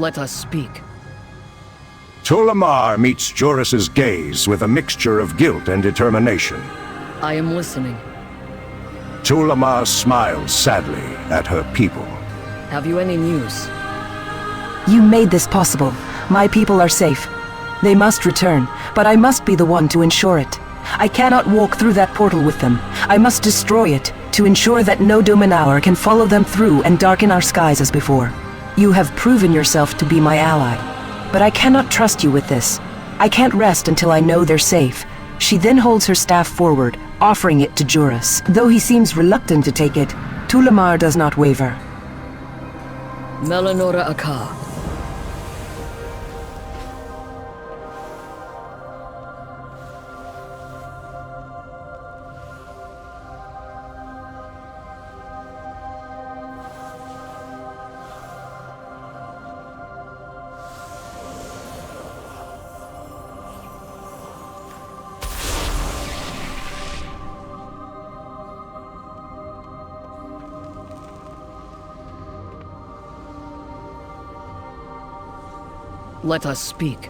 S21: Let us speak.
S5: Tulamar meets Joris's gaze with a mixture of guilt and determination.
S21: I am listening.
S5: Tulamar smiles sadly at her people.
S21: Have you any news?
S20: You made this possible. My people are safe. They must return, but I must be the one to ensure it. I cannot walk through that portal with them. I must destroy it, to ensure that no domanaar can follow them through and darken our skies as before. You have proven yourself to be my ally, but I cannot trust you with this. I can't rest until I know they're safe. She then holds her staff forward, offering it to Joris. Though he seems reluctant to take it, Tulamar does not waver.
S21: Melanora Aka. Let us speak.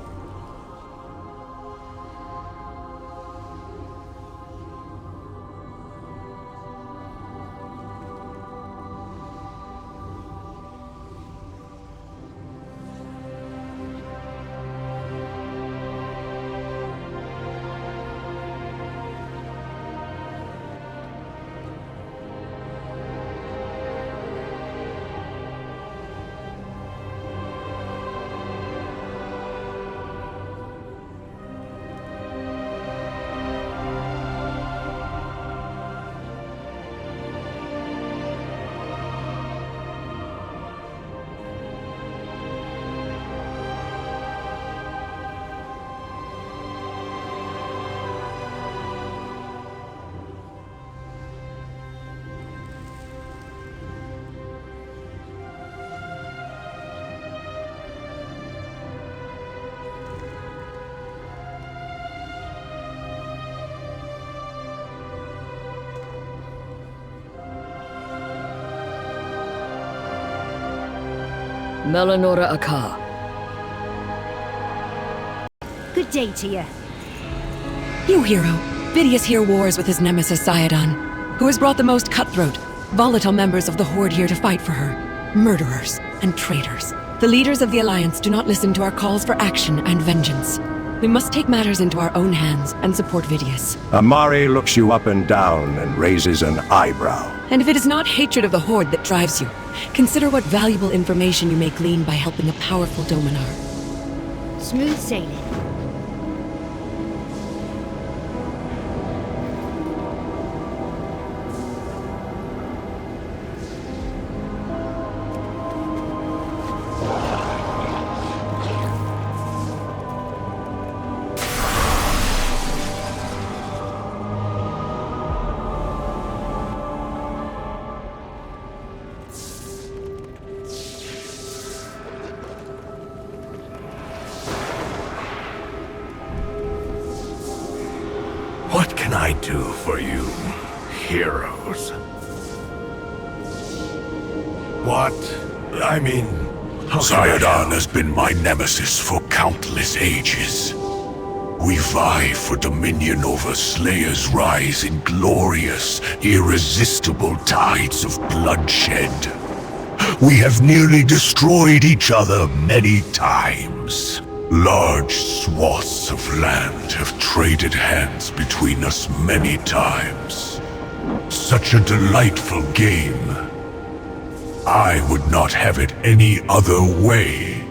S21: Melanora Aka.
S8: Good day to you.
S10: You hero. Vidius here wars with his nemesis Xal'atath, who has brought the most cutthroat, volatile members of the Horde here to fight for her. Murderers and traitors. The leaders of the Alliance do not listen to our calls for action and vengeance. We must take matters into our own hands and support Vidius.
S5: Amari looks you up and down and raises an eyebrow.
S10: And if it is not hatred of the Horde that drives you, consider what valuable information you may glean by helping a powerful domanaar.
S8: Smooth sailing.
S6: What can I do for you, heroes? What? I mean... Xal'atath has been my nemesis for countless ages. We vie for dominion over Slayer's rise in glorious, irresistible tides of bloodshed. We have nearly destroyed each other many times. Large swaths of land have traded hands between us many times. Such a delightful game. I would not have it any other way.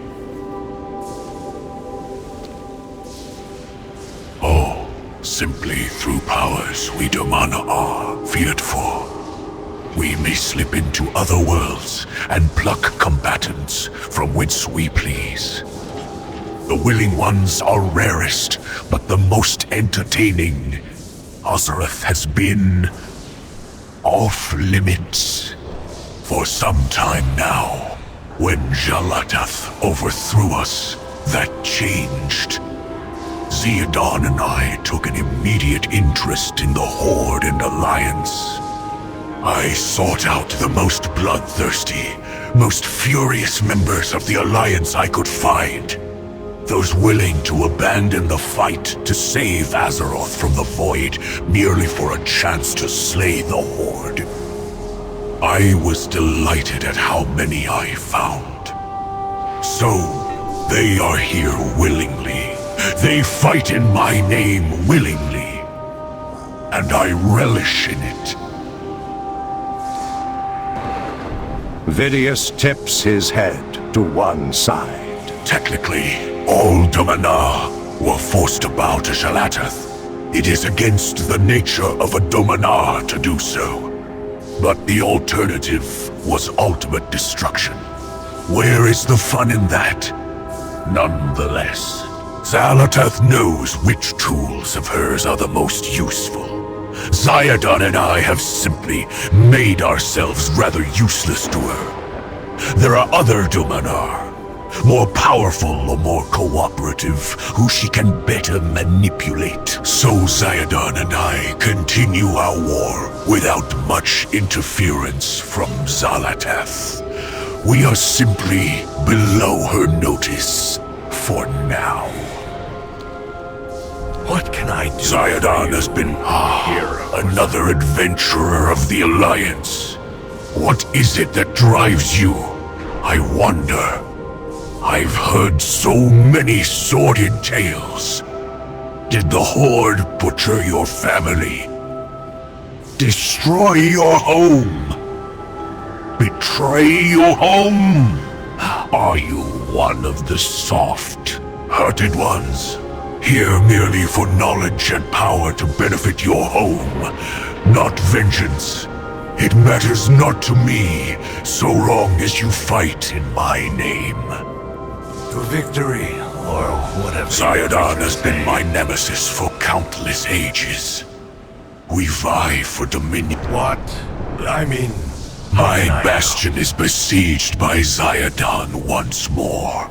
S6: Oh, simply through powers we domanaar feared for. We may slip into other worlds and pluck combatants from whence we please. The willing ones are rarest, but the most entertaining. Xal'atath has been off limits for some time now. When Xal'atath overthrew us, that changed. Xal'atath and I took an immediate interest in the Horde and Alliance. I sought out the most bloodthirsty, most furious members of the Alliance I could find. Those willing to abandon the fight to save Azeroth from the Void merely for a chance to slay the Horde. I was delighted at how many I found. So, they are here willingly. They fight in my name willingly. And I relish in it.
S5: Vidius tips his head to one side.
S6: Technically, all domanaar were forced to bow to Xal'atath. It is against the nature of a domanaar to do so. But the alternative was ultimate destruction. Where is the fun in that? Nonetheless, Xal'atath knows which tools of hers are the most useful. Xal'atath and I have simply made ourselves rather useless to her. There are other domanaar, more powerful or more cooperative, who she can better manipulate. So Xal'atath and I continue our war without much interference from Xal'atath. We are simply below her notice for now. What can I do? Xal'atath has been another adventurer of the Alliance. What is it that drives you? I wonder. I've heard so many sordid tales. Did the Horde butcher your family? Destroy your home? Betray your home? Are you one of the soft, hurted ones? Here merely for knowledge and power to benefit your home, not vengeance. It matters not to me, so long as you fight in my name. To victory, or whatever. Xal'atath has been my nemesis for countless ages. We vie for dominion. What? I mean... My bastion is besieged by Xal'atath once more.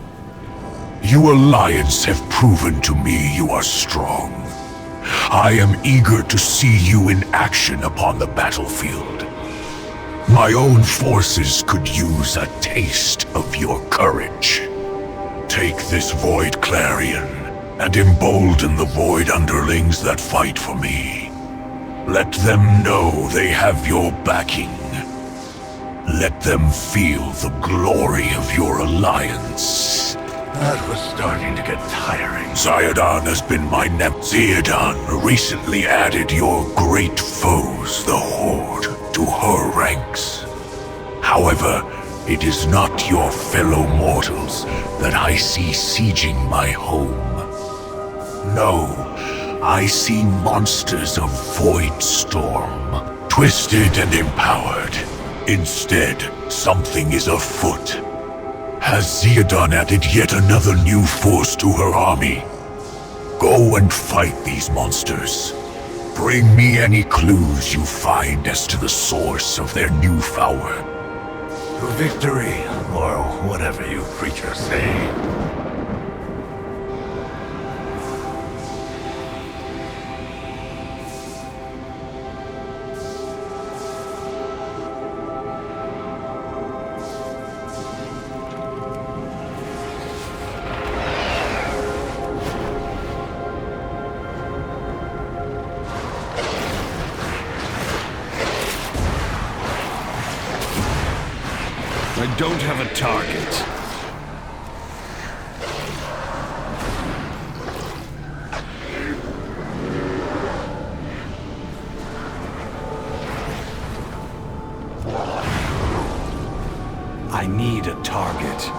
S6: You Alliance have proven to me you are strong. I am eager to see you in action upon the battlefield. My own forces could use a taste of your courage. Take this Void Clarion, and embolden the Void underlings that fight for me. Let them know they have your backing. Let them feel the glory of your alliance.
S1: That was starting to get tiring.
S6: Xal'atath has been my Xal'atath recently added your great foes, the Horde, to her ranks. However, it is not your fellow mortals that I see sieging my home. No, I see monsters of Voidstorm, twisted and empowered. Instead, something is afoot. Has Xal'atath added yet another new force to her army? Go and fight these monsters. Bring me any clues you find as to the source of their new power.
S1: To victory, or whatever you creatures say.
S16: I don't have a target. I need a target.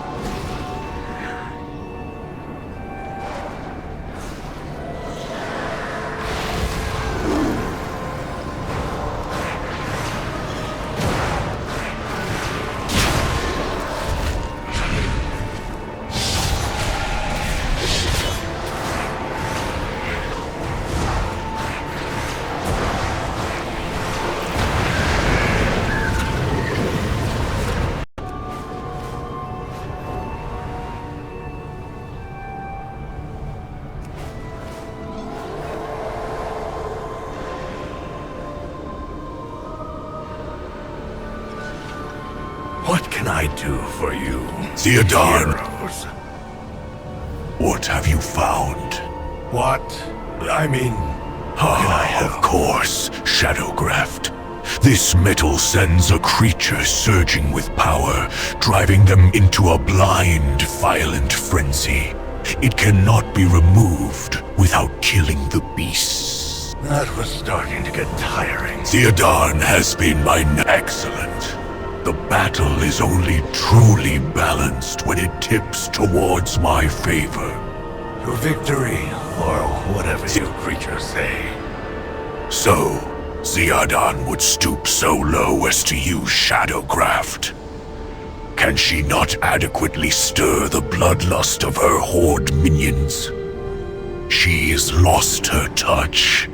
S1: What can I do for you?
S6: Xal'atath,
S1: Heroes?
S6: what have you found?
S1: What? I mean, how can I help?
S6: Of course, Shadowcraft. This metal sends a creature surging with power, driving them into a blind, violent frenzy. It cannot be removed without killing the beasts.
S1: That was starting to get tiring.
S6: Xal'atath has been excellent. The battle is only truly balanced when it tips towards my favor.
S1: To victory, or whatever you creatures say.
S6: So, Xal'atath would stoop so low as to use Shadowcraft. Can she not adequately stir the bloodlust of her Horde minions? She has lost her touch.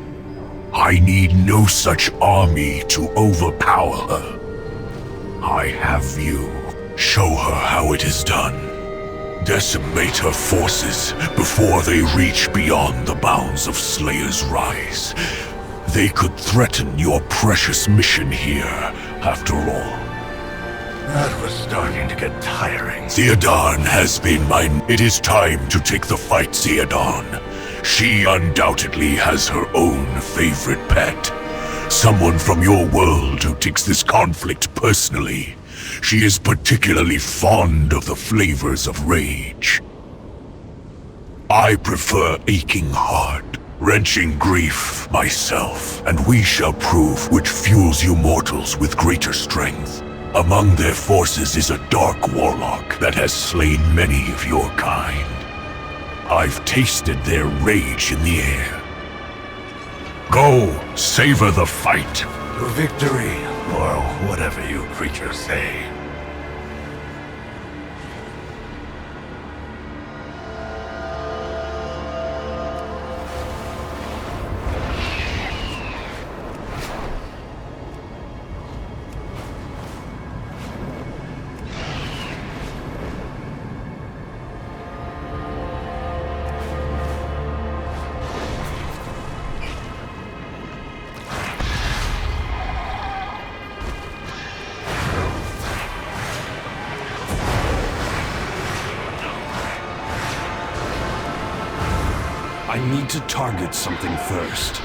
S6: I need no such army to overpower her. I have you. Show her how it is done. Decimate her forces before they reach beyond the bounds of Slayer's Rise. They could threaten your precious mission here, after all.
S1: That was starting to get tiring.
S6: Xal'atath has been mine. It is time to take the fight, Xal'atath. She undoubtedly has her own favorite pet. Someone from your world who takes this conflict personally. She is particularly fond of the flavors of rage. I prefer aching heart, wrenching grief myself, and we shall prove which fuels you mortals with greater strength. Among their forces is a dark warlock that has slain many of your kind. I've tasted their rage in the air. Go, savor the fight.
S1: To victory, or whatever you creatures say.
S16: I need to target something first.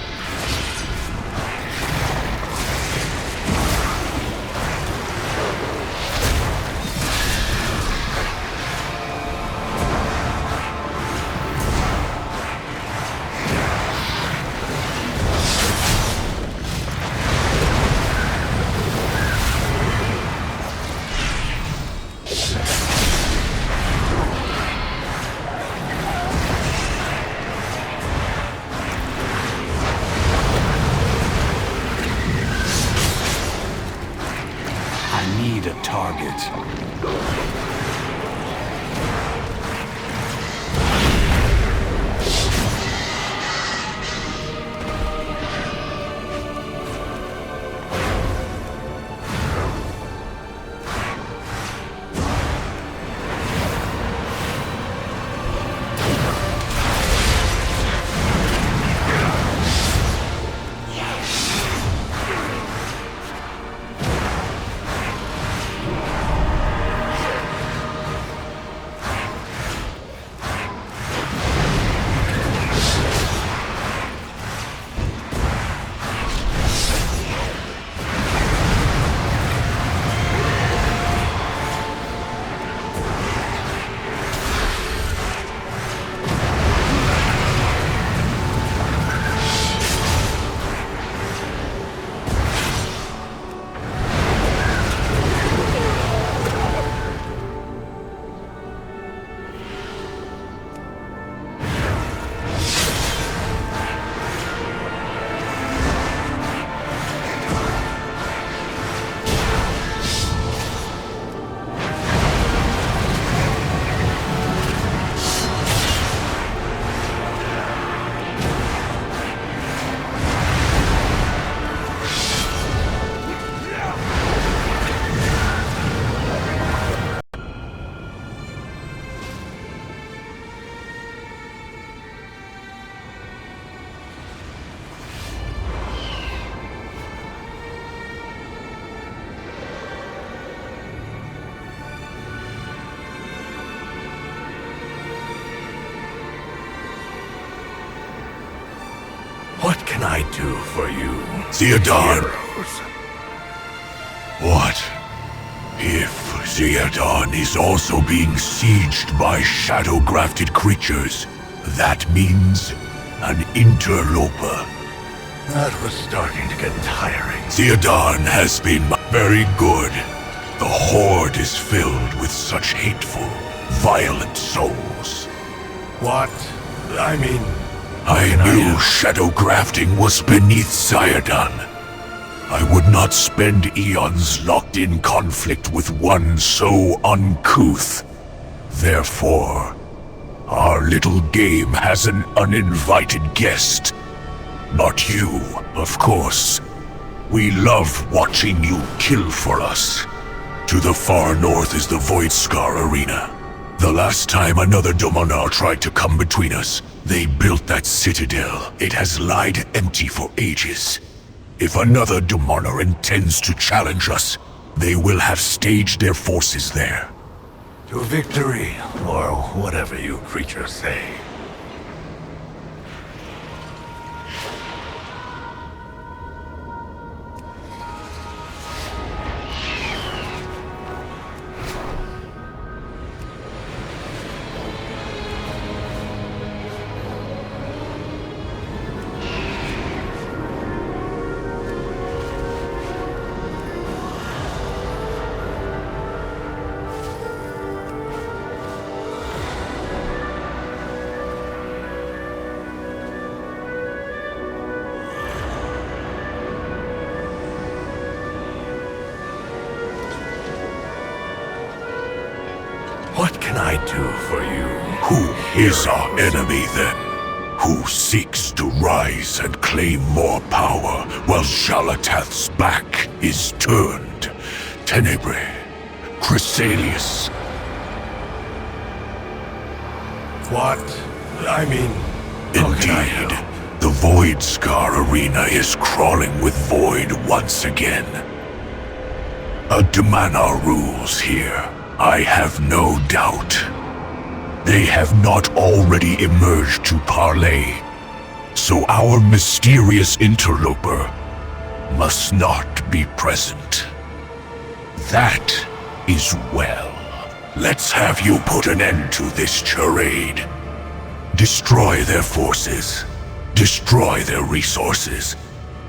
S6: What can I do for you? Xal'atath. What? If Xal'atath is also being sieged by shadow-grafted creatures, that means an interloper. That was starting to get tiring. Xal'atath has been very good. The Horde is filled with such hateful, violent souls. What? I knew shadow grafting was beneath Xal'atath. I would not spend eons locked in conflict with one so uncouth. Therefore, our little game has an uninvited guest. Not you, of course. We love watching you kill for us. To the far north is the Voidscar Arena. The last time another domanaar tried to come between us, they built that citadel. It has lied empty for ages. If another domanaar intends to challenge us, they will have staged their forces there. To victory, or whatever you creatures say. What can I do for you? Who is our enemy then? Who seeks to rise and claim more power while Xal'atath's back is turned? Tenebrae, Chrysalius. What? Indeed, the Voidscar Arena is crawling with void once again. A domanaar rules here, I have no doubt. They have not already emerged to parley, so our mysterious interloper must not be present. That is well. Let's have you put an end to this charade. Destroy their forces, destroy their resources,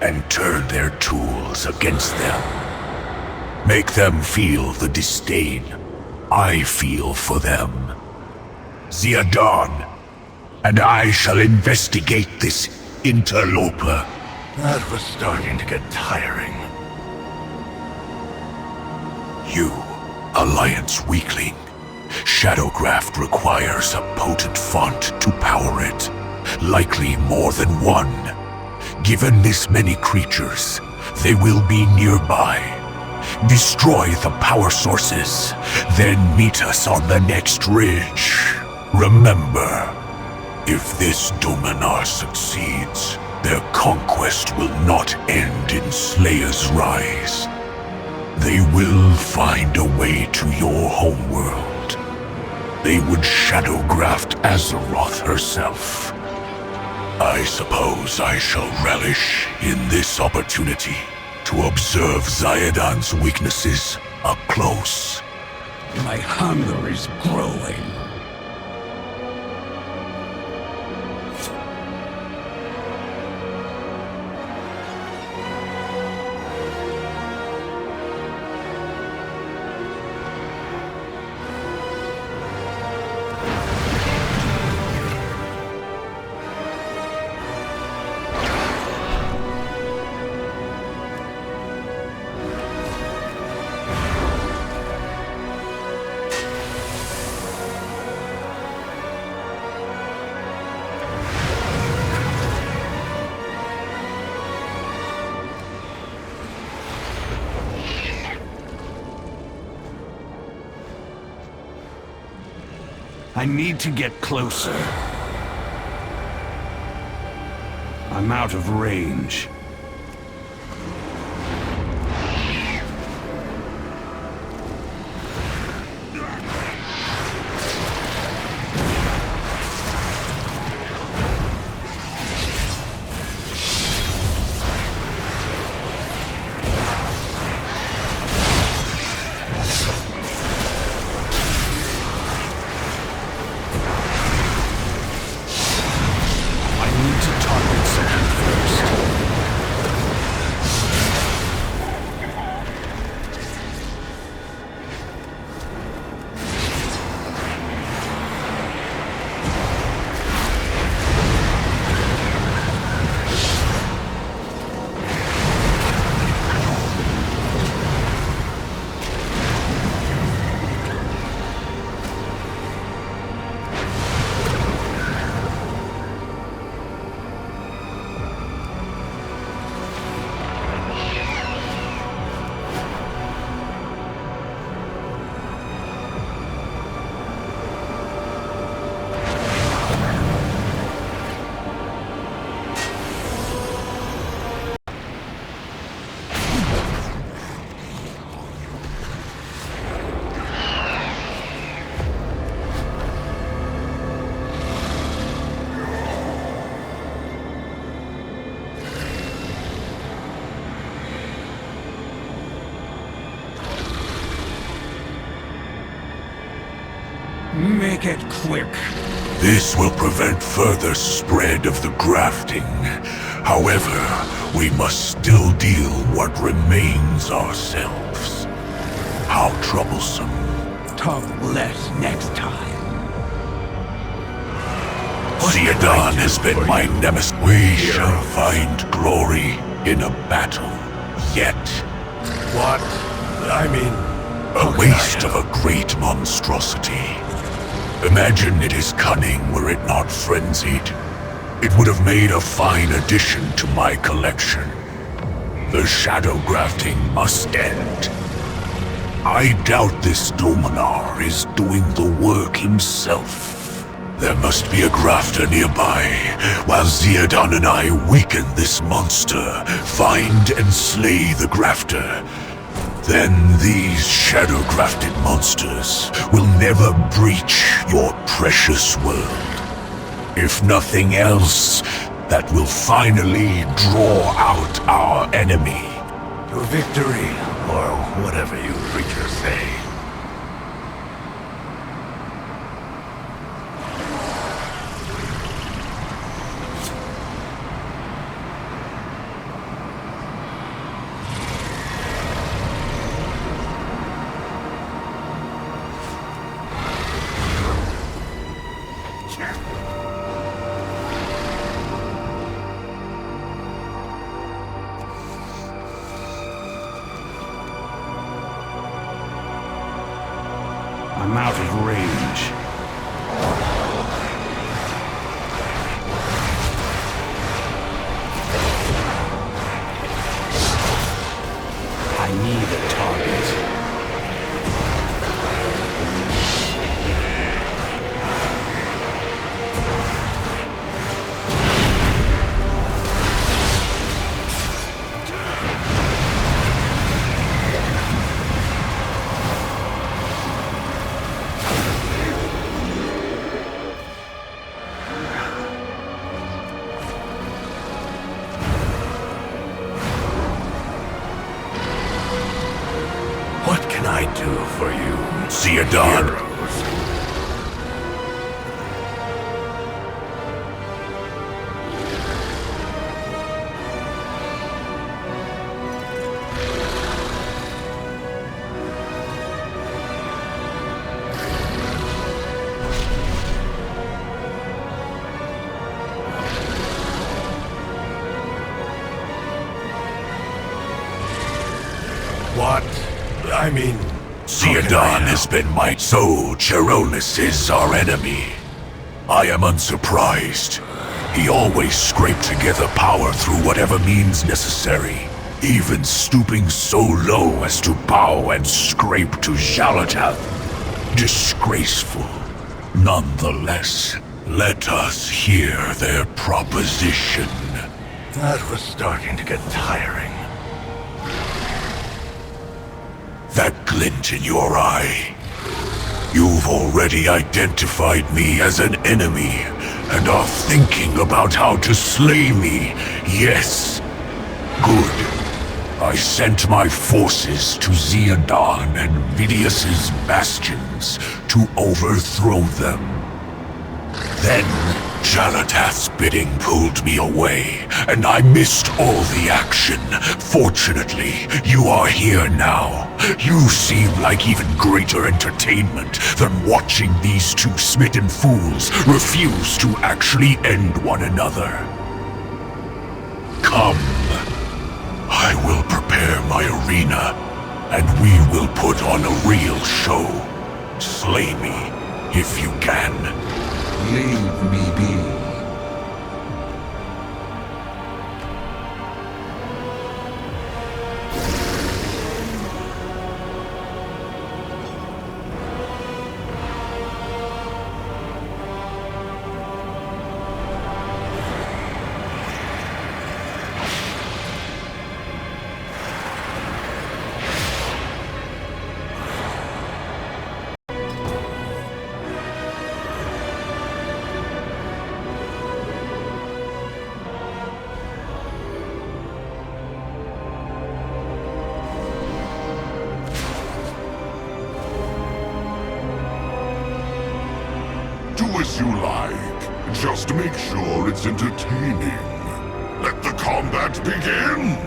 S6: and turn their tools against them. Make them feel the disdain I feel for them. Xal'atath, and I shall investigate this interloper.
S1: That was starting to get tiring.
S6: You, Alliance weakling. Shadowcraft requires a potent font to power it. Likely more than one. Given this many creatures, they will be nearby. Destroy the power sources, then meet us on the next ridge. Remember, if this domanaar succeeds, their conquest will not end in Slayer's rise. They will find a way to your homeworld. They would shadowgraft Azeroth herself. I suppose I shall relish in this opportunity to observe Xal'atath's weaknesses up close.
S1: My hunger is growing.
S16: I need to get closer. I'm out of range.
S1: Make it quick.
S6: This will prevent further spread of the grafting. However, we must still deal what remains ourselves. How troublesome.
S1: Talk less next time.
S6: Xal'atath has been my nemesis. We shall find glory in a battle yet.
S1: What? I mean...
S6: A waste of a great monstrosity. Imagine it is cunning were it not frenzied. It would have made a fine addition to my collection. The shadow grafting must end. I doubt this domanaar is doing the work himself. There must be a grafter nearby, while Xal'atath and I weaken this monster, find and slay the grafter. Then these shadow-crafted monsters will never breach your precious world. If nothing else, that will finally draw out our enemy.
S5: To victory, or whatever you creatures say.
S16: I'm out of range. I need a target.
S6: What can I do for you, Xal'atath? What? I mean, Xal'atath has been my so Cheronis is our enemy. I am unsurprised. He always scraped together power through whatever means necessary, even stooping so low as to bow and scrape to Xal'atath. Disgraceful. Nonetheless, let us hear their proposition.
S5: That was starting to get tiring.
S6: That glint in your eye. You've already identified me as an enemy, and are thinking about how to slay me, yes? Good. I sent my forces to Xeodon and Vidius's bastions to overthrow them. Then, Xal'atath's bidding pulled me away, and I missed all the action. Fortunately, you are here now. You seem like even greater entertainment than watching these two smitten fools refuse to actually end one another. Come. I will prepare my arena, and we will put on a real show. Slay me, if you can.
S9: Leave me be.
S6: Do as you like. Just make sure it's entertaining. Let the combat begin!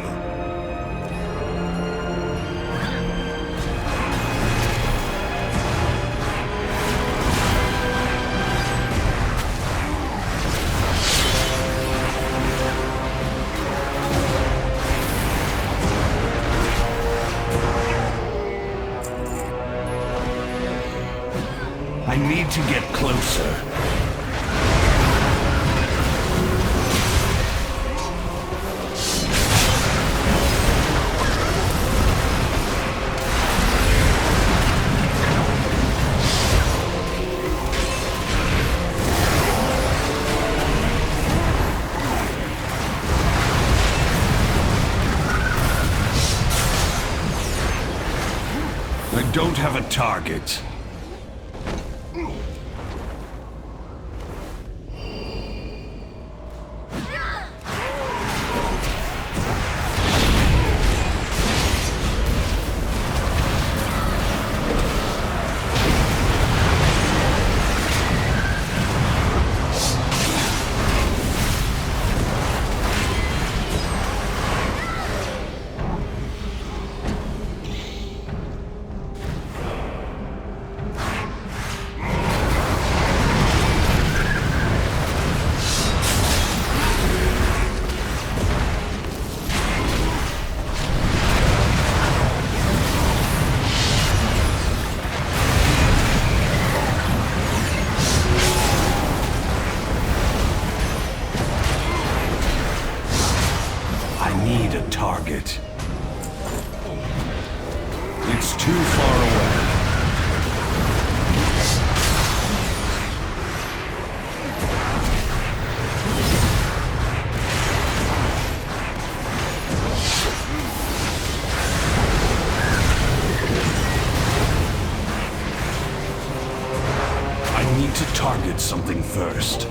S16: I need to get closer. I don't have a target. Target. It's too far away. I need to target something first.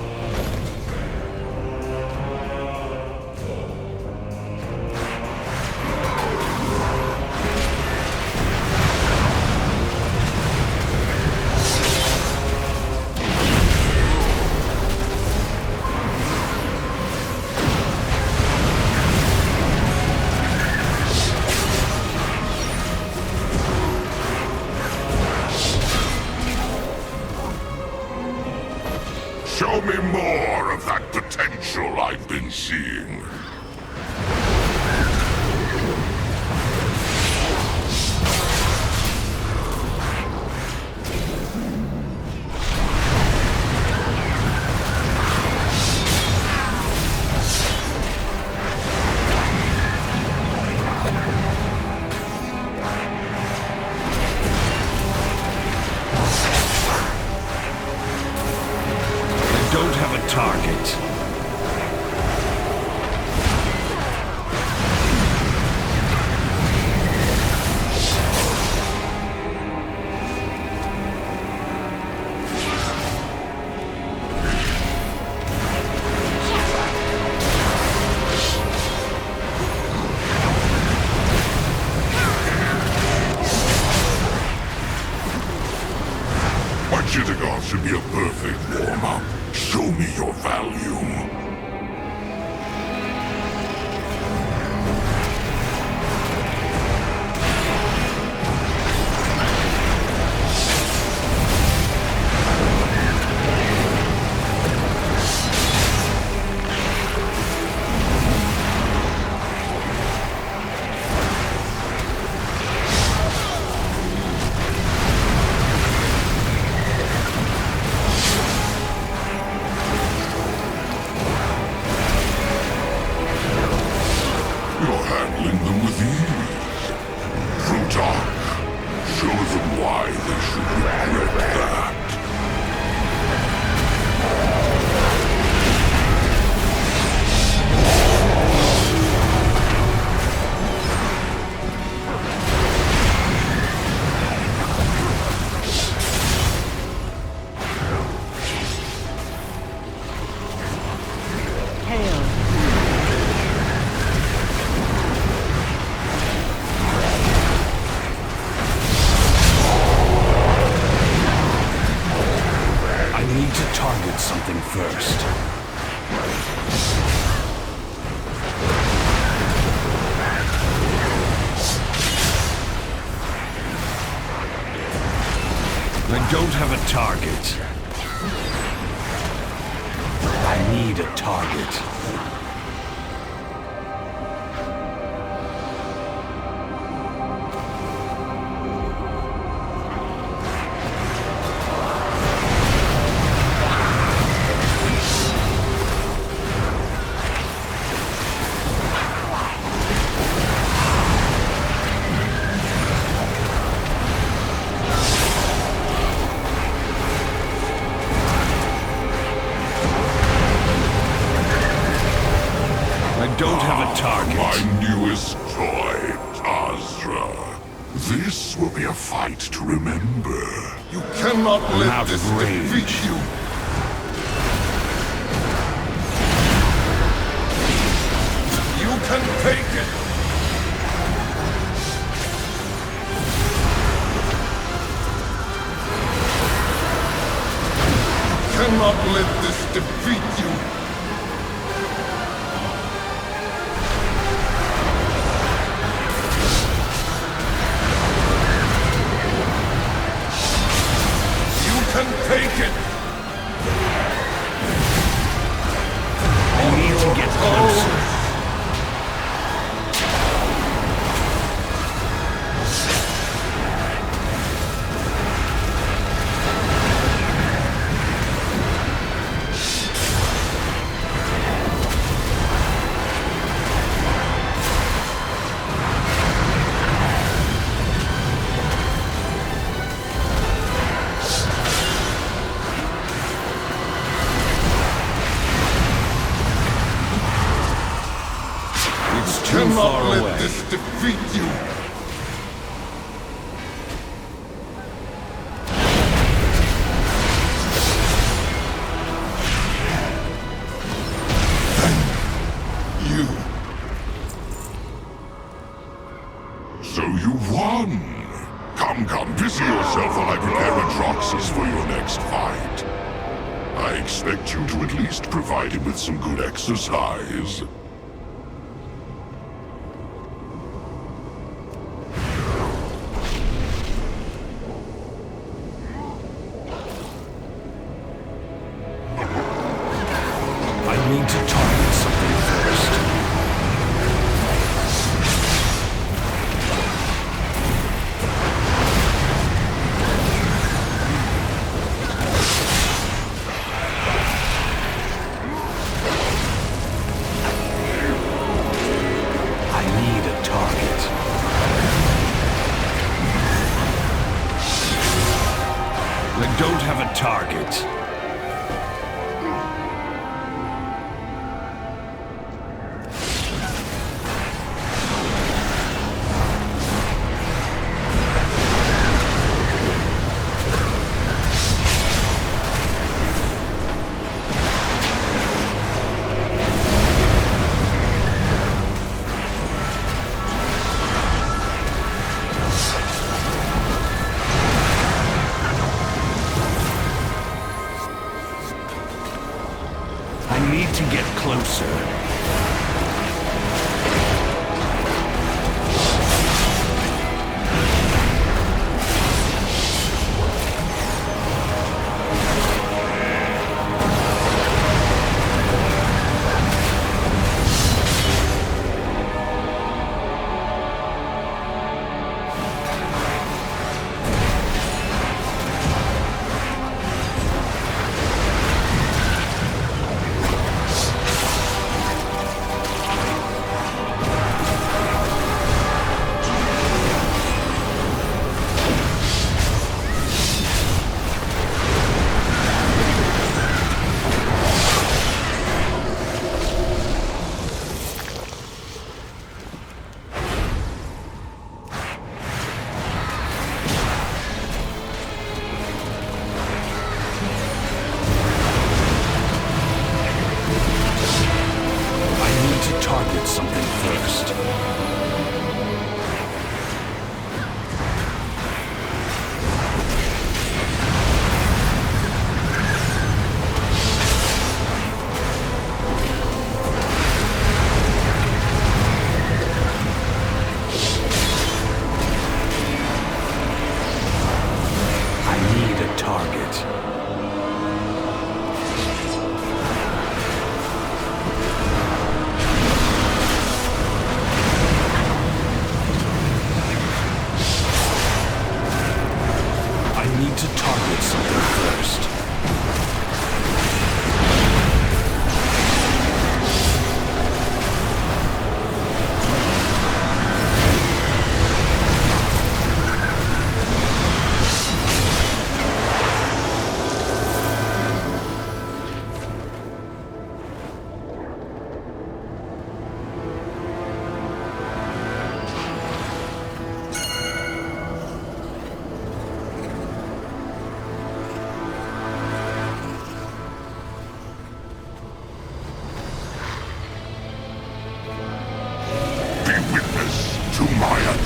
S6: Show me more of that potential I've been seeing.
S16: Target.
S6: My Chittagong should be a perfect warm-up. Show me your value.
S16: Something first. I don't have a target. I need a target.
S6: Don't have a target. My newest toy, Tazra. This will be a fight to remember. You cannot let this defeat you. You can take it. You cannot let this defeat you. Take it!
S16: I need to get closer.
S6: Cannot let this defeat you. You. So you won. Come, busy yourself while I prepare Adroxus for your next fight. I expect you to at least provide him with some good exercise.
S16: Need to target something first. I need a target. I don't have a target. Need to get closer. Target something first. I need a target.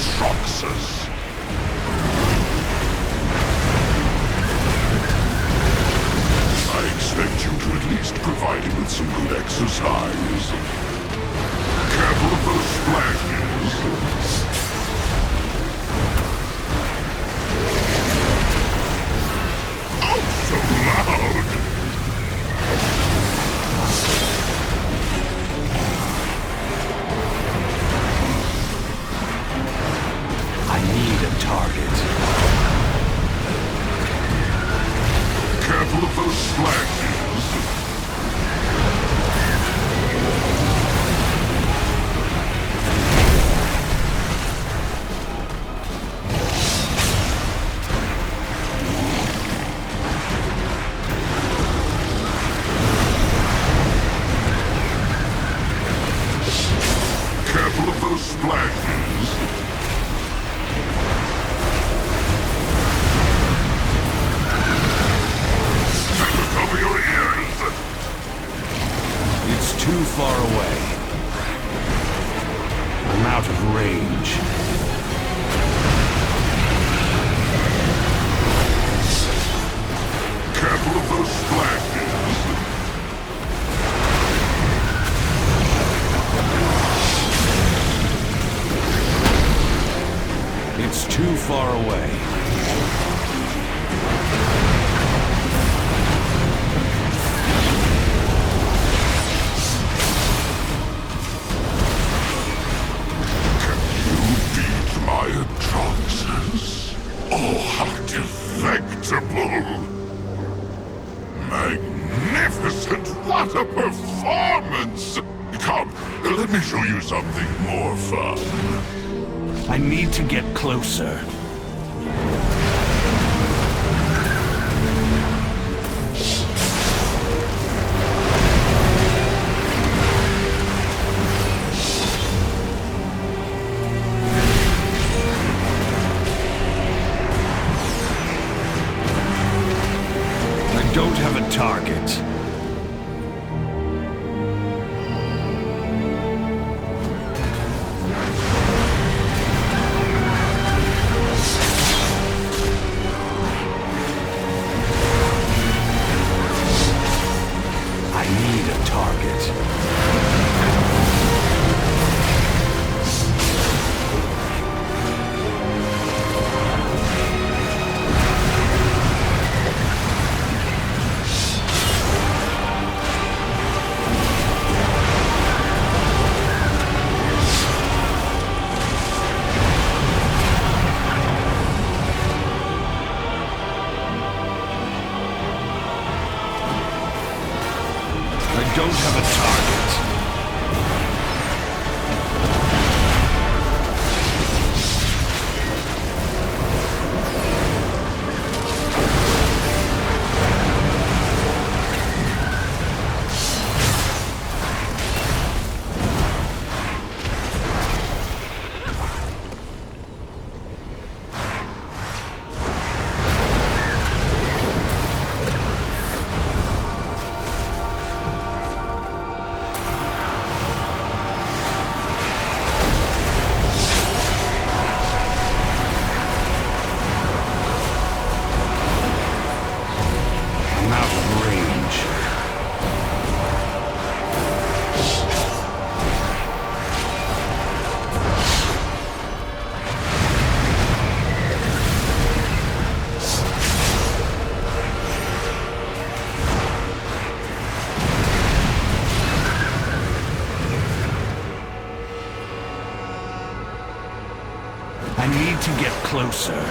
S6: Atroxus. I expect you to at least provide him with some good exercise. Careful of those splashes. Oh, so loud!
S16: I need a target.
S6: Careful of those splashes. Careful of those splashes. Cover your ears!
S16: It's too far away. I'm out of range.
S6: Careful of those splashes.
S16: It's too far away.
S6: My Addons. Oh, how delectable! Magnificent! What a performance! Come, let me show you something more fun.
S16: I need to get closer. I don't have a target. I need a target. I don't have a target. I'm out of range. I need to get closer.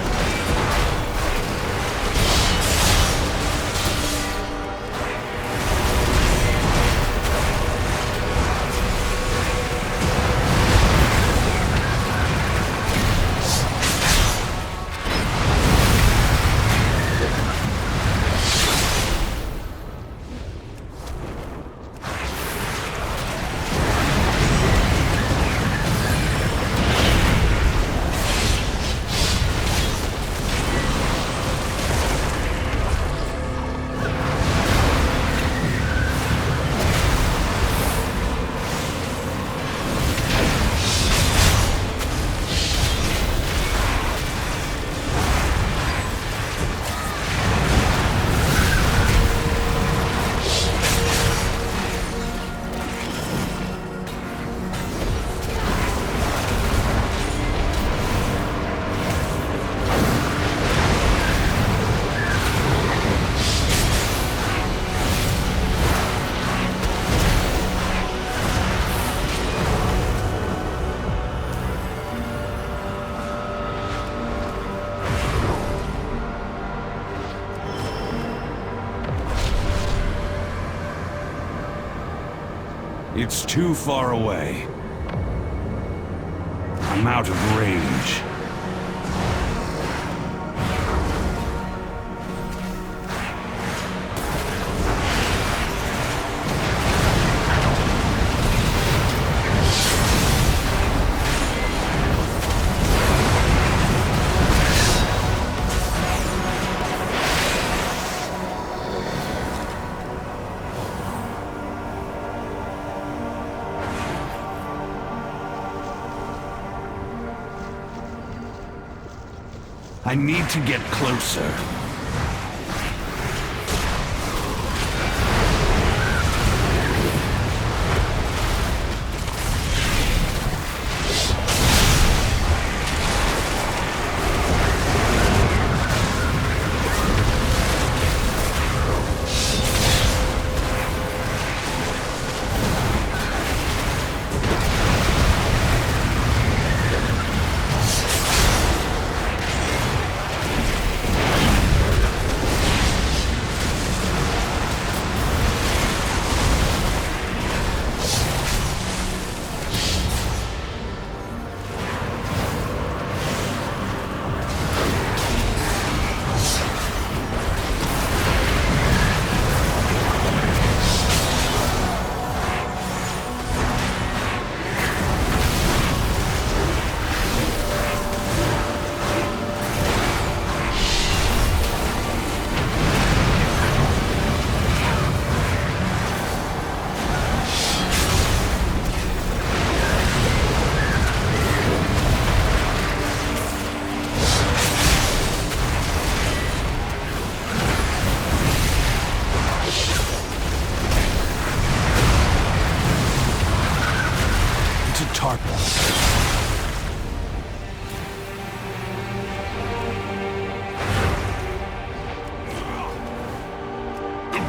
S5: It's too far away. I'm out of range. I need to get closer.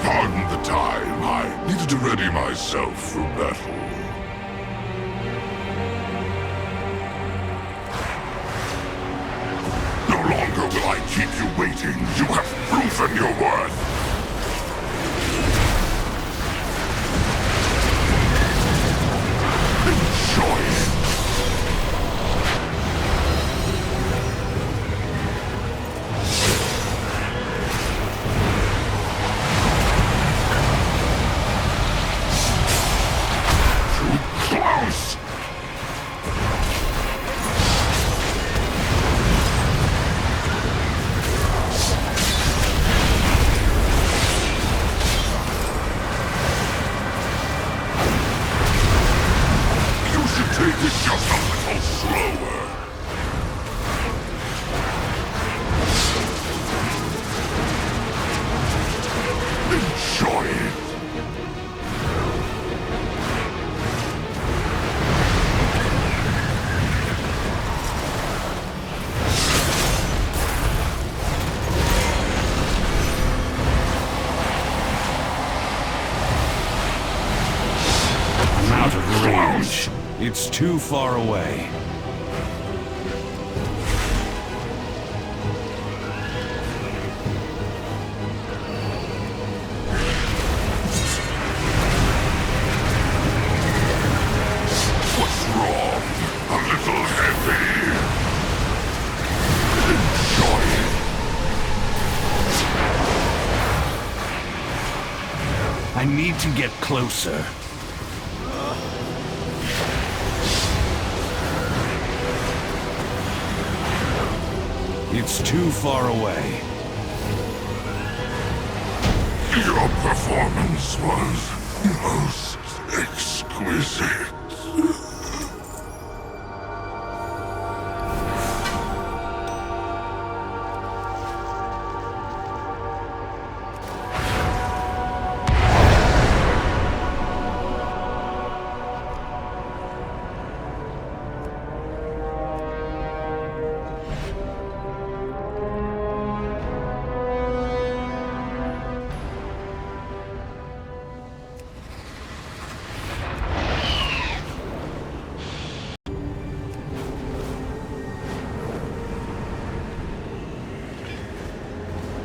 S6: Pardon the time. I needed to ready myself for battle. No longer will I keep you waiting. You have proven your worth. Enjoy it.
S5: It's too far away.
S6: What's wrong? A little heavy. Enjoy it.
S5: I need to get closer. It's too far away.
S6: Your performance was most exquisite.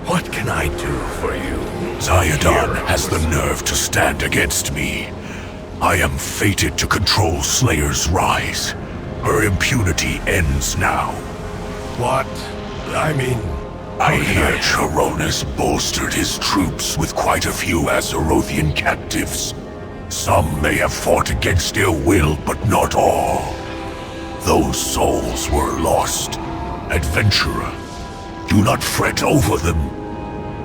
S1: What can I do for you? Xal'atath has the nerve to stand against me.
S6: I am fated to control Slayer's rise. Her impunity ends now.
S1: What? I mean...
S6: I hear Charonus bolstered his troops with quite a few Azerothian captives. Some may have fought against ill will, but not all. Those souls were lost. Adventurer, do not fret over them.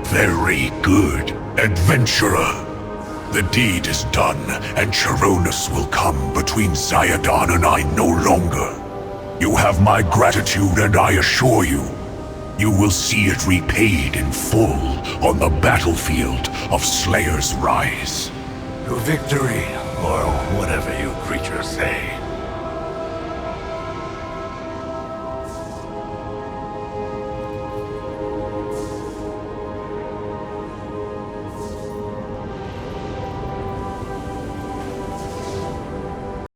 S6: Very good, adventurer. The deed is done, and Charonus will come between Xal'atath and I no longer. You have my gratitude, and I assure you, you will see it repaid in full on the battlefield of Slayer's Rise.
S1: To victory, or whatever you creatures say.